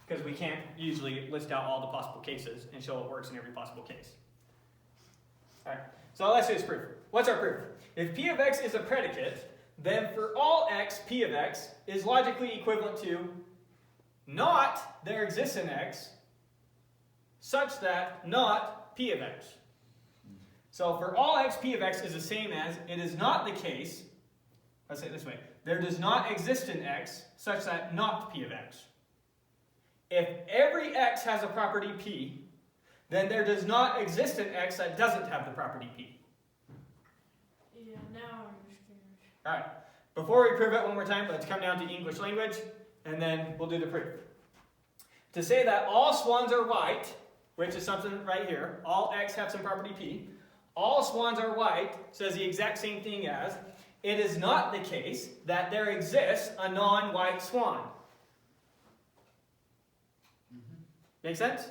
Because we can't usually list out all the possible cases and show it works in every possible case. Alright, so let's do this proof. What's our proof? If p of x is a predicate, then for all x, p of x is logically equivalent to not there exists an x such that not p of x. So for all x, p of x is the same as it is not the case, let's say it this way, there does not exist an x such that not p of x. If every x has a property p, then there does not exist an x that doesn't have the property p. Yeah, now I understand. Alright, before we prove it one more time, let's come down to English language, and then we'll do the proof. To say that all swans are white, which is something right here, all x have some property p, all swans are white says the exact same thing as, it is not the case that there exists a non-white swan. Make sense?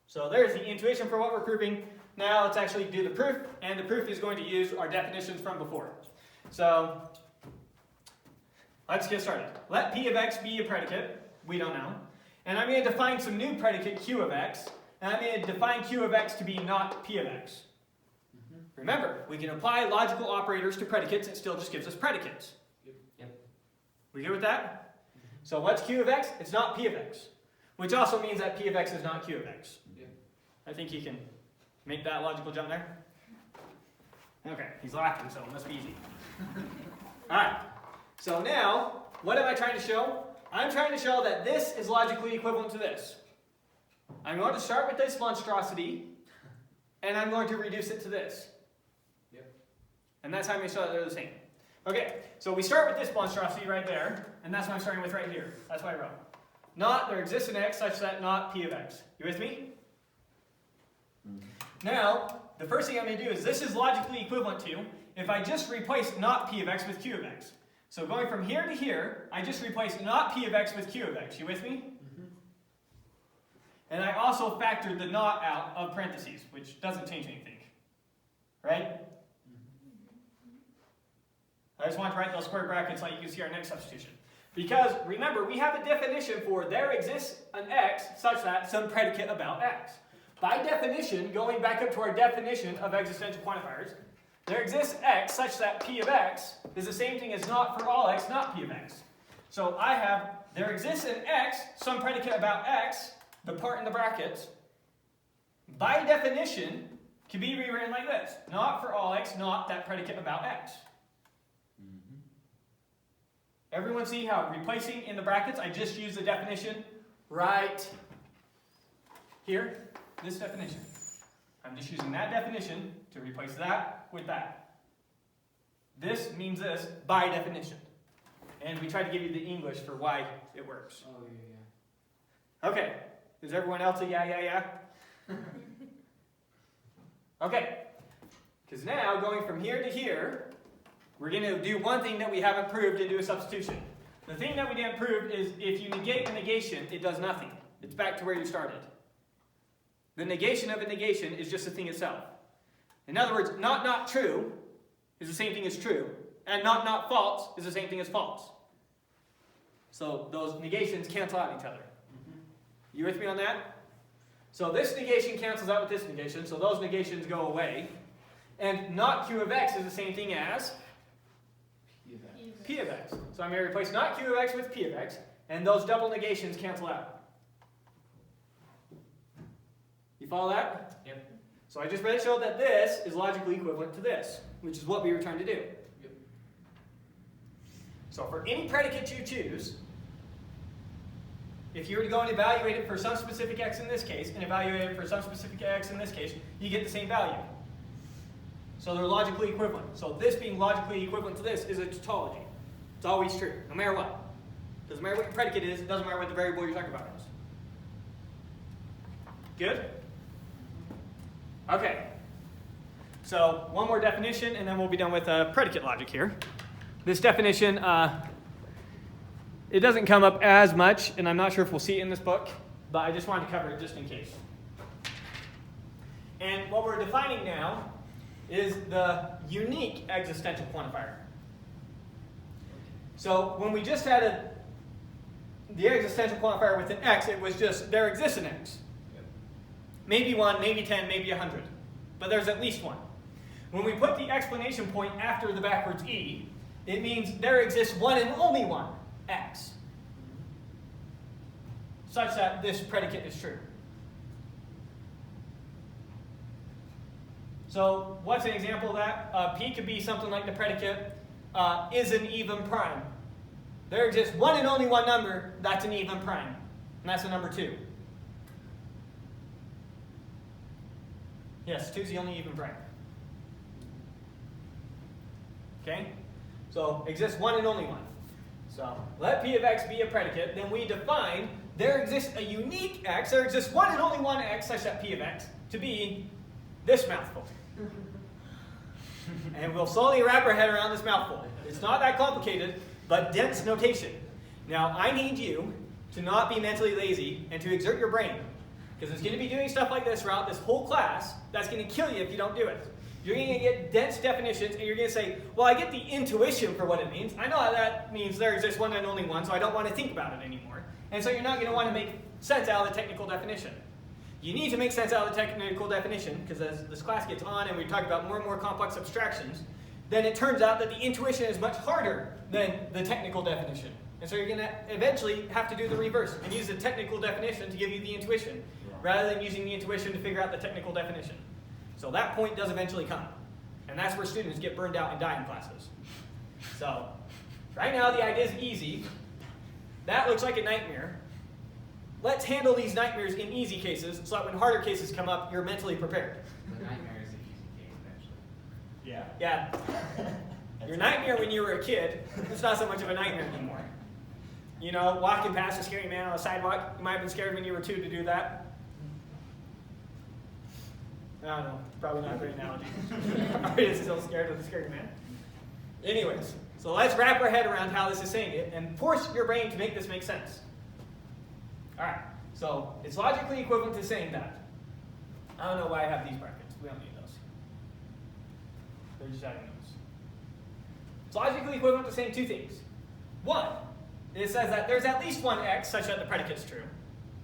So there's the intuition for what we're proving. Now let's actually do the proof, and the proof is going to use our definitions from before. So let's get started. Let P of x be a predicate. We don't know. And I'm going to define some new predicate Q of x, and I'm going to define Q of x to be not P of x. Remember, we can apply logical operators to predicates, it still just gives us predicates. Yep. We good with that? So what's Q of x? It's not P of x. Which also means that P of x is not Q of x. Yep. I think you can make that logical jump there. Okay, he's laughing, so it must be easy. Alright, so now, what am I trying to show? I'm trying to show that this is logically equivalent to this. I'm going to start with this monstrosity, and I'm going to reduce it to this. Yep. And that's how I'm going to show that they're the same. Okay, so we start with this monstrosity right there, and that's what I'm starting with right here. That's what I wrote. Not there exists an x such that not P of x. You with me? Now, the first thing I'm going to do is this is logically equivalent to if I just replace not P of x with Q of x. So going from here to here, I just replace not P of x with Q of x. You with me? And I also factored the not out of parentheses, which doesn't change anything. Right? I just want to write those square brackets like you can see our next substitution. Because, remember, we have a definition for there exists an x such that some predicate about x. By definition, going back up to our definition of existential quantifiers, there exists x such that P of x is the same thing as not for all x, not P of x. So I have, there exists an x, some predicate about x, the part in the brackets, by definition, can be rewritten like this. Not for all x, not that predicate about x. Everyone see how replacing in the brackets, I just use the definition right here, this definition. I'm just using that definition to replace that with that. This means this by definition. And we try to give you the English for why it works. Oh, yeah. Okay, is everyone else a yeah? Okay, because now going from here to here, we're going to do one thing that we haven't proved and do a substitution. The thing that we didn't prove is if you negate a negation, it does nothing. It's back to where you started. The negation of a negation is just the thing itself. In other words, not true is the same thing as true, and not false is the same thing as false. So those negations cancel out each other. You with me on that? So this negation cancels out with this negation, so those negations go away. And not Q of x is the same thing as P of x. So I'm going to replace not Q of x with P of x, and those double negations cancel out. You follow that? Yep. So I just showed that this is logically equivalent to this, which is what we were trying to do. Yep. So for any predicate you choose, if you were to go and evaluate it for some specific x in this case, and evaluate it for some specific x in this case, you get the same value. So they're logically equivalent. So this being logically equivalent to this is a tautology. It's always true, no matter what. Doesn't matter what your predicate is, it doesn't matter what the variable you're talking about is. Good? Okay. So one more definition, and then we'll be done with predicate logic here. This definition, it doesn't come up as much, and I'm not sure if we'll see it in this book, but I just wanted to cover it just in case. And what we're defining now is the unique existential quantifier. So when we just had the existential quantifier with an x, it was just there exists an x. Maybe 1, maybe 10, maybe 100. But there's at least one. When we put the explanation point after the backwards e, it means there exists one and only one, x, such that this predicate is true. So what's an example of that? P could be something like the predicate is an even prime. There exists one and only one number that's an even prime, and that's the number 2. Yes, 2 is the only even prime. Okay? So exists one and only one. So let P of x be a predicate, then we define there exists a unique x, there exists one and only one x such that P of x to be this mouthful. And we'll slowly wrap our head around this mouthful. It's not that complicated, but dense notation. Now, I need you to not be mentally lazy and to exert your brain. Because it's going to be doing stuff like this throughout this whole class that's going to kill you if you don't do it. You're going to get dense definitions, and you're going to say, well, I get the intuition for what it means. I know that means there exists one and only one, so I don't want to think about it anymore. And so you're not going to want to make sense out of the technical definition. You need to make sense out of the technical definition, because as this class gets on and we talk about more and more complex abstractions, then it turns out that the intuition is much harder than the technical definition. And so you're going to eventually have to do the reverse and use the technical definition to give you the intuition, rather than using the intuition to figure out the technical definition. So that point does eventually come. And that's where students get burned out and die in classes. So right now the idea is easy. That looks like a nightmare. Let's handle these nightmares in easy cases so that when harder cases come up, you're mentally prepared. The nightmare is an easy case, eventually. Yeah. Your nightmare when you were a kid, it's not so much of a nightmare anymore. You know, walking past a scary man on a sidewalk, you might have been scared when you were 2 to do that. I don't know, probably not a great analogy. Are you still scared of the scary man? Anyways, so let's wrap our head around how this is saying it and force your brain to make this make sense. Alright, so it's logically equivalent to saying that. I don't know why I have these brackets. We don't need those. They're just adding those. It's logically equivalent to saying 2 things. One, it says that there's at least one x such that the predicate's true.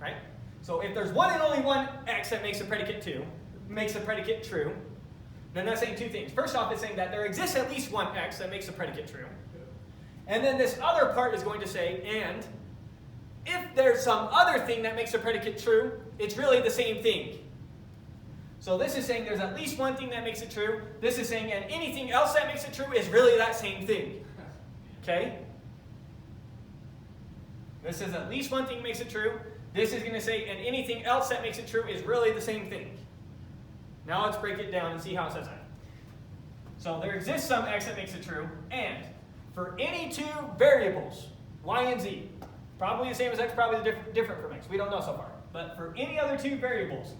Right? So if there's one and only one x that makes a predicate true, then that's saying 2 things. First off, it's saying that there exists at least one x that makes a predicate true. And then this other part is going to say, and if there's some other thing that makes a predicate true, it's really the same thing. So this is saying there's at least one thing that makes it true. This is saying, and anything else that makes it true is really that same thing. Okay? This says at least one thing makes it true. This is going to say, and anything else that makes it true is really the same thing. Now let's break it down and see how it says that. So there exists some x that makes it true, and for any 2 variables, y and z, probably the same as x, probably different from x, we don't know so far, but for any other 2 variables,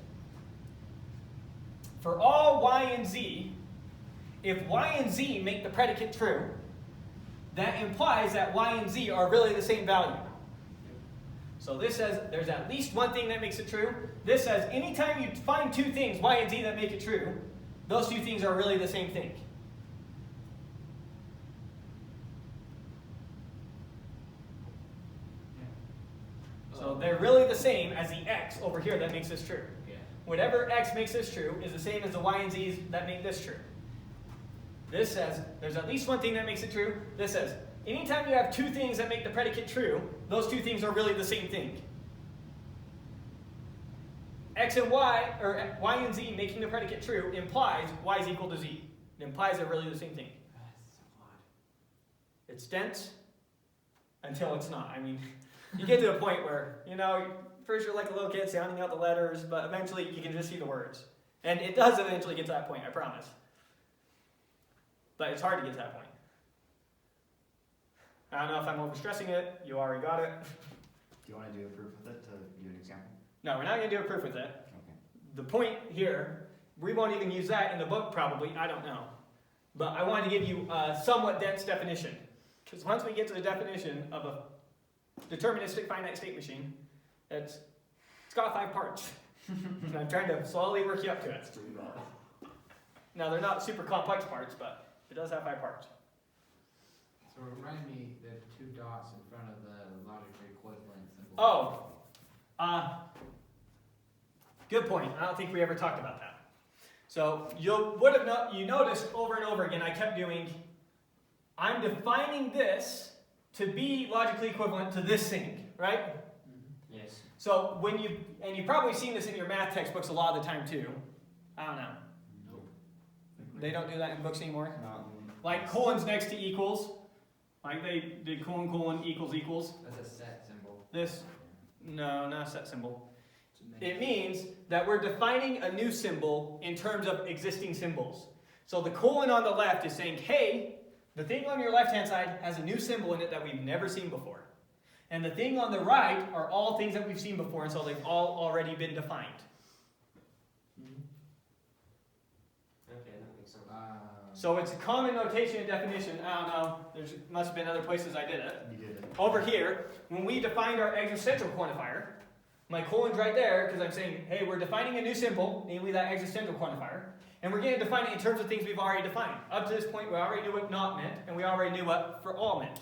for all y and z, if y and z make the predicate true, that implies that y and z are really the same value. So this says there's at least one thing that makes it true. This says anytime you find 2 things, y and z, that make it true, those 2 things are really the same thing. So they're really the same as the x over here that makes this true. Whatever x makes this true is the same as the y and z's that make this true. This says there's at least one thing that makes it true. This says anytime you have 2 things that make the predicate true, those 2 things are really the same thing. X and y, or y and z making the predicate true implies y is equal to z. It implies they're really the same thing. That's so odd. It's dense until it's not. I mean, you get to a point where, you know, first you're like a little kid sounding out the letters, but eventually you can just see the words. And it does eventually get to that point, I promise. But it's hard to get to that point. I don't know if I'm overstressing it. You already got it. Do you want to do a proof with it to give an example? No, we're not going to do a proof with it. Okay. The point here, we won't even use that in the book probably. I don't know. But I wanted to give you a somewhat dense definition. Because once we get to the definition of a deterministic finite state machine, it's got 5 parts. And I'm trying to slowly work you up to it. Now, they're not super complex parts, but it does have 5 parts. So remind me the 2 dots in front of the logically equivalent symbol. Oh, good point. I don't think we ever talked about that. So you noticed over and over again, I kept doing, I'm defining this to be logically equivalent to this thing, right? Yes. So and you've probably seen this in your math textbooks a lot of the time too. I don't know. Nope. They don't do that in books anymore? Like No. colons next to equals. Like they did colon equals. That's a set symbol. This, no, not a set symbol. It means that we're defining a new symbol in terms of existing symbols. So the colon on the left is saying, hey, the thing on your left-hand side has a new symbol in it that we've never seen before. And the thing on the right are all things that we've seen before, and so they've all already been defined. So it's a common notation and definition. I don't know. There must have been other places I did it. You did it. Over here, when we defined our existential quantifier, my colon's right there because I'm saying, hey, we're defining a new symbol, namely that existential quantifier, and we're going to define it in terms of things we've already defined. Up to this point, we already knew what not meant, and we already knew what for all meant.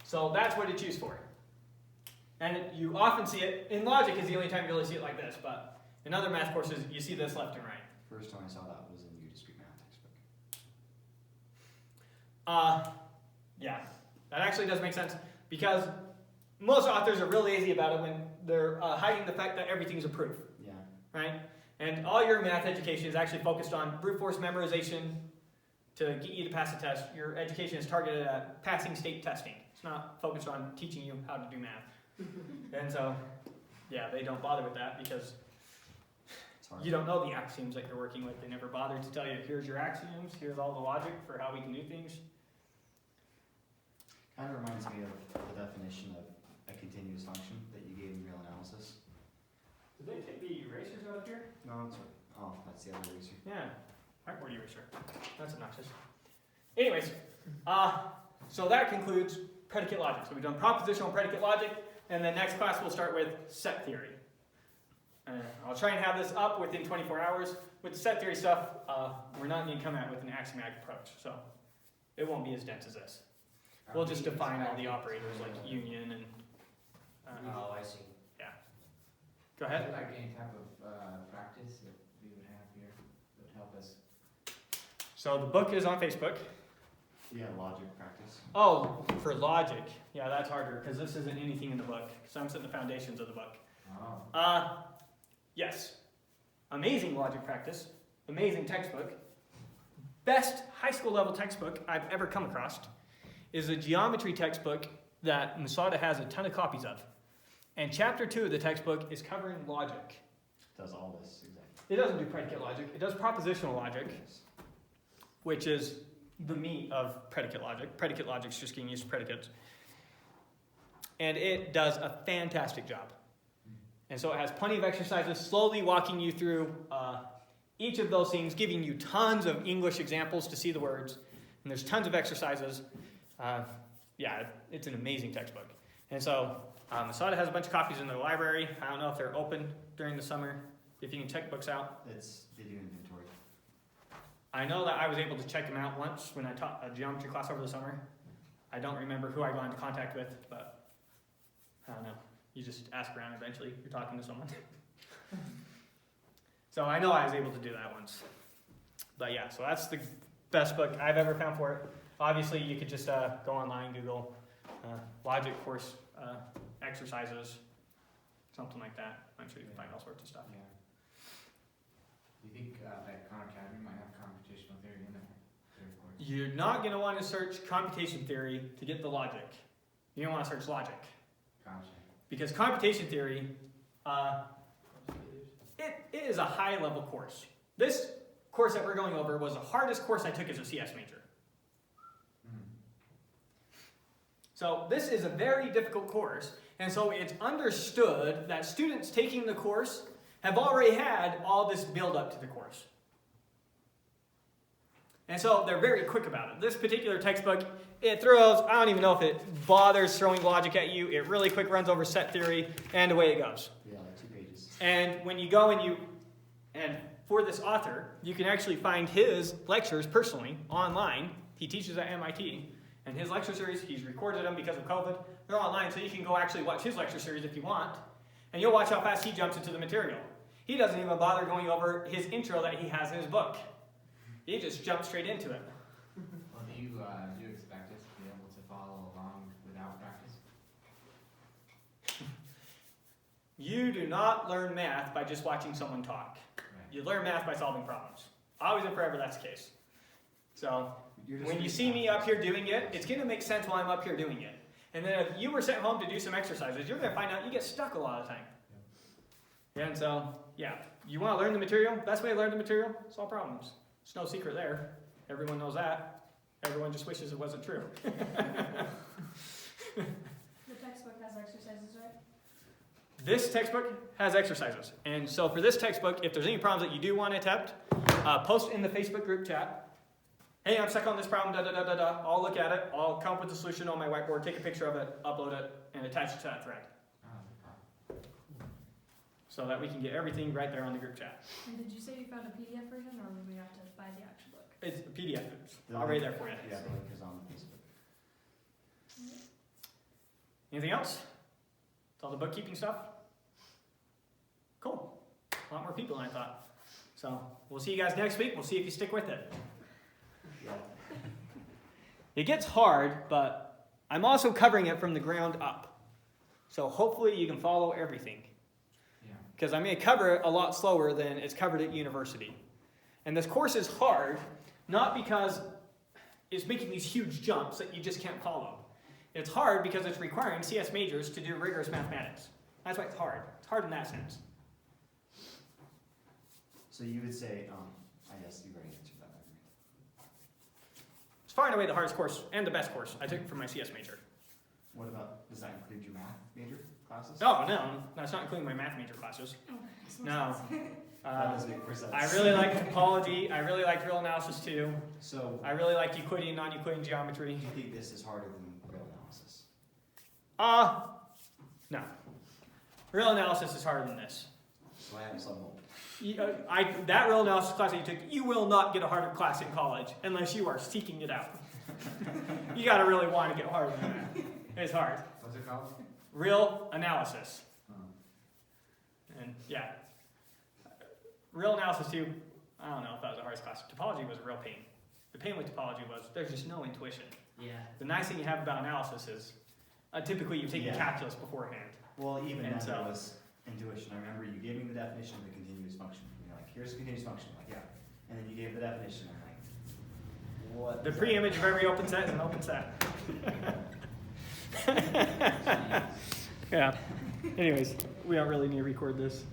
So that's what it's used for. And you often see it, in logic is the only time you really see it like this, but in other math courses, you see this left and right. First time I saw that was in your discrete math textbook. Yeah, that actually does make sense, because most authors are real lazy about it when they're hiding the fact that everything's a proof, Yeah. right? And all your math education is actually focused on brute force memorization to get you to pass a test. Your education is targeted at passing state testing. It's not focused on teaching you how to do math. And so, yeah, they don't bother with that because It's hard. you don't know the axioms that you're working with. They never bother to tell you, here's your axioms, here's all the logic for how we can do things. Kind of reminds me of the definition of a continuous function that you gave in real analysis. Did they take the erasers out of here? No, it's oh, that's the other eraser. Yeah, whiteboard eraser. That's obnoxious. Anyways, so that concludes predicate logic. So we've done propositional and predicate logic, and then next class we'll start with set theory. I'll try and have this up within 24 hours. With the set theory stuff, we're not going to come out with an axiomatic approach, so it won't be as dense as this. We'll just define all the operators like union and. Oh, I see. Go Is ahead. there like any type of practice that we would have here that would help us? So the book is on Facebook. Yeah, logic practice. Oh, for logic. Yeah, that's harder because this isn't anything in the book. So I'm setting the foundations of the book. Oh. Yes. Amazing logic practice. Amazing textbook. Best high school level textbook I've ever come across is a geometry textbook that Masada has a ton of copies of. And chapter 2 of the textbook is covering logic. Does all this exactly. It doesn't do predicate logic. It does propositional logic, which is the meat of predicate logic. Predicate logic is just getting used to predicates. And it does a fantastic job. And so it has plenty of exercises, slowly walking you through each of those things, giving you tons of English examples to see the words. And there's tons of exercises. Yeah, it's an amazing textbook. And so Masada has a bunch of copies in their library. I don't know if they're open during the summer, if you can check books out. It's video inventory. I know that I was able to check them out once when I taught a geometry class over the summer. I don't remember who I got into contact with, but I don't know. You just ask around eventually. You're talking to someone. So I know I was able to do that once. But yeah, so that's the best book I've ever found for it. Obviously, you could just go online, Google logic course exercises, something like that. I'm sure you can find all sorts of stuff. Yeah. Do you think that Khan Academy might have computational theory in their course? You're not going to want to search computation theory to get the logic. You're going to want to search logic. Gotcha. Because computation theory, it is a high-level course. This course that we're going over was the hardest course I took as a CS major. So this is a very difficult course, and so it's understood that students taking the course have already had all this build-up to the course. And so they're very quick about it. This particular textbook, it throws, I don't even know if it bothers throwing logic at you. It really quick runs over set theory, and away it goes. Yeah, like 2 pages. And when you go and for this author, you can actually find his lectures personally online. He teaches at MIT. And his lecture series, he's recorded them because of COVID. They're online, so you can go actually watch his lecture series if you want. And you'll watch how fast he jumps into the material. He doesn't even bother going over his intro that he has in his book. He just jumps straight into it. Well, do you expect us to be able to follow along without practice? You do not learn math by just watching someone talk. Right. You learn math by solving problems. Always and forever that's the case. So when you see me up here doing it, it's going to make sense while I'm up here doing it. And then if you were sent home to do some exercises, you're going to find out you get stuck a lot of the time. Yeah. And so, yeah, you want to learn the material? Best way to learn the material? Solve problems. There's no secret there. Everyone knows that. Everyone just wishes it wasn't true. The textbook has exercises, right? this textbook has exercises. And so for this textbook, if there's any problems that you do want to attempt, post in the Facebook group chat. Hey, I'm stuck on this problem, da da da da da. I'll look at it. I'll come up with the solution on my whiteboard, take a picture of it, upload it, and attach it to that thread. So that we can get everything right there on the group chat. And did you say you found a PDF version, or would we have to buy the actual book? It's a PDF. It's already there for you. Yeah, the link is on Facebook. Anything else? It's all the bookkeeping stuff? Cool. A lot more people than I thought. So we'll see you guys next week. We'll see if you stick with it. Yeah. It gets hard, but I'm also covering it from the ground up. So hopefully you can follow everything. Yeah. Because I'm going to cover it a lot slower than it's covered at university. And this course is hard, not because it's making these huge jumps that you just can't follow. It's hard because it's requiring CS majors to do rigorous mathematics. That's why it's hard. It's hard in that sense. So you would say, I guess you've already answered that. It's far and away the hardest course and the best course I took for my CS major. What about, does that include your math major classes? Oh, no, that's not including my math major classes. Oh, that makes No. sense. That does make more sense. I really like topology. I really like real analysis too. So, I really like Euclidean, non-Euclidean geometry. do you think this is harder than real analysis? No. Real analysis is harder than this. So I have some hope. That real analysis class that you took, you will not get a harder class in college unless you are seeking it out. You got to really want to get harder than that. It's hard. What's it called? Real analysis. And yeah. Real analysis too, I don't know if that was the hardest class. Topology was a real pain. The pain with topology was there's just no intuition. Yeah. The nice thing you have about analysis is typically you've taken Yeah. calculus beforehand. Well, even And then so- there was intuition. I remember you gave me the definition of the continuous function. You're like, here's the continuous function. I'm like, yeah. And then you gave the definition. I'm like, what? The is that? pre-image of every open set is an open set. Yeah. Anyways, we don't really need to record this.